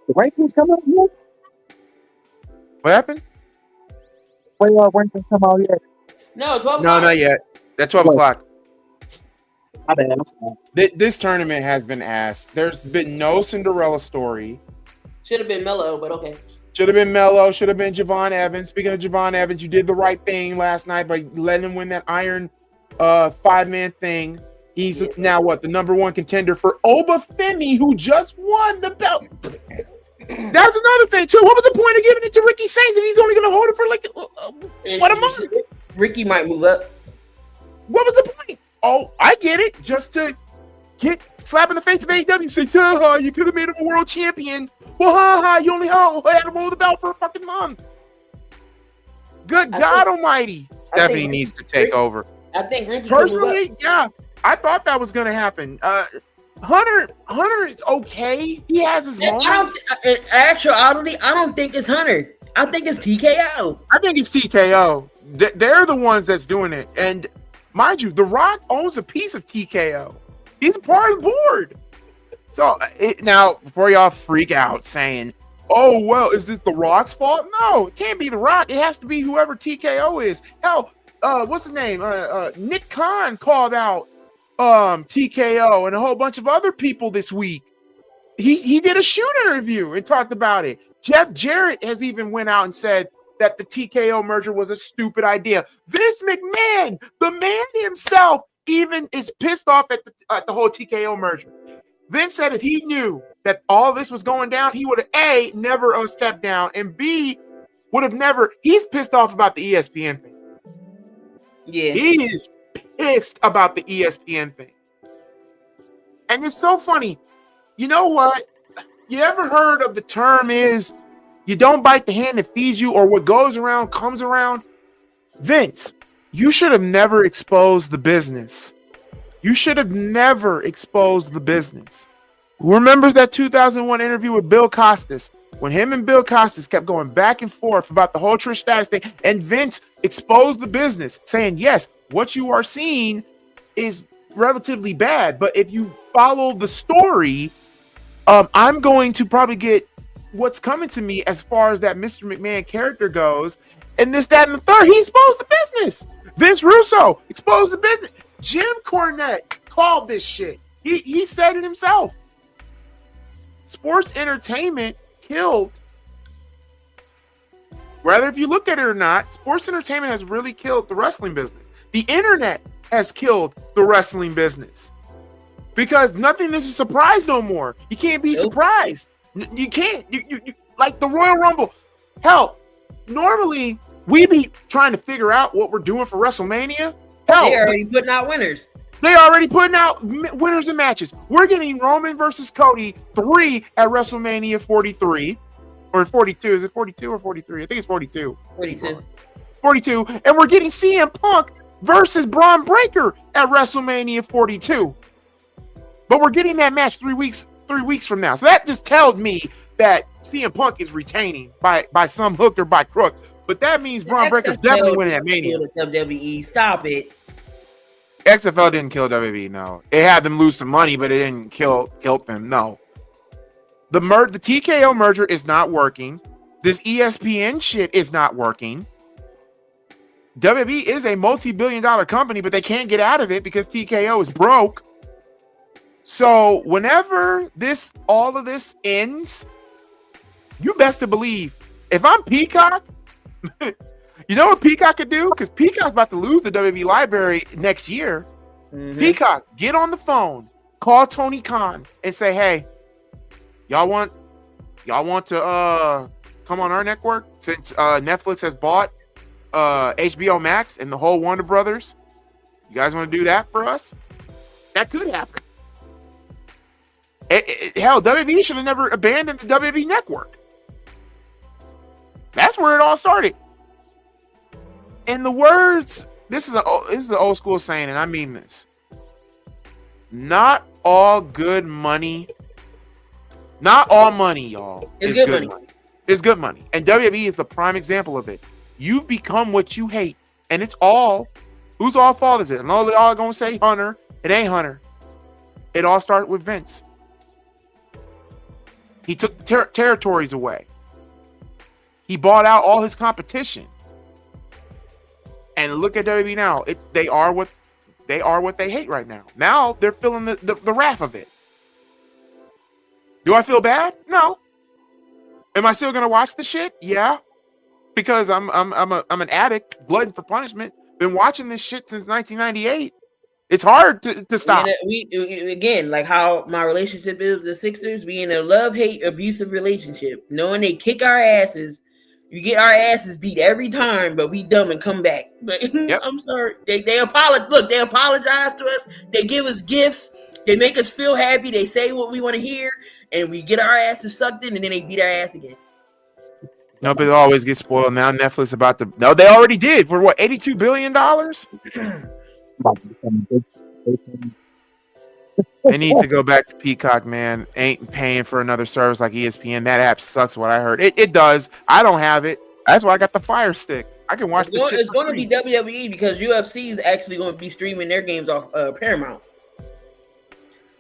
the rankings come out yet? What happened? When rankings come out yet? No, 12 No, not yet. That's 12 o'clock. My bad. This tournament has been asked. There's been no Cinderella story. Should have been Melo, but okay. Should have been Melo. Should have been Javon Evans. Speaking of Javon Evans, you did the right thing last night by letting him win that Iron 5-man thing. He's now what, the number one contender for Obafemi, who just won the belt. That's another thing too. What was the point of giving it to Ricky Sainz if he's only going to hold it for like what, a month? Ricky might move up. What was the point? Oh, I get it. Just to get slap in the face of AEW, say, you could have made him a world champion. Well, you only had him hold the belt for a fucking month. Good God Almighty! Stephanie needs to take over. I think Ricky personally, yeah, I thought that was going to happen. Hunter is okay. He has his moments. Actually, I don't think it's Hunter. I think it's TKO. I think it's TKO. They're the ones that's doing it. And mind you, The Rock owns a piece of TKO. He's a part of the board. So now, before y'all freak out saying, oh, well, is this The Rock's fault? No, it can't be The Rock. It has to be whoever TKO is. Hell, what's his name? Nick Khan called out TKO and a whole bunch of other people this week. He did a shooter review and talked about it. Jeff Jarrett has even went out and said that the TKO merger was a stupid idea. Vince McMahon, the man himself, even is pissed off at the whole TKO merger. Vince said if he knew that all this was going down, he would have A, never stepped down, and B, would have never. He's pissed off about the ESPN thing. Yeah. He is pissed about the ESPN thing. And it's so funny. You know what? You ever heard of the term is you don't bite the hand that feeds you, or what goes around comes around? Vince, you should have never exposed the business. You should have never exposed the business. Who remembers that 2001 interview with Bill Costas? When him and Bill Costas kept going back and forth about the whole Trish Stratus thing, and Vince exposed the business, saying, yes, what you are seeing is relatively bad, but if you follow the story, I'm going to probably get what's coming to me as far as that Mr. McMahon character goes, and this, that, and the third. He exposed the business. Vince Russo exposed the business. Jim Cornette called this shit. He said it himself. Sports entertainment killed. Whether if you look at it or not, sports entertainment has really killed the wrestling business. The internet has killed the wrestling business. Because nothing is a surprise no more. You can't be surprised. You can't. You like the Royal Rumble. Hell, normally we be trying to figure out what we're doing for WrestleMania. Hell, they're already putting out winners. They already putting out winners and matches. We're getting Roman versus Cody 3 at WrestleMania 43 or 42. Is it 42 or 43? I think it's 42. 42. And we're getting CM Punk versus Braun Breaker at WrestleMania 42. But we're getting that match 3 weeks from now. So that just tells me that CM Punk is retaining by some hook or by crook. But that means Braun Breaker's definitely winning that Mania. WWE, stop it. XFL didn't kill WWE, no. It had them lose some money, but it didn't kill them, no. The TKO merger is not working. This ESPN shit is not working. WWE is a multi-billion-dollar company, but they can't get out of it because TKO is broke. So whenever all of this ends, you best to believe, if I'm Peacock, you know what Peacock could do? Because Peacock's about to lose the WWE library next year. Mm-hmm. Peacock, get on the phone, call Tony Khan, and say, "Hey, y'all want to come on our network since Netflix has bought HBO Max and the whole Warner Brothers? You guys want to do that for us?" That could happen. Hell, WWE should have never abandoned the WWE network. That's where it all started. In the words, this is an old school saying, and I mean this. Not all money, y'all, is good money. It's good money. And WWE is the prime example of it. You've become what you hate. And it's all, whose all fault is it? And all they all going to say Hunter. It ain't Hunter. It all started with Vince. He took the territories away. He bought out all his competition. And look at WWE now. They are what they hate right now. Now they're feeling the wrath of it. Do I feel bad? No. Am I still gonna watch the shit? Yeah. Because I'm an addict, glutton for punishment. been watching this shit since 1998. It's hard to stop. We again, like how my relationship is with the Sixers, we in a love-hate abusive relationship. Knowing they kick our asses, we get our asses beat every time, but we dumb and come back. But Yep. I'm sorry. They apologize. Look, they apologize to us. They give us gifts. They make us feel happy. They say what we want to hear, and we get our asses sucked in, and then they beat our ass again. No, but it always gets spoiled. Now Netflix about to. No, they already did for what, $82 billion? They need to go back to Peacock, man. Ain't paying for another service like ESPN. That app sucks. What I heard, it does. I don't have it. That's why I got the Fire Stick. I can watch this shit. It's going to be WWE because UFC is actually going to be streaming their games off Paramount.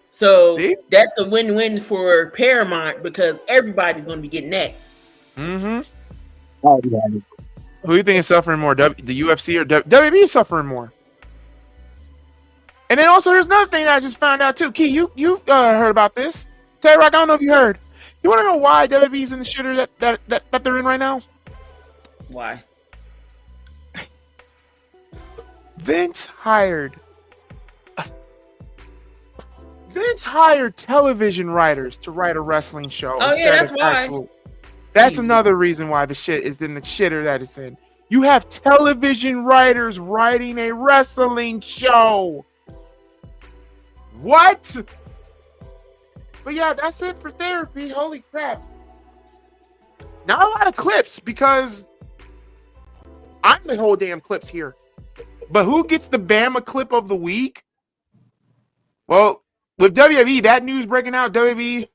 So that's a win-win for Paramount because everybody's going to be getting that. Mm-hmm. Who do you think is suffering more, the UFC or WWE is suffering more? And then also, there's another thing that I just found out too. Key, you heard about this? Tay-Rock, I don't know if you heard. You want to know why WWE's in the shitter that they're in right now? Why? Vince hired television writers to write a wrestling show. Oh yeah, that's why. That's another reason why the shit is in the shitter that it's in. You have television writers writing a wrestling show. What? But yeah, that's it for therapy. Holy crap. Not a lot of clips because I'm the whole damn clips here. But who gets the Bama clip of the week? Well, with WWE, that news breaking out, WWE.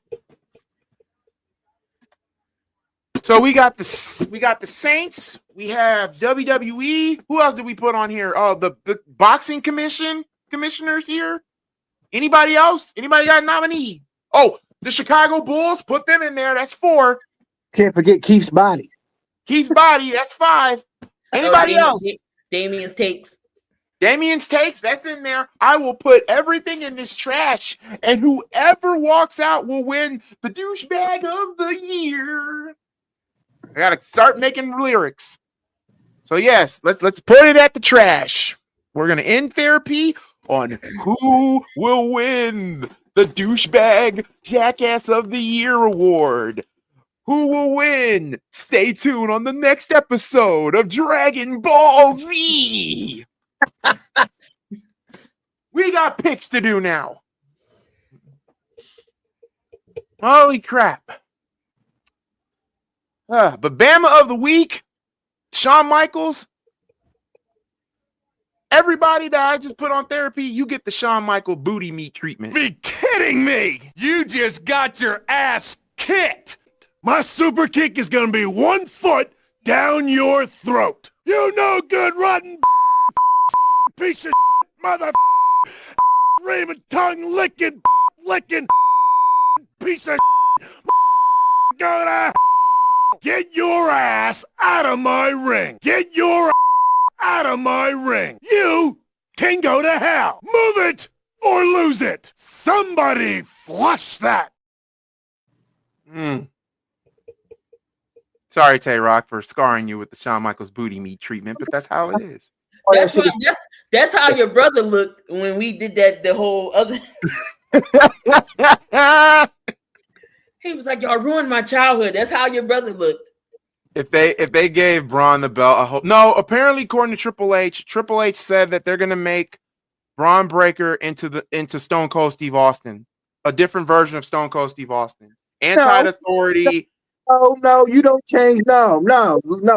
So we got the Saints. We have WWE. Who else did we put on here? Oh, the boxing commissioners here. Anybody else? Anybody got a nominee? Oh, the Chicago Bulls. Put them in there. That's 4. Can't forget Keith's body. Keith's body. That's 5. Anybody else? Damien's takes. Damien's takes. That's in there. I will put everything in this trash, and whoever walks out will win the douchebag of the year. I gotta start making lyrics. So yes, let's put it at the trash. We're gonna end therapy on who will win the douchebag jackass of the year award. Who will win? Stay tuned on the next episode of Dragon Ball Z. We got picks to do now. Holy crap. But Bama of the week, Shawn Michaels. Everybody that I just put on therapy, you get the Shawn Michaels booty meat treatment. Be kidding me! You just got your ass kicked! My super kick is gonna be 1 foot down your throat! You no good, rotten piece of mother Raven tongue licking piece of gonna get your ass out of my ring! Get your out of my ring! You can go to hell! Move it or lose it! Somebody flush that! Sorry, Tay-Rock, for scarring you with the Shawn Michaels booty meat treatment, but that's how it is. That's how your brother looked when we did that. The whole other. He was like, "Y'all ruined my childhood." That's how your brother looked. If they gave Braun the belt, I hope. No, apparently, according to Triple H said that they're gonna make Braun Breaker into Stone Cold Steve Austin, a different version of Stone Cold Steve Austin, anti-authority. No, you don't change. No.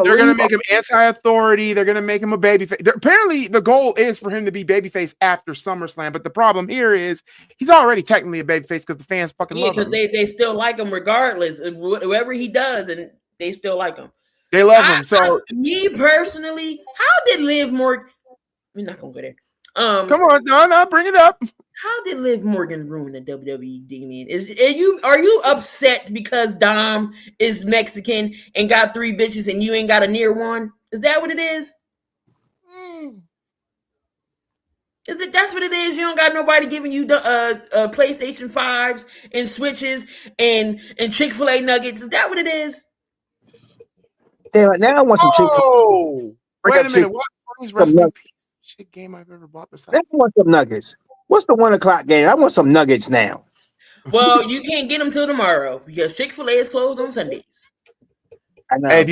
They're gonna make him anti-authority. They're gonna make him a babyface. Apparently, the goal is for him to be babyface after SummerSlam. But the problem here is he's already technically a babyface because the fans fucking love him. Because they still like him regardless of whatever he does, and they still like him. They love him. So me personally, how did Liv Morgan? We're not gonna go there. Come on, no, bring it up. How did Liv Morgan ruin the WWE, Damien? Are you upset because Dom is Mexican and got 3 bitches and you ain't got a near one? Is that what it is? That's what it is? You don't got nobody giving you the PlayStation 5s and Switches and Chick-fil-A nuggets. Is that what it is? Damn it, now I want some Chick-fil-A. Oh, wait a minute. What? Rest in peace shit game I've ever bought I besides. want some nuggets. What's the 1:00 game? I want some nuggets now. Well, you can't get them till tomorrow because Chick-fil-A is closed on Sundays. I know. Hey,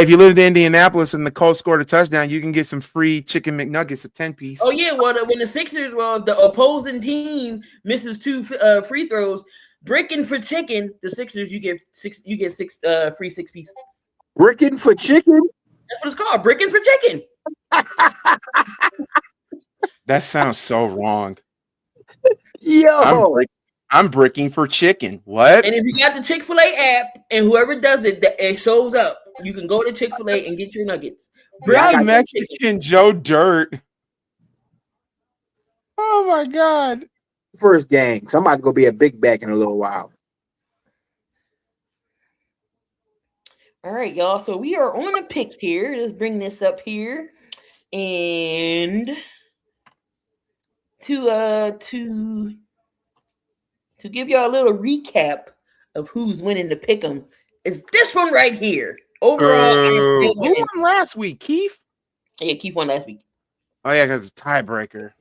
if you lived in Indianapolis and the Colts scored a touchdown, you can get some free chicken McNuggets, a 10-piece. Oh yeah, well when the Sixers, the opposing team misses 2 free throws, bricking for chicken, the Sixers you get six free 6 pieces. Bricking for chicken? That's what it's called, bricking for chicken. That sounds so wrong. Yo. I'm bricking for chicken. What? And if you got the Chick-fil-A app and whoever does it, it shows up. You can go to Chick-fil-A and get your nuggets. Y'all Mexican Joe Dirt. Oh my God. First game. So I'm about to go be a big back in a little while. All right, y'all. So we are on the picks here. Let's bring this up here. And to give y'all a little recap of who's winning the pick'em, is this one right here. Overall, who won last week? Keith? Yeah, Keith won last week. Oh yeah, because it's a tiebreaker.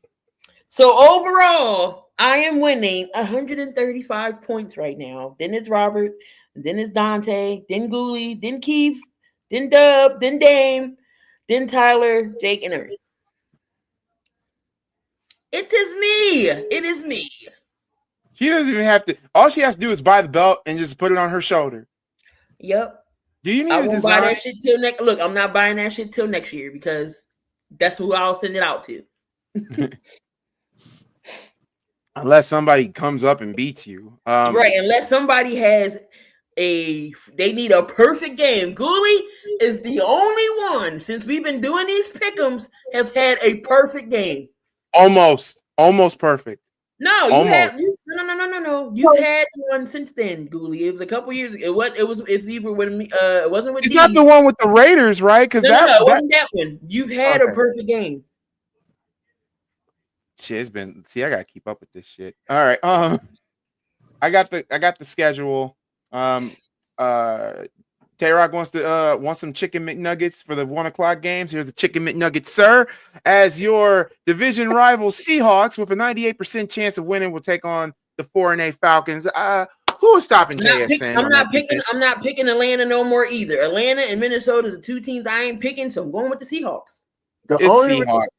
So overall, I am winning 135 points right now. Then it's Robert, then it's Dante, then Goolie, then Keith, then Dub, then Dame, then Tyler, Jake, and Ernest. It is me. It is me. She doesn't even have to. All she has to do is buy the belt and just put it on her shoulder. Yep. Do you need I to won't buy that shit till next. Look, I'm not buying that shit till next year because that's who I'll send it out to. Unless somebody comes up and beats you. Right, unless somebody has they need a perfect game. Goolie is the only one since we've been doing these pick'ems have had a perfect game. Almost perfect. No, you had no. You've had one since then, Goolie. It was a couple years ago. It was if you were with me. It wasn't with. It's not the one with the Raiders, right? Because no, it wasn't that one. You've had a perfect game. Shit, it's been. See, I gotta keep up with this shit. All right. I got the schedule. Tay-Rock wants some chicken McNuggets for the 1:00 games. Here's the chicken McNuggets, sir. As your division rival Seahawks, with a 98% chance of winning, will take on the 4-8 Falcons. Who is stopping JSN? I'm not picking Atlanta no more either. Atlanta and Minnesota are the two teams I ain't picking, so I'm going with the Seahawks. The Seahawks.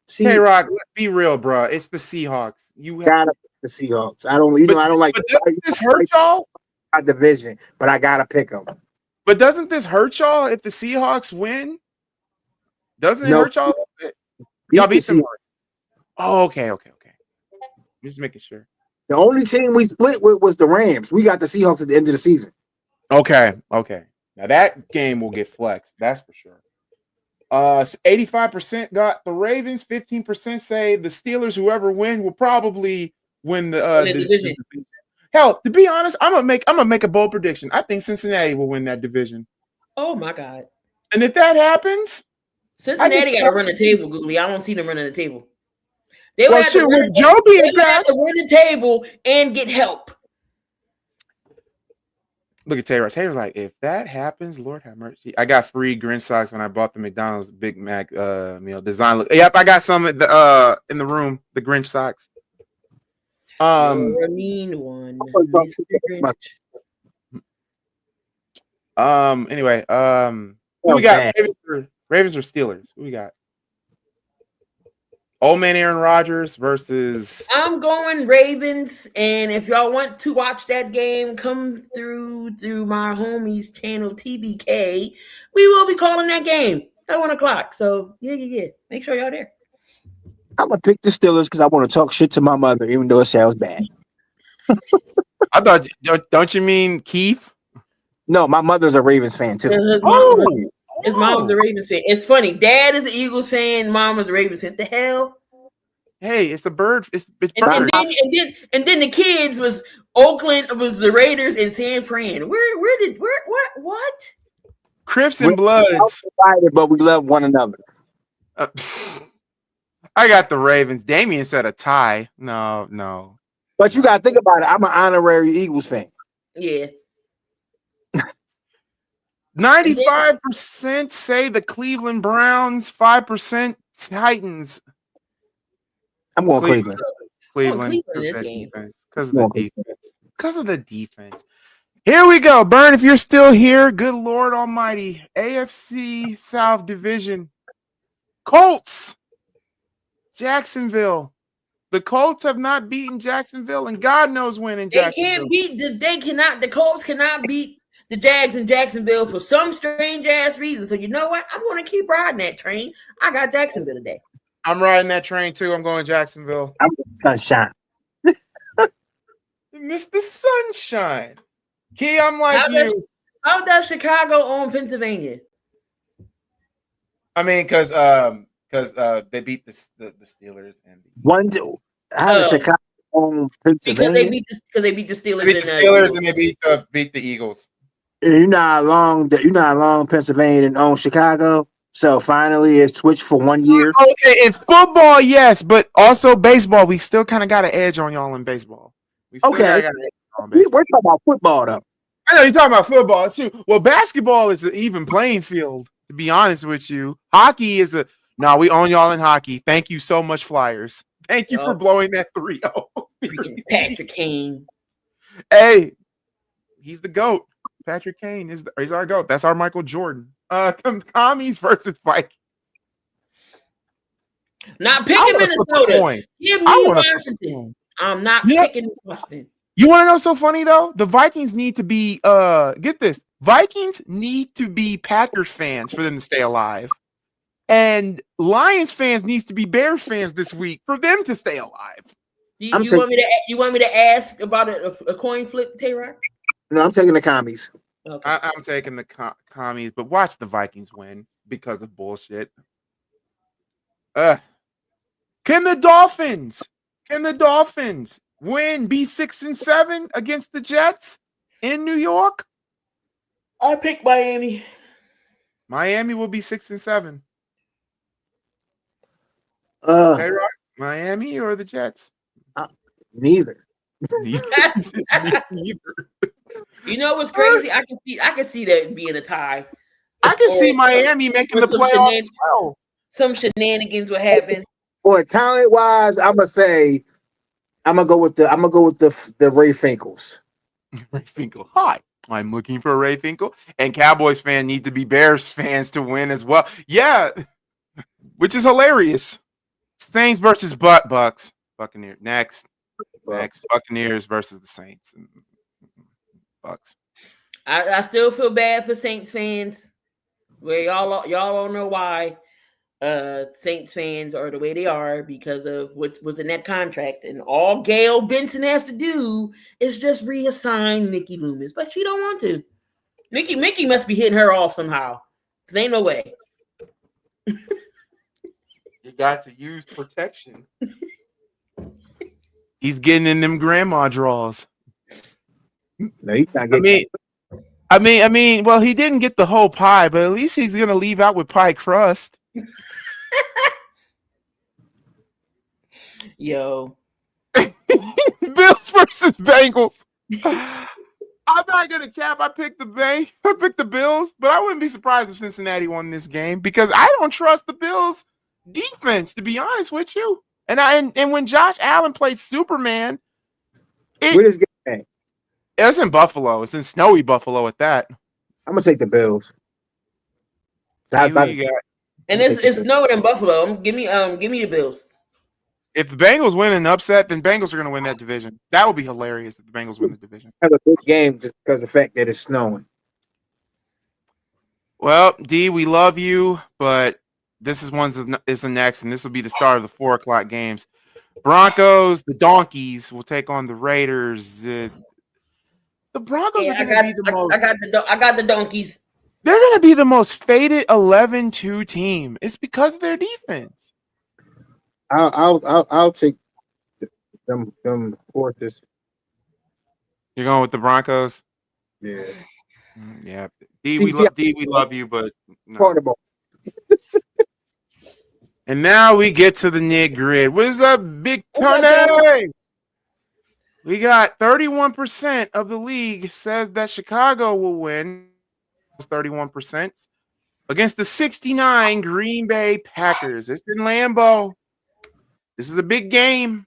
Tay-Rock, be real, bro. It's the Seahawks. You gotta pick the Seahawks. I don't like. But doesn't this hurt y'all? Our division, but I gotta pick them. But doesn't this hurt y'all if the Seahawks win? Doesn't it hurt y'all a little bit? Y'all beat them. Oh, okay. Just making sure. The only team we split with was the Rams. We got the Seahawks at the end of the season. Okay. Now that game will get flexed. That's for sure. 85% got the Ravens. 15% say the Steelers. Whoever win will probably win the division. Hell, to be honest, I'm gonna make a bold prediction. I think Cincinnati will win that division. Oh my God! And if that happens, Cincinnati got to run the table, Google. I don't see them running the table. They would have to run the table and get help. Look at Taylor. Taylor's like, if that happens, Lord have mercy. I got free Grinch socks when I bought the McDonald's Big Mac meal design. Yep, I got some at the in the room. The Grinch socks. You're a mean one. Anyway, who we got? Ravens or Steelers? Who we got? Old man Aaron Rodgers versus. I'm going Ravens, and if y'all want to watch that game, come through my homies channel TBK. We will be calling that game at 1:00. So yeah. Make sure y'all there. I'm gonna pick the Steelers because I want to talk shit to my mother, even though it sounds bad. I thought, don't you mean Keith? No, my mother's a Ravens fan too. His mom's a Ravens fan. It's funny. Dad is an Eagles fan. Mom is a Ravens fan. The hell? Hey, it's a bird. It's and then the kids was Oakland, was the Raiders, and San Fran. What? Crips and Bloods. But we love one another. I got the Ravens. Damien said a tie. No. But you got to think about it. I'm an honorary Eagles fan. Yeah. 95% say the Cleveland Browns, 5% Titans. I'm going Cleveland. Cleveland in this game. because of the defense. Because of the defense. Here we go. Burn, if you're still here, good Lord Almighty. AFC South Division. Colts. Jacksonville. The Colts have not beaten Jacksonville, and God knows when in Jacksonville. The Colts cannot beat the Jags in Jacksonville for some strange ass reason. So you know what? I'm going to keep riding that train. I got Jacksonville today. I'm riding that train too. I'm going Jacksonville. I'm going Sunshine. Miss the sunshine. Key, I'm like you. How does Chicago own Pennsylvania? I mean, because they beat the Steelers and how does Chicago own Pennsylvania? Because they beat the Steelers. They beat the Steelers and they beat the Eagles. You know how long Pennsylvania didn't own Chicago. So finally, it switched for 1 year. Okay, in football, yes, but also baseball. We still kind of got an edge on y'all in baseball. Okay, we're talking about football though. I know you're talking about football too. Well, basketball is an even playing field. To be honest with you, hockey is we own y'all in hockey. Thank you so much, Flyers. Thank you for blowing that 3-0. Freaking Patrick Kane. Hey, he's the GOAT. Patrick Kane is our GOAT. That's our Michael Jordan. Commies versus Vikings. Not picking Minnesota. Give me Washington. I'm not picking Washington. You want to know so funny though? The Vikings need to be get this. Vikings need to be Packers fans for them to stay alive. And Lions fans needs to be Bears fans this week for them to stay alive. You want me to ask about a coin flip, Tay-Rock? No, I'm taking the commies. Okay. I'm taking the commies, but watch the Vikings win because of bullshit. Can the Dolphins win? Be 6-7 against the Jets in New York? I pick Miami. Miami will be 6-7. Miami or the Jets? Neither. Neither. You know what's crazy? I can see that being a tie. I can see Miami making the playoffs as well. Some shenanigans will happen. Boy, talent wise, I'm gonna go with the Ray Finkles. Ray Finkel. Hi, I'm looking for Ray Finkel. And Cowboys fans need to be Bears fans to win as well. Yeah, which is hilarious. Saints versus Bucks. Buccaneers. Next. Buccaneers versus the Saints. And Bucks. I still feel bad for Saints fans. Where y'all don't know why Saints fans are the way they are because of what was in that contract. And all Gail Benson has to do is just reassign Mickey Loomis. But she don't want to. Mickey must be hitting her off somehow. There ain't no way. You got to use protection. He's getting in them grandma draws. No, he's not getting I mean, well, he didn't get the whole pie, but at least he's gonna leave out with pie crust. Yo. Bills versus Bengals. I'm not gonna cap. I picked the Bills, but I wouldn't be surprised if Cincinnati won this game because I don't trust the Bills defense, to be honest with you. And when Josh Allen played Superman, it's in Buffalo. It's in snowy Buffalo at that. I'm gonna take the Bills. And it's snowing in Buffalo. Give me the Bills. If the Bengals win an upset, then Bengals are going to win that division. That would be hilarious if the Bengals win the division. Have a big game just because of the fact that it's snowing. Well, D, we love you, but this is the next, and this will be the start of the 4:00 games. Broncos, the Donkeys will take on the Raiders. The Broncos are going to be the most. I got the Donkeys. They're going to be the most faded 11-2 team. It's because of their defense. I'll take them horses. You're going with the Broncos? Yeah. Yeah. D, we love you, but no. And now we get to the nitty-gritty. What's up, Big Tony? We got 31% of the league says that Chicago will win. 31% against the 69 Green Bay Packers. It's in Lambeau. This is a big game.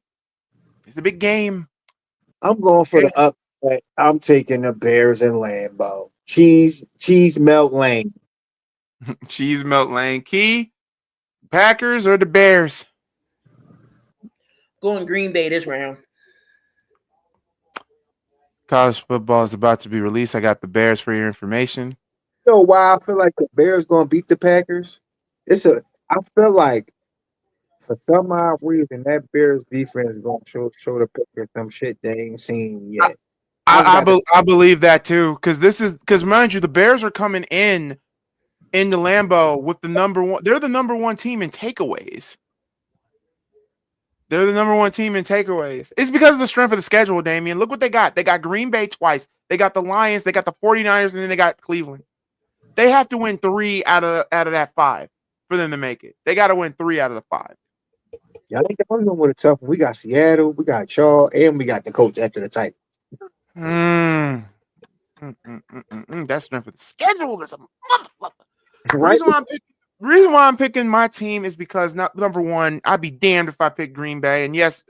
It's a big game. I'm going for the upset. I'm taking the Bears and Lambeau. Cheese melt lane. Cheese melt lane. Key, Packers or the Bears? Going Green Bay this round. College football is about to be released. I got the Bears for your information. You know why I feel like the Bears gonna beat the Packers? I feel like for some odd reason that Bears defense is gonna show the Packers some shit they ain't seen yet. I believe that too, because mind you, the Bears are coming in the Lambeau with the number one. They're the number one team in takeaways. It's because of the strength of the schedule, Damian. Look what they got. They got Green Bay twice. They got the Lions. They got the 49ers, and then they got Cleveland. They have to win 3 out of that 5 for them to make it. They got to win 3 out of the 5. Y'all think the only one with a tough one. We got Seattle, we got Shaw, and we got the coach after the type. That strength of the schedule is a motherfucker. Right? The reason why I'm picking my team is because number one, I'd be damned if I pick Green Bay. And yes,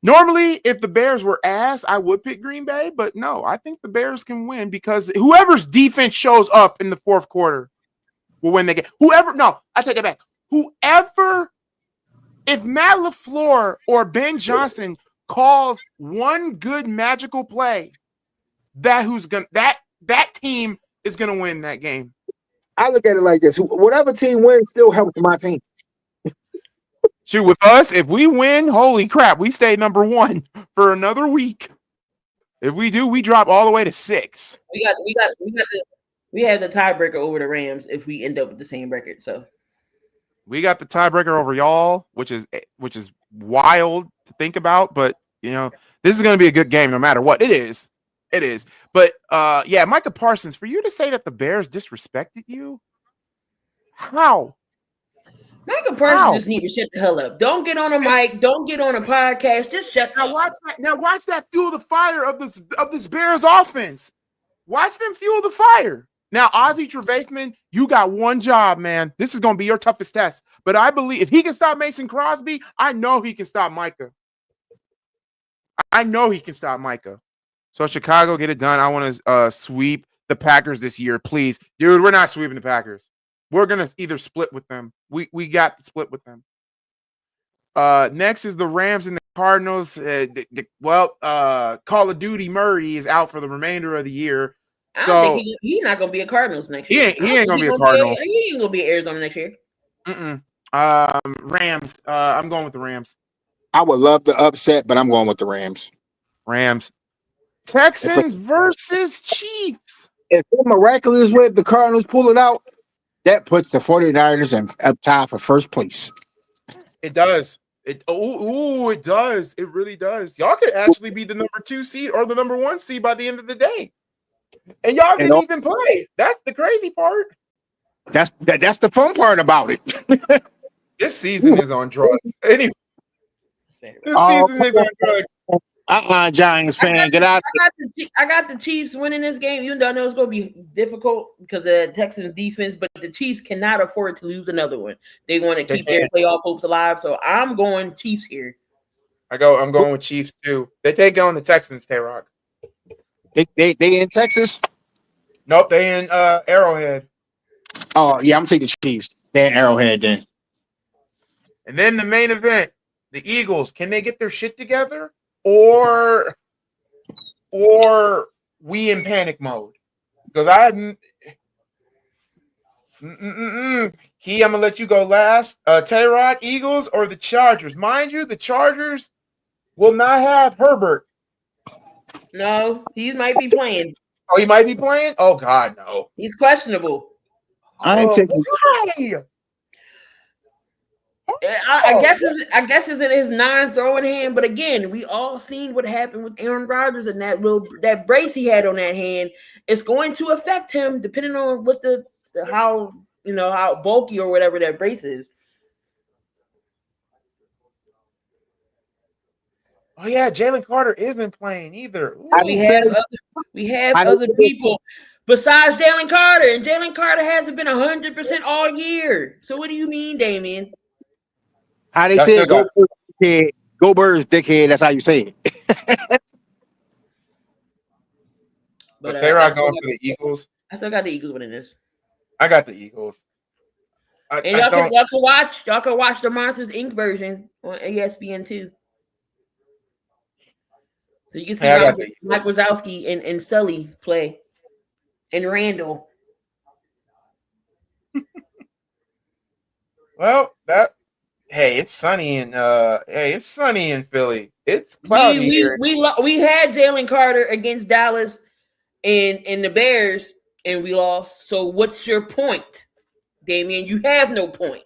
normally if the Bears were ass, I would pick Green Bay. But no, I think the Bears can win because whoever's defense shows up in the fourth quarter will win the game. I take it back. If Matt LaFleur or Ben Johnson calls one good magical play, that team is gonna win that game. I look at it like this: whatever team wins still helps my team. Shoot, with us, if we win, holy crap, we stay number 1 for another week. If we do, we drop all the way to 6. We have the tiebreaker over the Rams if we end up with the same record. So we got the tiebreaker over y'all, which is wild to think about, but this is going to be a good game no matter what. It is. But Micah Parsons, for you to say that the Bears disrespected you, how? Micah Parsons just need to shut the hell up. Don't get on a mic. Don't get on a podcast. Just shut up. Watch that fuel the fire of this Bears offense. Watch them fuel the fire. Now, Ozzie Trevathan, you got one job, man. This is going to be your toughest test. But I believe if he can stop Mason Crosby, I know he can stop Micah. So Chicago, get it done. I want to sweep the Packers this year, please. Dude, we're not sweeping the Packers. We're going to either split with them. We got to split with them. Next is the Rams and the Cardinals. Call of Duty Murray is out for the remainder of the year. I don't think he's not going to be a Cardinals next year. He ain't going to be a Cardinals. He ain't going to be Arizona next year. Rams. I'm going with the Rams. I would love the upset, but I'm going with the Rams. Texans versus Chiefs. If the miraculous way the Cardinals pull it out, that puts the 49ers up top for first place. It does. It does. It really does. Y'all could actually be the number 2 seed or the number 1 seed by the end of the day. And y'all didn't even play. That's the crazy part. That's the fun part about it. This season is on drugs. Anyway, season is on drugs. Giants fan, get out. I got the Chiefs winning this game, even though I know it's going to be difficult because of the Texans defense, but the Chiefs cannot afford to lose another one. They want to keep their playoff hopes alive, so I'm going Chiefs here. I'm going with Chiefs too. They take on the Texans, Tay-Rock. They in Texas? Nope, they in Arrowhead. Oh yeah, I'm taking the Chiefs. They're in Arrowhead then. And then the main event, the Eagles. Can they get their shit together? Or we in panic mode? Because I hadn't. Key, I'm gonna let you go last. Tay-Rock, Eagles, or the Chargers? Mind you, the Chargers will not have Herbert. No, he might be playing. Oh, he might be playing? Oh God, no. He's questionable. I ain't taking. I guess it's in his 9th throwing hand, but again, we all seen what happened with Aaron Rodgers and that brace he had on that hand. It's going to affect him depending on what how bulky or whatever that brace is. Oh yeah, Jalen Carter isn't playing either. We have other people, Besides Jalen Carter, and Jalen Carter hasn't been 100% all year. So what do you mean, Damien? How they Y'all say still it, go got. Birds, dickhead. Go Birds, dickhead. That's how you say it. So But Tay-Rod going for the Eagles. I still got the Eagles winning this. I got the Eagles. And I don't. y'all can watch the Monsters Inc. version on ESPN too. So you can see Hey, I got the Mike Eagles. Wazowski and Sully play. And Randall. Well, it's sunny in it's sunny in Philly. It's We cloudy we here. we had Jalen Carter against Dallas and the Bears, and we lost. So what's your point, Damien? You have no point.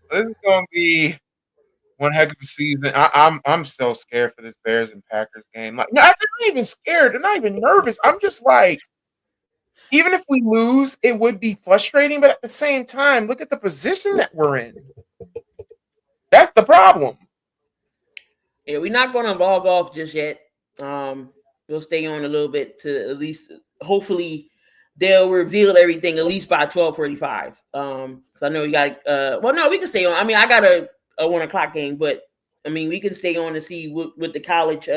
This is gonna be one heck of a season. I'm so scared for this Bears and Packers game. Like, no, I'm not even scared. I'm not even nervous. I'm just like, even if we lose, it would be frustrating. But at the same time, look at the position that we're in. That's the problem. Yeah, we're not going to log off just yet. We'll stay on a little bit to at least, hopefully, they'll reveal everything at least by 12:45. Because I know you got. Well, no, we can stay on. I mean, I got a 1:00 game, but I mean, we can stay on to see what the college,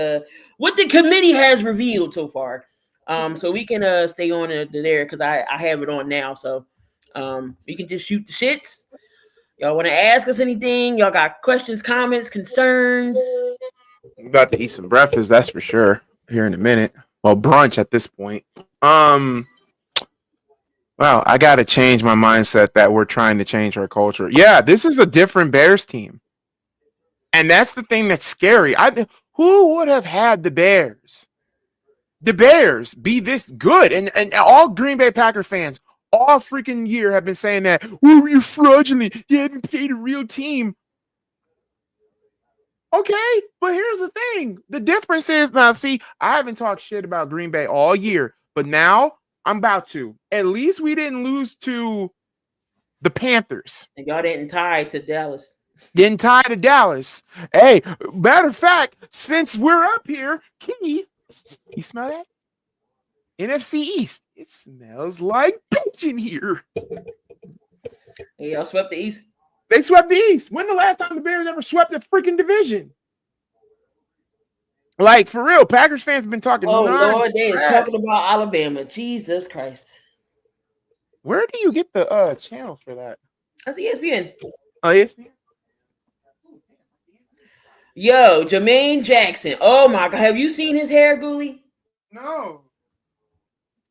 what the committee has revealed so far. So we can stay on there because I have it on now. So we can just shoot the shits. Y'all want to ask us anything? Y'all got questions, comments, concerns? I'm about to eat some breakfast, that's for sure. Here in a minute. Well, brunch at this point. Well, I gotta change my mindset that we're trying to change our culture. Yeah, this is a different Bears team. And that's the thing that's scary. Who would have had the Bears? The Bears be this good. And all Green Bay Packer fans all freaking year have been saying that, oh, you're fraudulent. You haven't played a real team. Okay, but here's the thing. The difference is now, see, I haven't talked shit about Green Bay all year, but now I'm about to. At least we didn't lose to the Panthers. And y'all didn't tie to Dallas. Didn't tie to Dallas. Hey, matter of fact, since we're up here, Key, you smell that? NFC East. It smells like bitch in here. And y'all swept the East. They swept the East. When the last time the Bears ever swept a freaking division? Like, for real, Packers fans have been talking. Oh, Lord, they is talking about Alabama. Jesus Christ. Where do you get the channel for that? That's ESPN. Oh, ESPN? Yo, Jermaine Jackson. Oh, my God. Have you seen his hair, Goolie? No.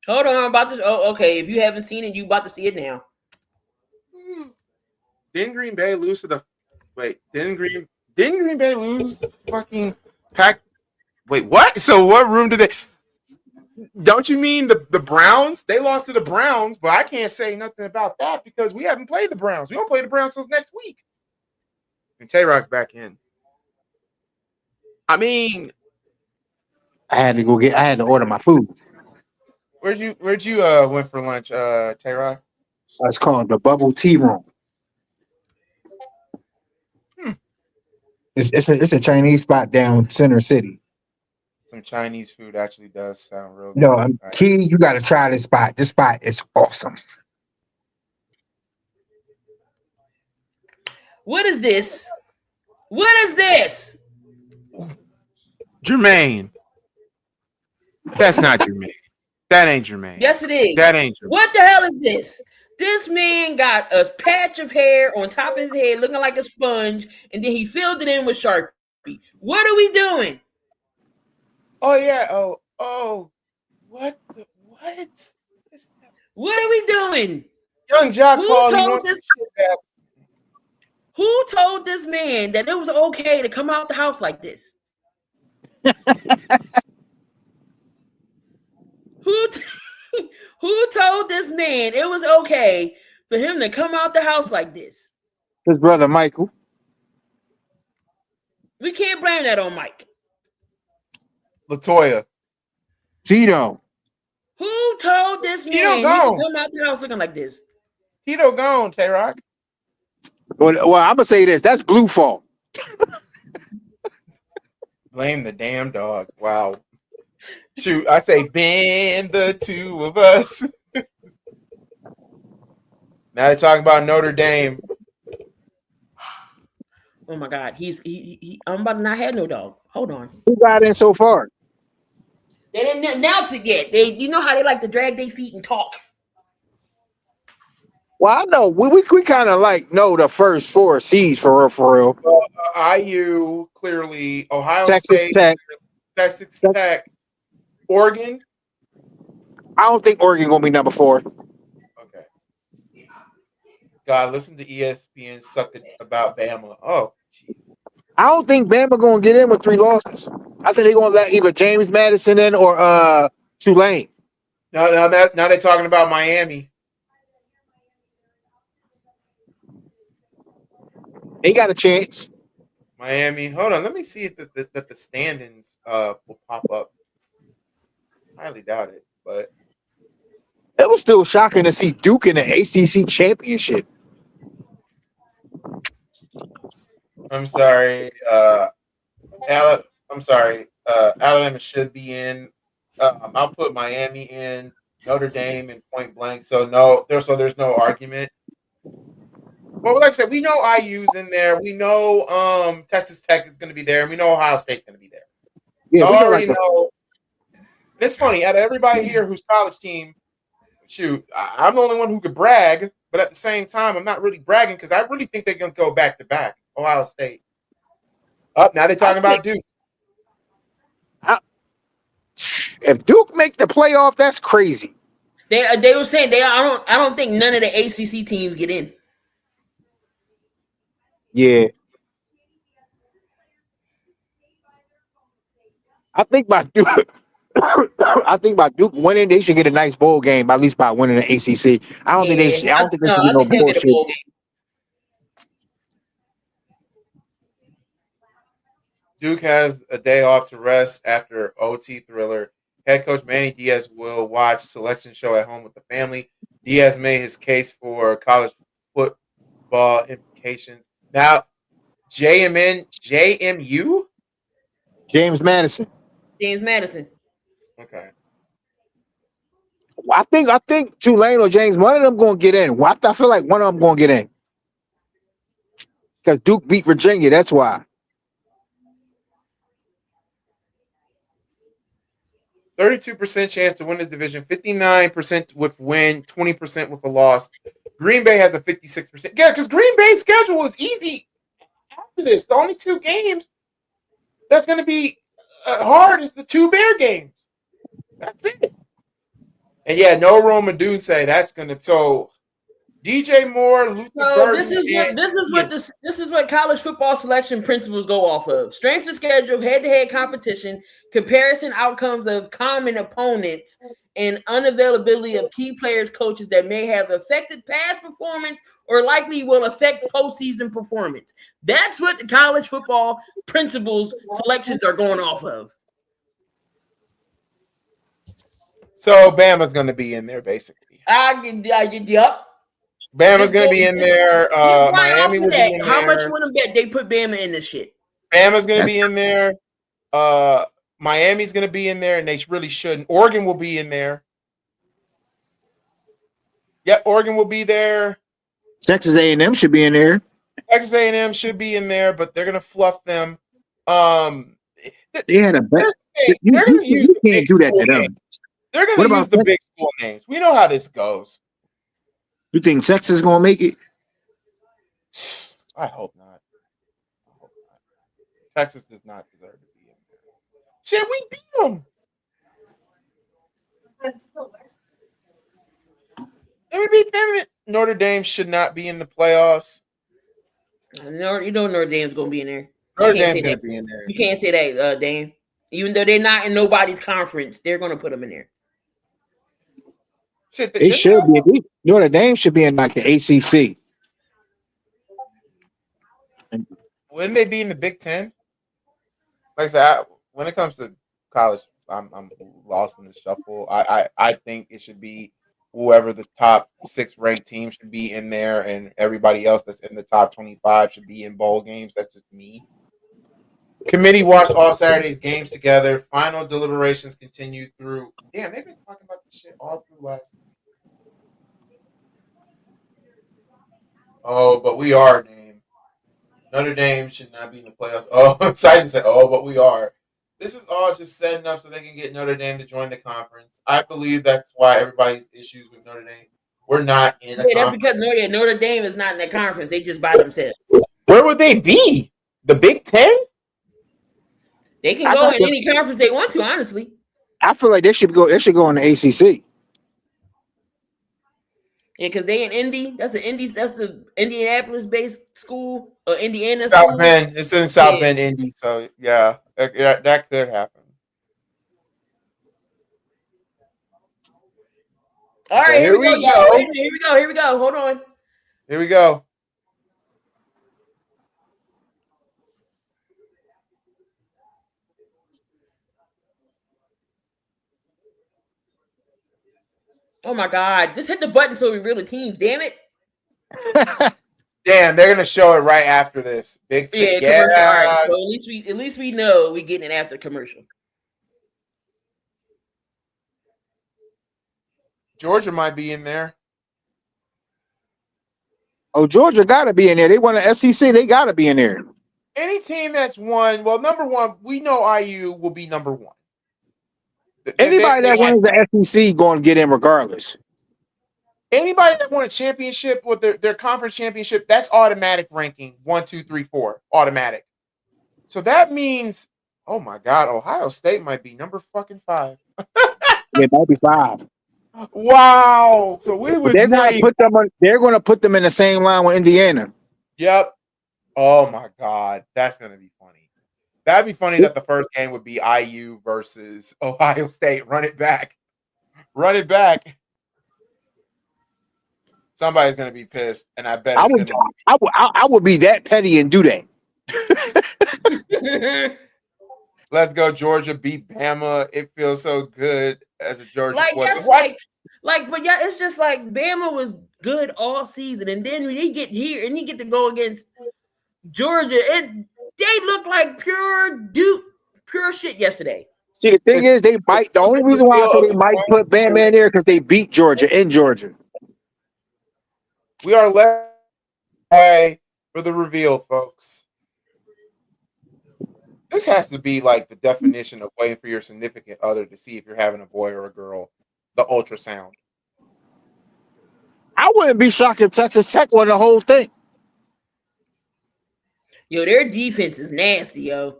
Hold on. I'm about to. Oh, okay. If you haven't seen it, you about to see it now. Didn't Green Bay lose to the... Wait, didn't Green Bay lose the fucking Pack... Wait, what? So what room did they... Don't you mean the Browns? They lost to the Browns, but I can't say nothing about that because we haven't played the Browns. We don't play the Browns till next week. And Tay-Rock's back in. I mean... I had to order my food. Where'd you went for lunch, Tay-Rock? It's called the Bubble Tea Room. It's a Chinese spot down Center City. Some Chinese food actually does sound real good. No, Key, you got to try this spot. This spot is awesome. What is this? What is this? Jermaine. That's not Jermaine. That ain't Jermaine. Yes, it is. That ain't Jermaine. What the hell is this? This man got a patch of hair on top of his head looking like a sponge, and then he filled it in with Sharpie. What are we doing? Oh, yeah. Oh. What? What are we doing? Young Jock Who Paul, told this man that it was okay to come out the house like this? Who told this man it was okay for him to come out the house like this? His brother Michael. We can't blame that on Mike. LaToya. Tito. Who told this man he could come out the house looking like this? Tito gone, Tay-Rock. Well, I'm gonna say this. That's Blue fault. Blame the damn dog. Wow. Shoot, I say ban the two of us. Now they're talking about Notre Dame. Oh my God, I'm about to not have no dog. Hold on. Who got in so far? They didn't announce it yet. You know how they like to drag their feet and talk. Well, I know we kind of like know the first four seeds for real, for real. IU, clearly, Ohio Texas State, Tech. Texas Tech, Oregon. I don't think Oregon gonna be number 4. Okay. God, listen to ESPN suck it about Bama. Oh, Jesus. I don't think Bama gonna get in with 3 losses. I think they're gonna let either James Madison in or Tulane. Now they're talking about Miami. They got a chance. Miami. Hold on. Let me see if the standings will pop up. Highly doubt it, but It was still shocking to see Duke in the ACC championship. I'm sorry. I'm sorry. Alabama should be in. I'll put Miami in, Notre Dame in point blank. So there's no argument. Well, like I said, we know IU's in there. We know Texas Tech is going to be there, and we know Ohio State's going to be there. Yeah, I we know already like the know. It's funny. Out of everybody here who's college team, shoot, I'm the only one who could brag. But at the same time, I'm not really bragging because I really think they're going to go back to back. Ohio State. Up now they're talking about Duke. if Duke make the playoff, that's crazy. They were saying I don't think none of the ACC teams get in. Yeah. I think by Duke, I think by Duke winning, they should get a nice bowl game, at least by winning the ACC. I don't think they. I don't think there should be I no think they'll get a bullshit. bowl game. Duke has a day off to rest after OT thriller. Head coach Manny Diaz will watch selection show at home with the family. Diaz made his case for college football implications. Now, JMU? James Madison. James Madison. Okay. I think Tulane or James, one of them going to get in. I feel like one of them going to get in because Duke beat Virginia. That's why. 32% chance to win the division, 59% with win, 20% with a loss. Green Bay has a 56%. Yeah, because Green Bay's schedule is easy after this. The only 2 games that's going to be hard is the 2 Bear games. That's it. And yeah, no Roma Dunce. That's going to. So DJ Moore, Luther So Burden. this is what college football selection principles go off of: strength of schedule, head-to-head competition, comparison outcomes of common opponents, and unavailability of key players, coaches that may have affected past performance or likely will affect postseason performance. That's what the college football principles selections are going off of. So Bama's going to be in there, basically. Yep. Bama's going to be in there. Miami will be in there. How much you want to bet they put Bama in this shit? Bama's going to be in there. Miami's going to be in there, and they really shouldn't. Oregon will be in there. Yep, Oregon will be there. Texas A&M should be in there. Texas A&M should be in there, but they're going to fluff them. They had a bet. They're going to use the big do that school to them. names. They're going to use the big school names. We know how this goes. You think Texas is going to make it? I hope not. Texas does not deserve to be in there. Shit, we beat them. And we beat them. Notre Dame should not be in the playoffs. You know Notre Dame's going to be in there. Notre Dame's going to be in there. You can't say that, Dame. Even though they're not in nobody's conference, they're going to put them in there. Shit, they should be. Notre Dame should be in like the ACC. Wouldn't they be in the Big Ten? Like I said, when it comes to college, I'm lost in the shuffle. I think it should be whoever the top 6 ranked team should be in there, and everybody else that's in the top 25 should be in bowl games. That's just me. Committee watched all Saturday's games together. Final deliberations continue through. Damn, they've been talking about this shit all through last. Oh, but we are, name. Notre Dame should not be in the playoffs. Oh, Sergeant said, oh, but we are. This is all just setting up so they can get Notre Dame to join the conference. I believe that's why everybody's issues with Notre Dame. We're not in a Yeah, that's conference. because Notre Dame is not in the conference. They just by themselves. Where would they be? The Big Ten? They can I go got in any conference they want to, honestly. I feel like they should go. They should go in the ACC. Yeah, because they in Indy. That's the Indianapolis-based school or Indiana South school. Bend. It's in South Yeah. Bend, Indy. So, yeah, that could happen. All right, Okay, here we go, y'all. Wait a minute, here we go. Hold on. Here we go. Oh my God! Just hit the button so we reveal the teams. Damn it! Damn, they're gonna show it right after this. Big Yeah, yeah. commercial. All right, so at least we know we getting it after commercial. Georgia might be in there. Oh, Georgia got to be in there. They won the SEC. They got to be in there. Any team that's won, well, number one, we know IU will be number one. Anybody that wins the SEC going to get in regardless. Anybody that won a championship with their conference championship, that's automatic ranking 1, 2, 3, 4, automatic. So that means, oh my God, Ohio State might be number fucking 5. It might be 5. Wow. So we would. They're going to put them on. They're going to put them in the same line with Indiana. Yep. Oh my God, that's gonna be funny. That'd be funny that the first game would be IU versus Ohio State. Run it back. Run it back. Somebody's gonna be pissed, and I bet I would be that petty and do that. Let's go, Georgia beat Bama. It feels so good as a Georgia But yeah, it's just like Bama was good all season, and then when you get here and you get to go against Georgia, they look like pure shit yesterday. See, the thing is, they might. The only reason why I say they might put Bama in there because they beat Georgia in Georgia. We are left away for the reveal, folks. This has to be like the definition of waiting for your significant other to see if you're having a boy or a girl. The ultrasound. I wouldn't be shocked if Texas Tech won the whole thing. Yo, their defense is nasty, yo.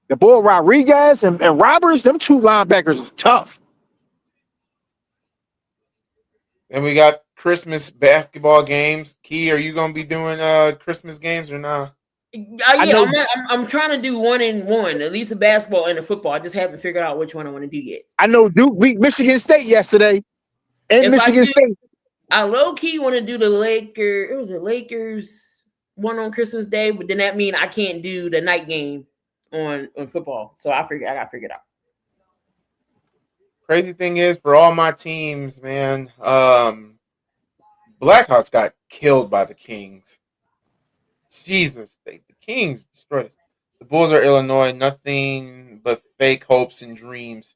The boy Rodriguez and Roberts, them two linebackers are tough. And we got Christmas basketball games. Key, are you gonna be doing Christmas games or not? Yeah, I'm trying to do 1 and 1, at least a basketball and a football. I just haven't figured out which one I want to do yet. I know Duke beat Michigan State yesterday, and Michigan State. I low key want to do the Lakers. It was the Lakers one on Christmas Day, but then that means I can't do the night game on football. So I got figured out. Crazy thing is, for all my teams, man, Blackhawks got killed by the Kings. Jesus, the Kings destroyed us. The Bulls are Illinois, nothing but fake hopes and dreams.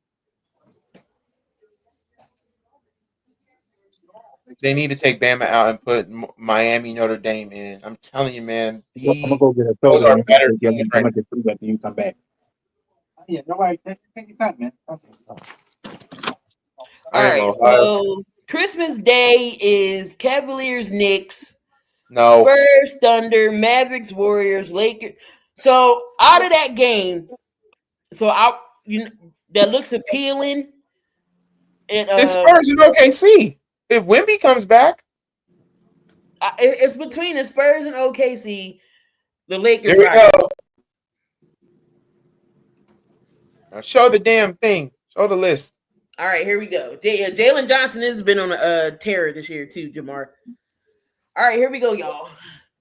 They need to take Bama out and put Miami, Notre Dame in. I'm telling you, man, I'm gonna go get a those are better teams. I'm gonna get after you come back. Yeah, nobody take your time, man. Okay. All right, so Christmas Day is Cavaliers, Knicks, Spurs, Thunder, Mavericks, Warriors, Lakers. So out of that game, that looks appealing. It's Spurs and OKC. If Wemby comes back, it's between the Spurs and OKC. The Lakers. Here we go. Now show the damn thing. Show the list. All right, here we go. Jalen Johnson has been on a tear this year too, Jamar. All right, here we go, y'all.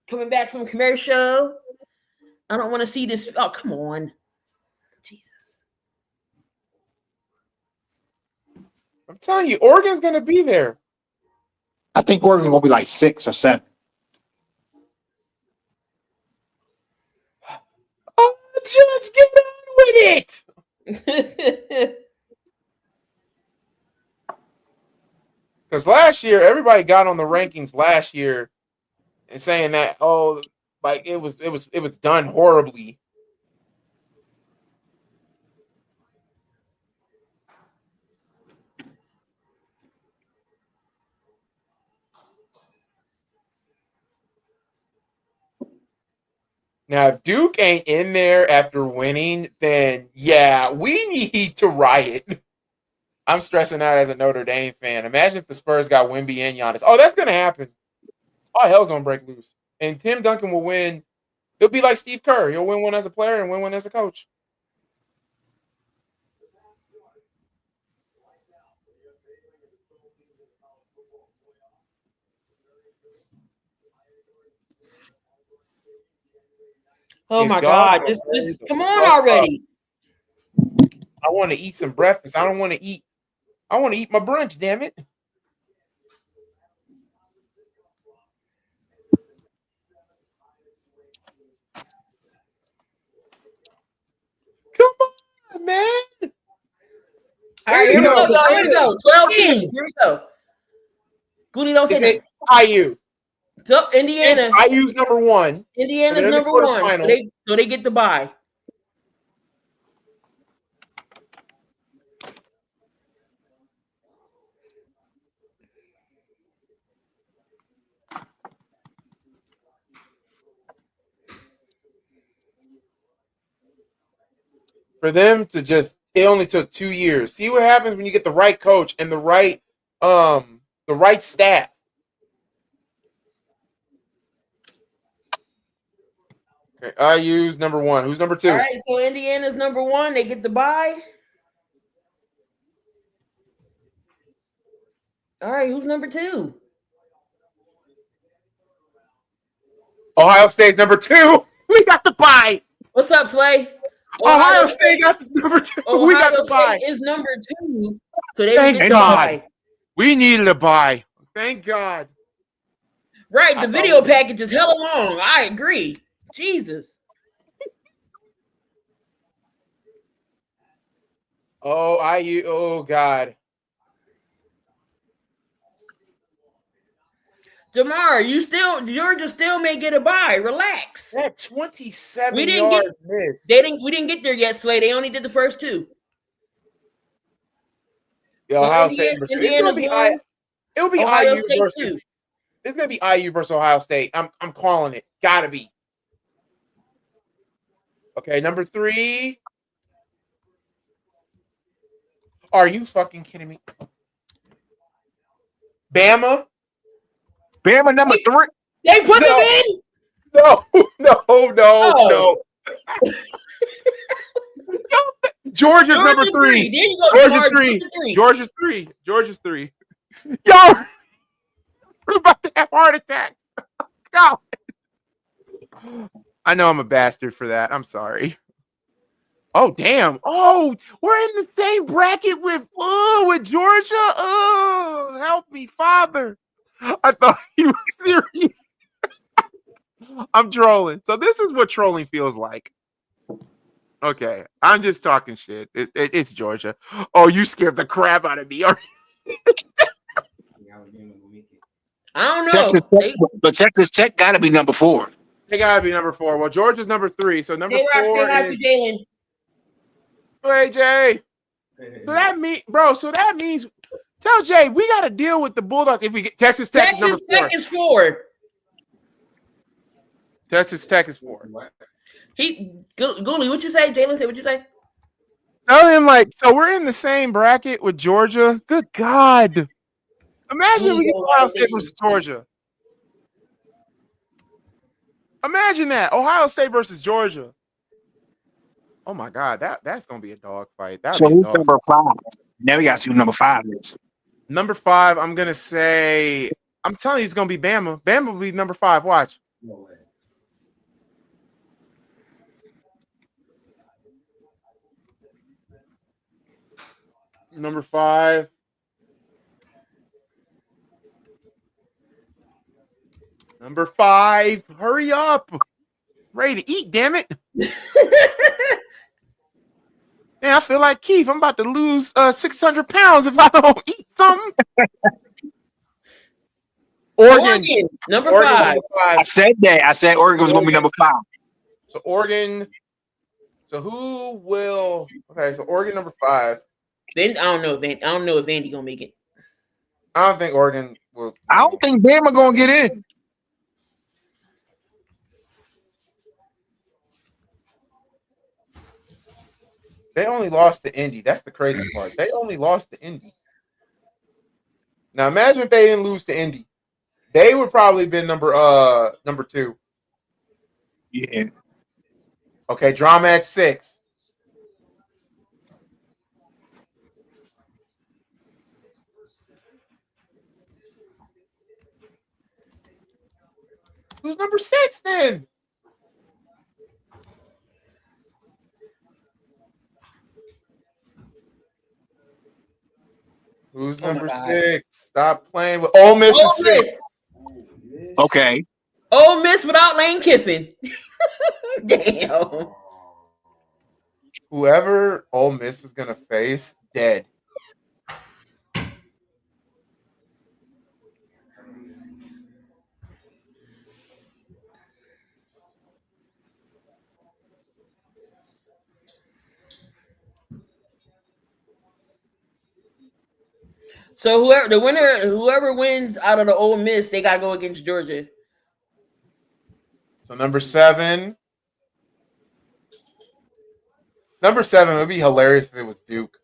Coming back from commercial. I don't want to see this. Oh, come on. Jesus. I'm telling you, Oregon's going to be there. I think Oregon's going to be like 6 or 7. Just get on with it. Because last year, everybody got on the rankings last year and saying that, like it was done horribly. Now, if Duke ain't in there after winning, then yeah, we need to riot. I'm stressing out as a Notre Dame fan. Imagine if the Spurs got Wemby and Giannis. Oh, that's gonna happen. Oh, hell, gonna break loose. And Tim Duncan will win. He'll be like Steve Kerr. He'll win one as a player and win one as a coach. Oh If my y'all God! don't This hurry the come on fuck up, already. I want to eat some breakfast. I don't want to eat. I want to eat my brunch. Damn it! Come on, man. All right, here we go, y'all. Here we go. 12 teams. Here we go. Goolie, don't say Is it nothing. IU? So Indiana. IU's number one. Indiana's in the number one. quarterfinals. So they get the bye. For them to it only took 2 years. See what happens when you get the right coach and the right staff. Okay, IU's number one. Who's number two? All right, so Indiana's number one. They get the bye. All right, who's number two? Ohio State number two. We got the bye. What's up, Slay? Ohio State got the number two. We got the bye. State is number two, so they Thank get God. the bye. We needed a bye. Thank God. Right, the video package is hella long. I agree. Jesus. Oh, IU. Oh, God. Jamar, Georgia still may get a bye. Relax. That 27 We didn't yards miss. We didn't get there yet, Slay. They only did the first two. Yeah, Ohio State. It's gonna be it'll be Ohio IU State versus. too. It's gonna be IU versus Ohio State. I'm calling it. Gotta be. Okay, number three. Are you fucking kidding me? Bama. Bama number three. They put them in. No. Georgia's number three. There you go. Georgia's three. Georgia's three. Yo, we're about to have heart attack. God. I know I'm a bastard for that. I'm sorry. Oh, damn. Oh, we're in the same bracket with Georgia. Oh, help me, Father. I thought he was serious. I'm trolling. So this is what trolling feels like. Okay, I'm just talking shit. It's Georgia. Oh, you scared the crap out of me. I don't know. But Texas Tech got to be number 4. They gotta be number 4. Well, Georgia's number 3. So number 4 is Jalen. Hey, Jay. So that means tell Jay we got to deal with the Bulldogs if we get Texas Tech. Texas Tech is 4. Texas Tech is 4. Goolie, what you say? Jalen said, what you say? Tell him so we're in the same bracket with Georgia. Good God. Imagine if we get Ohio State versus Georgia. Imagine that. Ohio State versus Georgia. Oh my God, that's gonna be a dog fight. So who's number 5? Now we got to see who number 5 is. Number 5, I'm gonna say. I'm telling you, it's gonna be Bama. Bama will be number 5. Watch. No way. Number 5. Number 5. Hurry up. ready to eat, damn it. Man, I feel like Keith. I'm about to lose 600 pounds if I don't eat something. Oregon. Number Oregon, 5. number 5. I said that. I said Oregon was going to be number 5. So Oregon. So who will? Okay, so Oregon number 5. Then I don't know if Vandy gonna make it. I don't think Oregon will. I don't think Bama going to get in. They only lost to Indy. That's the crazy part. They only lost to Indy. Now imagine if they didn't lose to Indy. They would probably been number 2. Yeah. Okay, drama at 6. Who's number 6 then? Who's number 6? Stop playing with Ole Miss at 6. Okay. Ole Miss without Lane Kiffin. Damn. Whoever Ole Miss is gonna face, dead. So whoever wins out of the Ole Miss, they gotta go against Georgia. So number 7. Number 7 would be hilarious if it was Duke.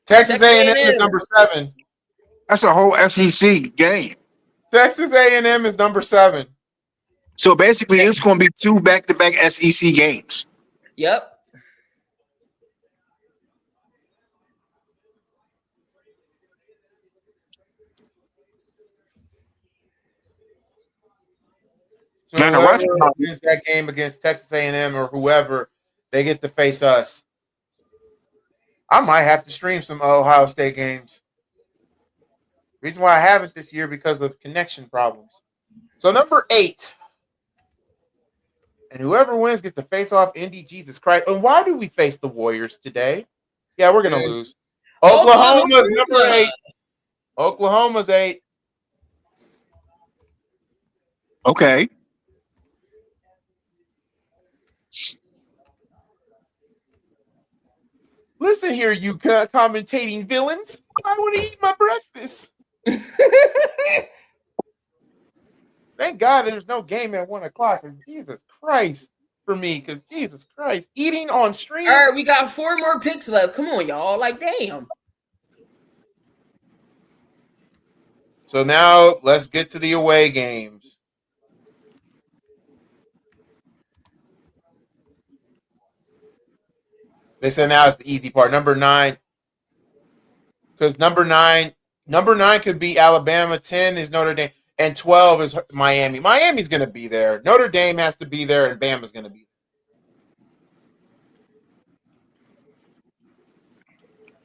Texas A&M is number 7. That's a whole SEC game. Texas A&M is number 7. So basically, it's going to be 2 back-to-back SEC games. Yep. So whoever wins that game against Texas A&M or whoever, they get to face us. I might have to stream some Ohio State games. Reason why I haven't this year because of connection problems. So number 8. And whoever wins gets to face off Indy. Jesus Christ. And why do we face the Warriors today? Yeah, we're going to lose. Oklahoma's number 8. Oklahoma's 8. Okay. Listen here, you commentating villains. I want to eat my breakfast. Thank God there's no game at 1 o'clock. Jesus Christ for me, because Jesus Christ, eating on stream. All right, we got 4 more picks left. Come on, y'all. Like, damn. So now let's get to the away games. They said now it's the easy part. Number 9. Because number 9 could be Alabama, 10 is Notre Dame, and 12 is Miami. Miami's going to be there. Notre Dame has to be there, and Bama's going to be there.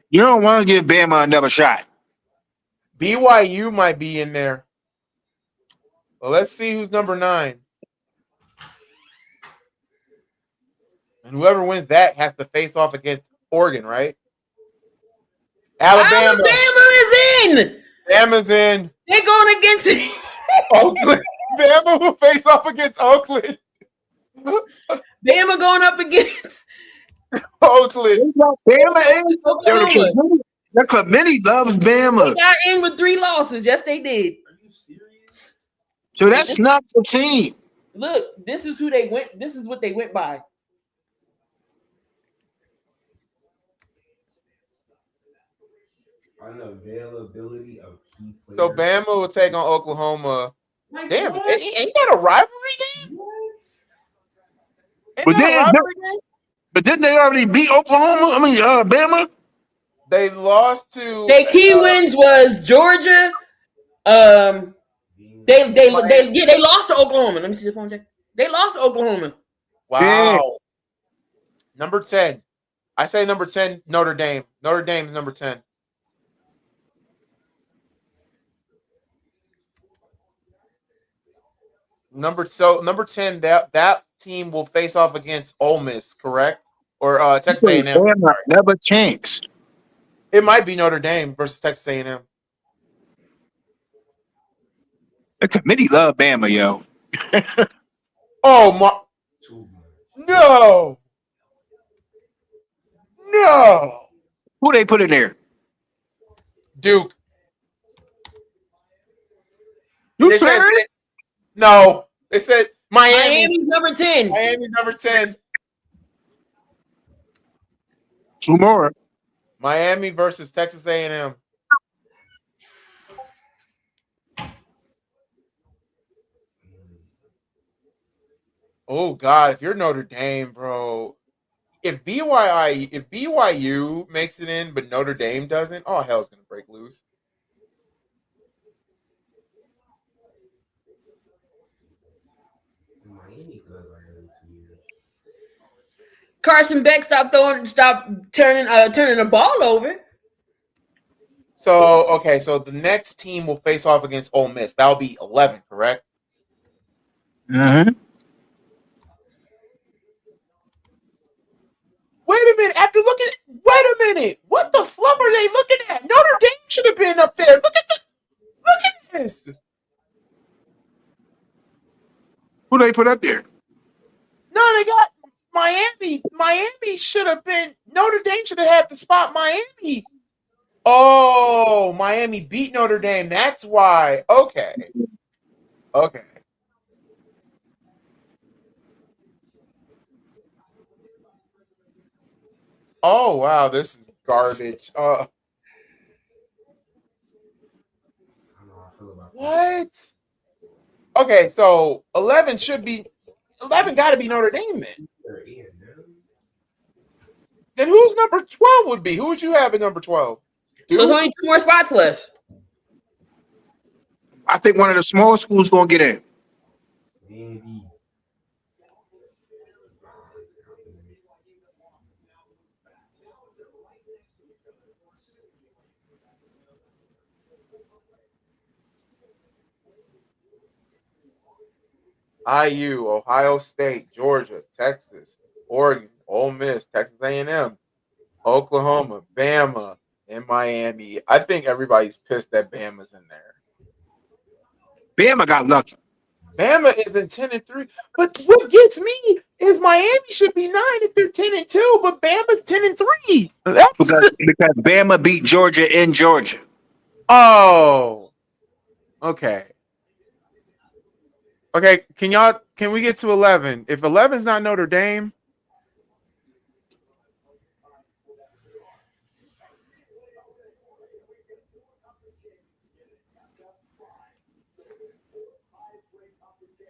You don't want to give Bama another shot. BYU might be in there. Well, let's see who's number 9. And whoever wins that has to face off against Oregon, right? Alabama is in. Bama's in. They're going against Oakland. Bama will face off against Oakland. Bama going up against Oakland. Bama is. Oklahoma. The committee loves Bama. They got in with 3 losses. Yes, they did. Are you serious? So that's not the team. Look, this is who they went. This is what they went by. Unavailability of key players. So Bama will take on Oklahoma. Like, Damn, what? ain't that a rivalry game? Ain't But that a rivalry game? But didn't they already beat Oklahoma? I mean, Bama? They lost to. Their key wins was Georgia. They lost to Oklahoma. Let me see the phone check. They lost to Oklahoma. Wow. Yeah. Number 10. I say number 10, Notre Dame. Notre Dame is number 10. Number 10. That team will face off against Ole Miss, correct? Or Texas A&M. Bama, never chance. It might be Notre Dame versus Texas A&M. The committee love Bama, yo. Oh my! No! No! Who they put in there? Duke. You They said serious? no. They said Miami. Miami's number 10. Miami's number 10. Two more. Miami versus Texas A&M. Oh God! If you're Notre Dame, bro, if BYU makes it in, but Notre Dame doesn't, oh hell's gonna break loose. Carson Beck stop turning the ball over. So okay, so the next team will face off against Ole Miss. That'll be 11, correct? Mm-hmm. Wait a minute. Wait a minute. What the fluff are they looking at? Notre Dame should have been up there. Look at this. Who they put up there? No, they got Miami. Miami should have been. Notre Dame should have had the spot. Miami. Oh, Miami beat Notre Dame. That's why. Okay. Oh wow, this is garbage. What? Okay, so 11 got to be Notre Dame then. Then who's number 12 would be? Who would you have at number 12? So there's only 2 more spots left. I think one of the small schools gonna get in. Maybe. IU, Ohio State, Georgia, Texas, Oregon, Ole Miss, Texas A&M, Oklahoma, Bama, and Miami. I think everybody's pissed that Bama's in there. Bama got lucky. Bama isn't 10-3, but what gets me is Miami should be 9 if they're 10-2, but Bama's 10-3. Because Bama beat Georgia in Georgia. Oh, okay. Okay, can we get to 11? If 11's not Notre Dame,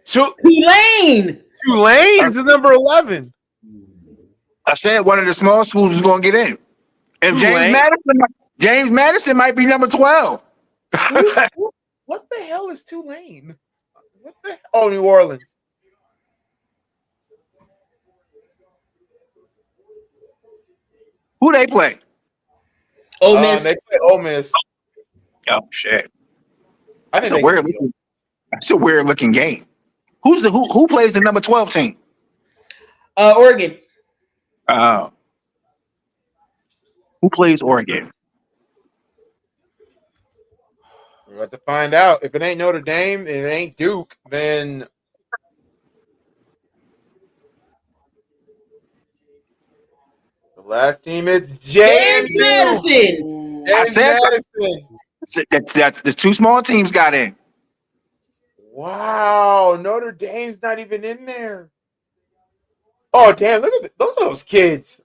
Tulane's is number 11. I said one of the small schools is gonna get in. And James Madison might be number 12. What the hell is Tulane? Oh, New Orleans. Who they play? Ole Miss. They play Ole Miss. Oh shit! That's a weird looking game. Who plays the number 12 team? Oregon. Who plays Oregon? We're about to find out. If it ain't Notre Dame and it ain't Duke, then the last team is James Madison. That's the 2 small teams got in. Wow, Notre Dame's not even in there. Oh damn! Look at those kids.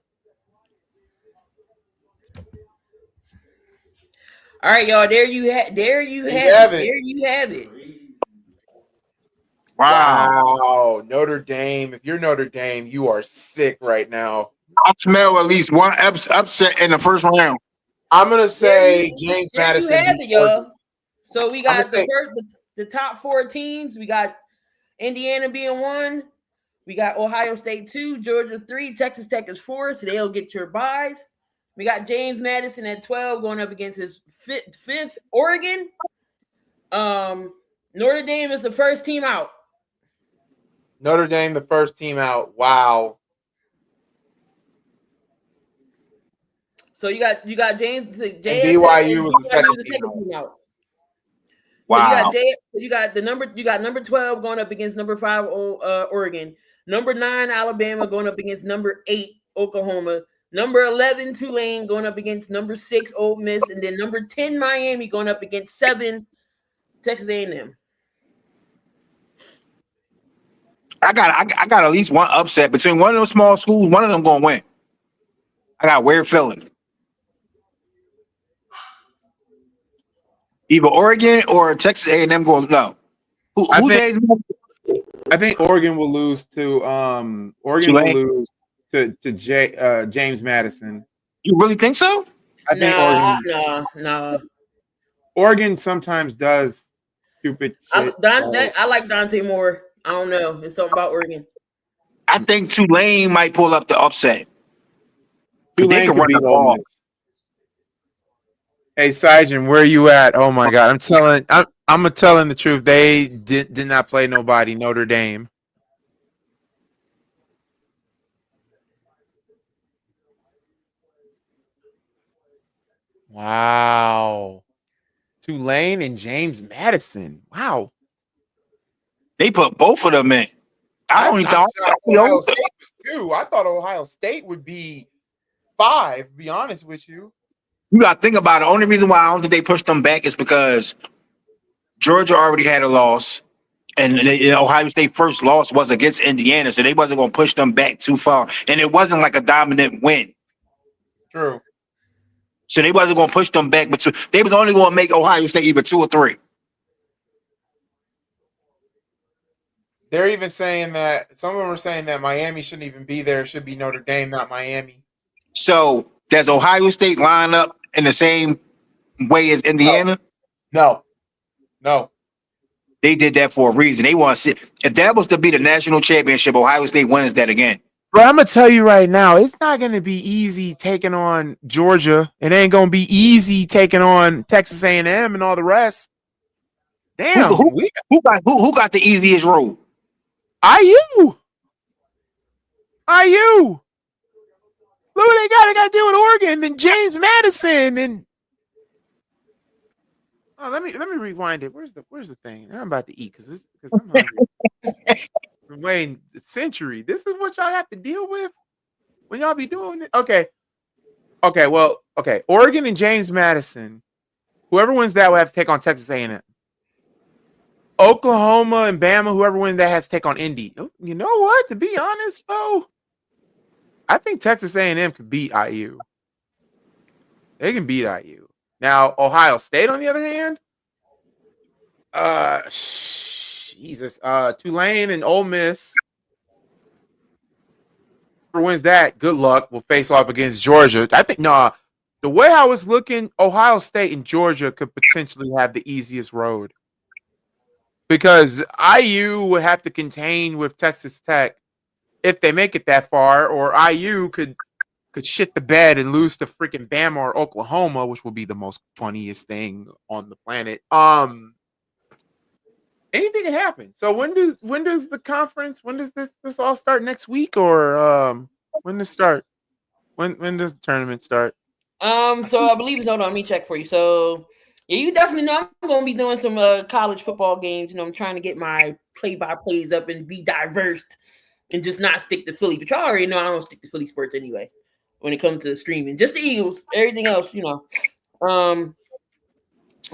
All right, y'all. There you have it. Wow, Notre Dame. If you're Notre Dame, you are sick right now. I smell at least one upset in the first round. I'm gonna say James Madison. You have it, y'all. So we got the top 4 teams. We got Indiana being 1. We got Ohio State 2, Georgia 3, Texas Tech is 4, so they'll get your buys. We got James Madison at 12 going up against his fifth Oregon. Notre Dame is the first team out. Notre Dame, the first team out. Wow. So you got James. And JSN BYU and was the second the team second out. team out. So Wow. you got number 12 going up against number 5 Oregon, number 9 Alabama going up against number 8 Oklahoma, number 11 Tulane going up against number 6 Ole Miss, and then number 10 Miami going up against 7 Texas A&M. I got at least one upset between one of those small schools. One of them gonna win. I got a weird feeling. Either Oregon or Texas A&M going no. I Who think they? I think Oregon will lose to Tulane? James Madison. You really think so? I think No. Oregon sometimes does stupid shit. I like Dante Moore. I don't know. It's something about Oregon. I think Tulane might pull up the upset. They Tulane can could run the beat Ole ball. Miss. Hey, Syjan, where you at? Oh my God, I'm telling the truth. They did not play nobody. Notre Dame. Wow. Tulane and James Madison. Wow. They put both of them in. I'm shocked Ohio You State was 2. I thought Ohio State would be 5, to be honest with you. got to think about it. The only reason why I don't think they pushed them back is because Georgia already had a loss, and Ohio State first loss was against Indiana, so they wasn't going to push them back too far, and it wasn't like a dominant win. True. So they wasn't going to push them back, but they was only going to make Ohio State either 2 or 3. They're even saying that some of them are saying that Miami shouldn't even be there. It should be Notre Dame, not Miami. So does Ohio State line up in the same way as Indiana? No. They did that for a reason. They want to see if that was to be the national championship, Ohio State wins that again. Bro, I'm gonna tell you right now, it's not gonna be easy taking on Georgia. It ain't gonna be easy taking on Texas A&M and all the rest. Damn, Who got the easiest road? IU. Look what they got to deal with Oregon, then James Madison, and let me rewind it. Where's the thing? I'm about to eat because I'm hungry. Been waiting a century. This is what y'all have to deal with when y'all be doing it. Okay. Oregon and James Madison. Whoever wins that will have to take on Texas A&M. Oklahoma and Bama. Whoever wins that has to take on Indy. You know what? To be honest, though, I think Texas A&M could beat IU. They can beat IU. Now, Ohio State, on the other hand, Tulane and Ole Miss. Whoever wins that, good luck. Will face off against Georgia. I think the way I was looking, Ohio State and Georgia could potentially have the easiest road because IU would have to contain with Texas Tech if they make it that far, or IU could shit the bed and lose to freaking Bama or Oklahoma, which will be the most funniest thing on the planet. Anything can happen. So when does the conference? When does this all start next week, or when does start? When does the tournament start? So I believe it's hold on. Let me check for you. So yeah, you definitely know I'm going to be doing some college football games. You know, I'm trying to get my play-by-plays up and be diverse and just not stick to Philly. But y'all already know I don't stick to Philly sports anyway when it comes to streaming. Just the Eagles. Everything else, you know.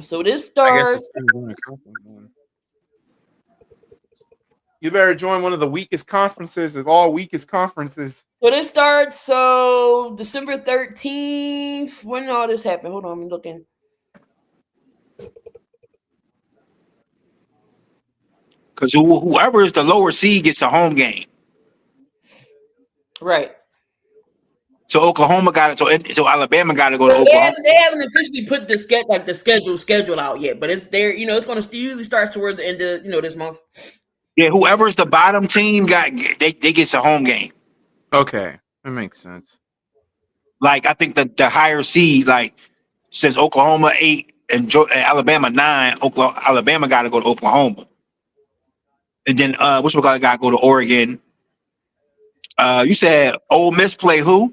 So this starts. You better join one of the weakest conferences of all weakest conferences. So this starts December 13th. When did all this happen? Hold on, I'm looking. Because whoever is the lower seed gets a home game. Right. So Oklahoma got it. So Alabama got to go to Oklahoma. They haven't officially put the schedule out yet, but it's there. You know, it's going to usually start towards the end of this month. Yeah, whoever's the bottom team they gets a home game. Okay, that makes sense. Like I think the higher seed, like since Oklahoma 8 and Alabama 9, Alabama got to go to Oklahoma. And then which one got to go to Oregon? You said Ole Miss play who?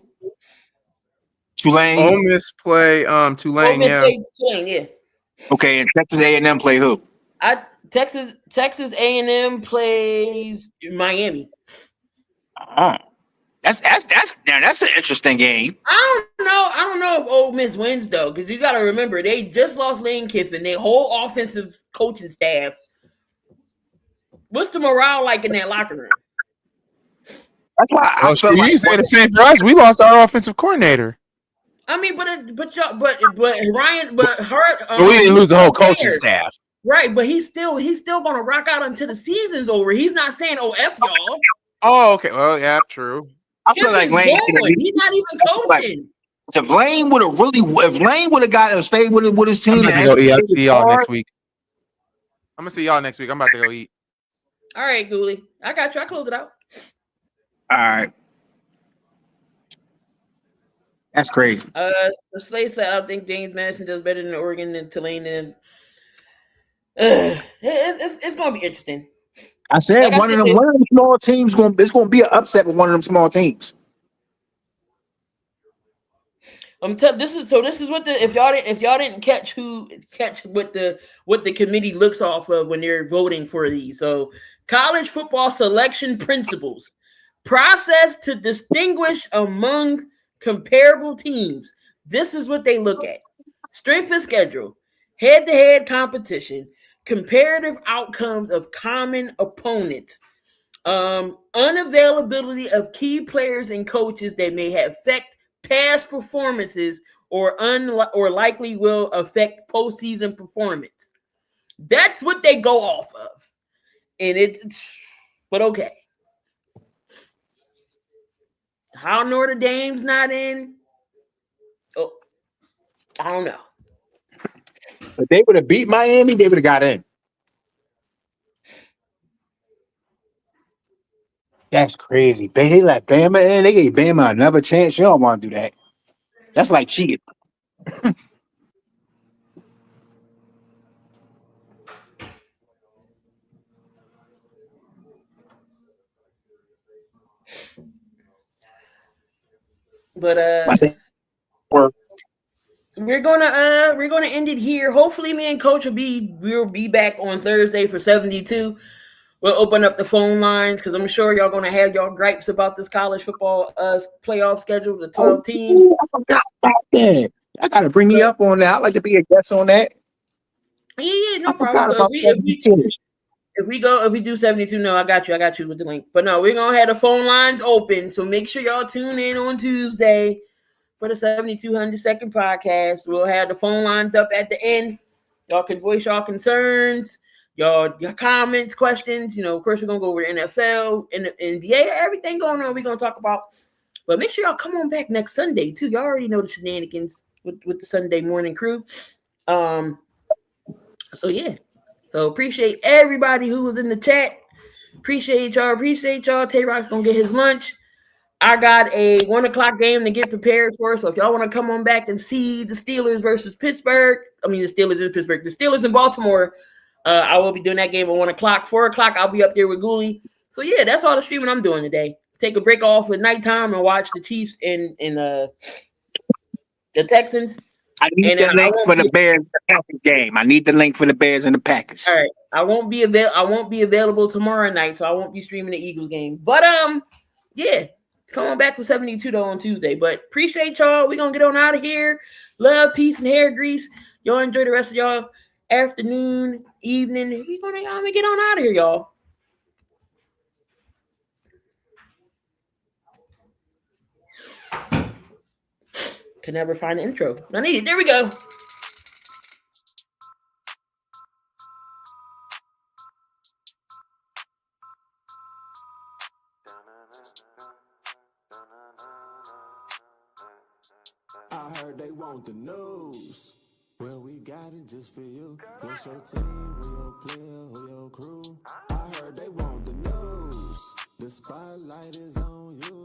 Tulane. Ole Miss play Ole Tulane. Miss Yeah. play Tulane, yeah. Okay, and Texas A&M play who? Texas A&M plays Miami. Oh, that's an interesting game. I don't know if Ole Miss wins though, because you got to remember they just lost Lane Kiffin, their whole offensive coaching staff. What's the morale like in that locker room? That's why I Oh, feel like you say the same for us. We lost our offensive coordinator. I mean, but Ryan, but Hart. But we didn't lose the whole coaching staff. Right, but he's still gonna rock out until the season's over. He's not saying, "Oh, F y'all." Oh, okay. Well, yeah, true. I feel like Kiffin's Lane. gone. He's not even coaching. If Lane would have got him stayed with his team, I'm about to go eat. I'll see y'all next week. I'm gonna see y'all next week. I'm about to go eat. All right, Goolie, I got you. I close it out. All right. That's crazy. The Slade said, "I don't think James Madison does better than Oregon and Tulane." And it's gonna be interesting. I said one of them small teams it's gonna be an upset with one of them small teams. This is what if y'all didn't catch what the committee looks off of when they're voting for these. So college football selection principles, process to distinguish among comparable teams. This is what they look at: strength of schedule, head-to-head competition, comparative outcomes of common opponents, unavailability of key players and coaches that may have affect past performances or likely will affect postseason performance. That's what they go off of. But okay. How Notre Dame's not in? Oh, I don't know. If they would have beat Miami, they would have got in. That's crazy. They let Bama in. They gave Bama another chance. You don't want to do that. That's like cheating. But we're gonna end it here. Hopefully, me and Coach we'll be back on Thursday for 72. We'll open up the phone lines because I'm sure y'all gonna have y'all gripes about this college football playoff schedule, the 12 teams. I forgot about that. I gotta bring you up on that. I'd like to be a guest on that. Yeah, no problem. So if we do 72, no, I got you with the link. But no, we're gonna have the phone lines open. So make sure y'all tune in on Tuesday for the 7200 second podcast. We'll have the phone lines up at the end. Y'all can voice y'all concerns, your comments, questions. Of course, we're gonna go over NFL and the NBA, everything going on. We're gonna talk about. But make sure y'all come on back next Sunday too. Y'all already know the shenanigans with the Sunday morning crew. So yeah. So appreciate everybody who was in the chat. Appreciate y'all. Tay-Rock's gonna get his lunch. I got a 1:00 game to get prepared for. So if y'all want to come on back and see the Steelers versus Pittsburgh, the Steelers in Pittsburgh, the Steelers in Baltimore, I will be doing that game at 1:00. 4:00, I'll be up there with Goolie. So yeah, that's all the streaming I'm doing today. Take a break off at nighttime and watch the Chiefs and the Texans. I need the link for the Bears and the Packers game. I need the link for the Bears and the Packers. All right. I won't be available tomorrow night, so I won't be streaming the Eagles game. But yeah. Come on back for 72 though on Tuesday. But appreciate y'all. We're gonna get on out of here. Love, peace, and hair grease. Y'all enjoy the rest of y'all afternoon, evening. We're gonna get on out of here, y'all. Could never find the intro. I need it. There we go. I heard they want the news. Well, we got it just for you. What's your team? Who your player? Who your crew? I heard they want the news. The spotlight is on you.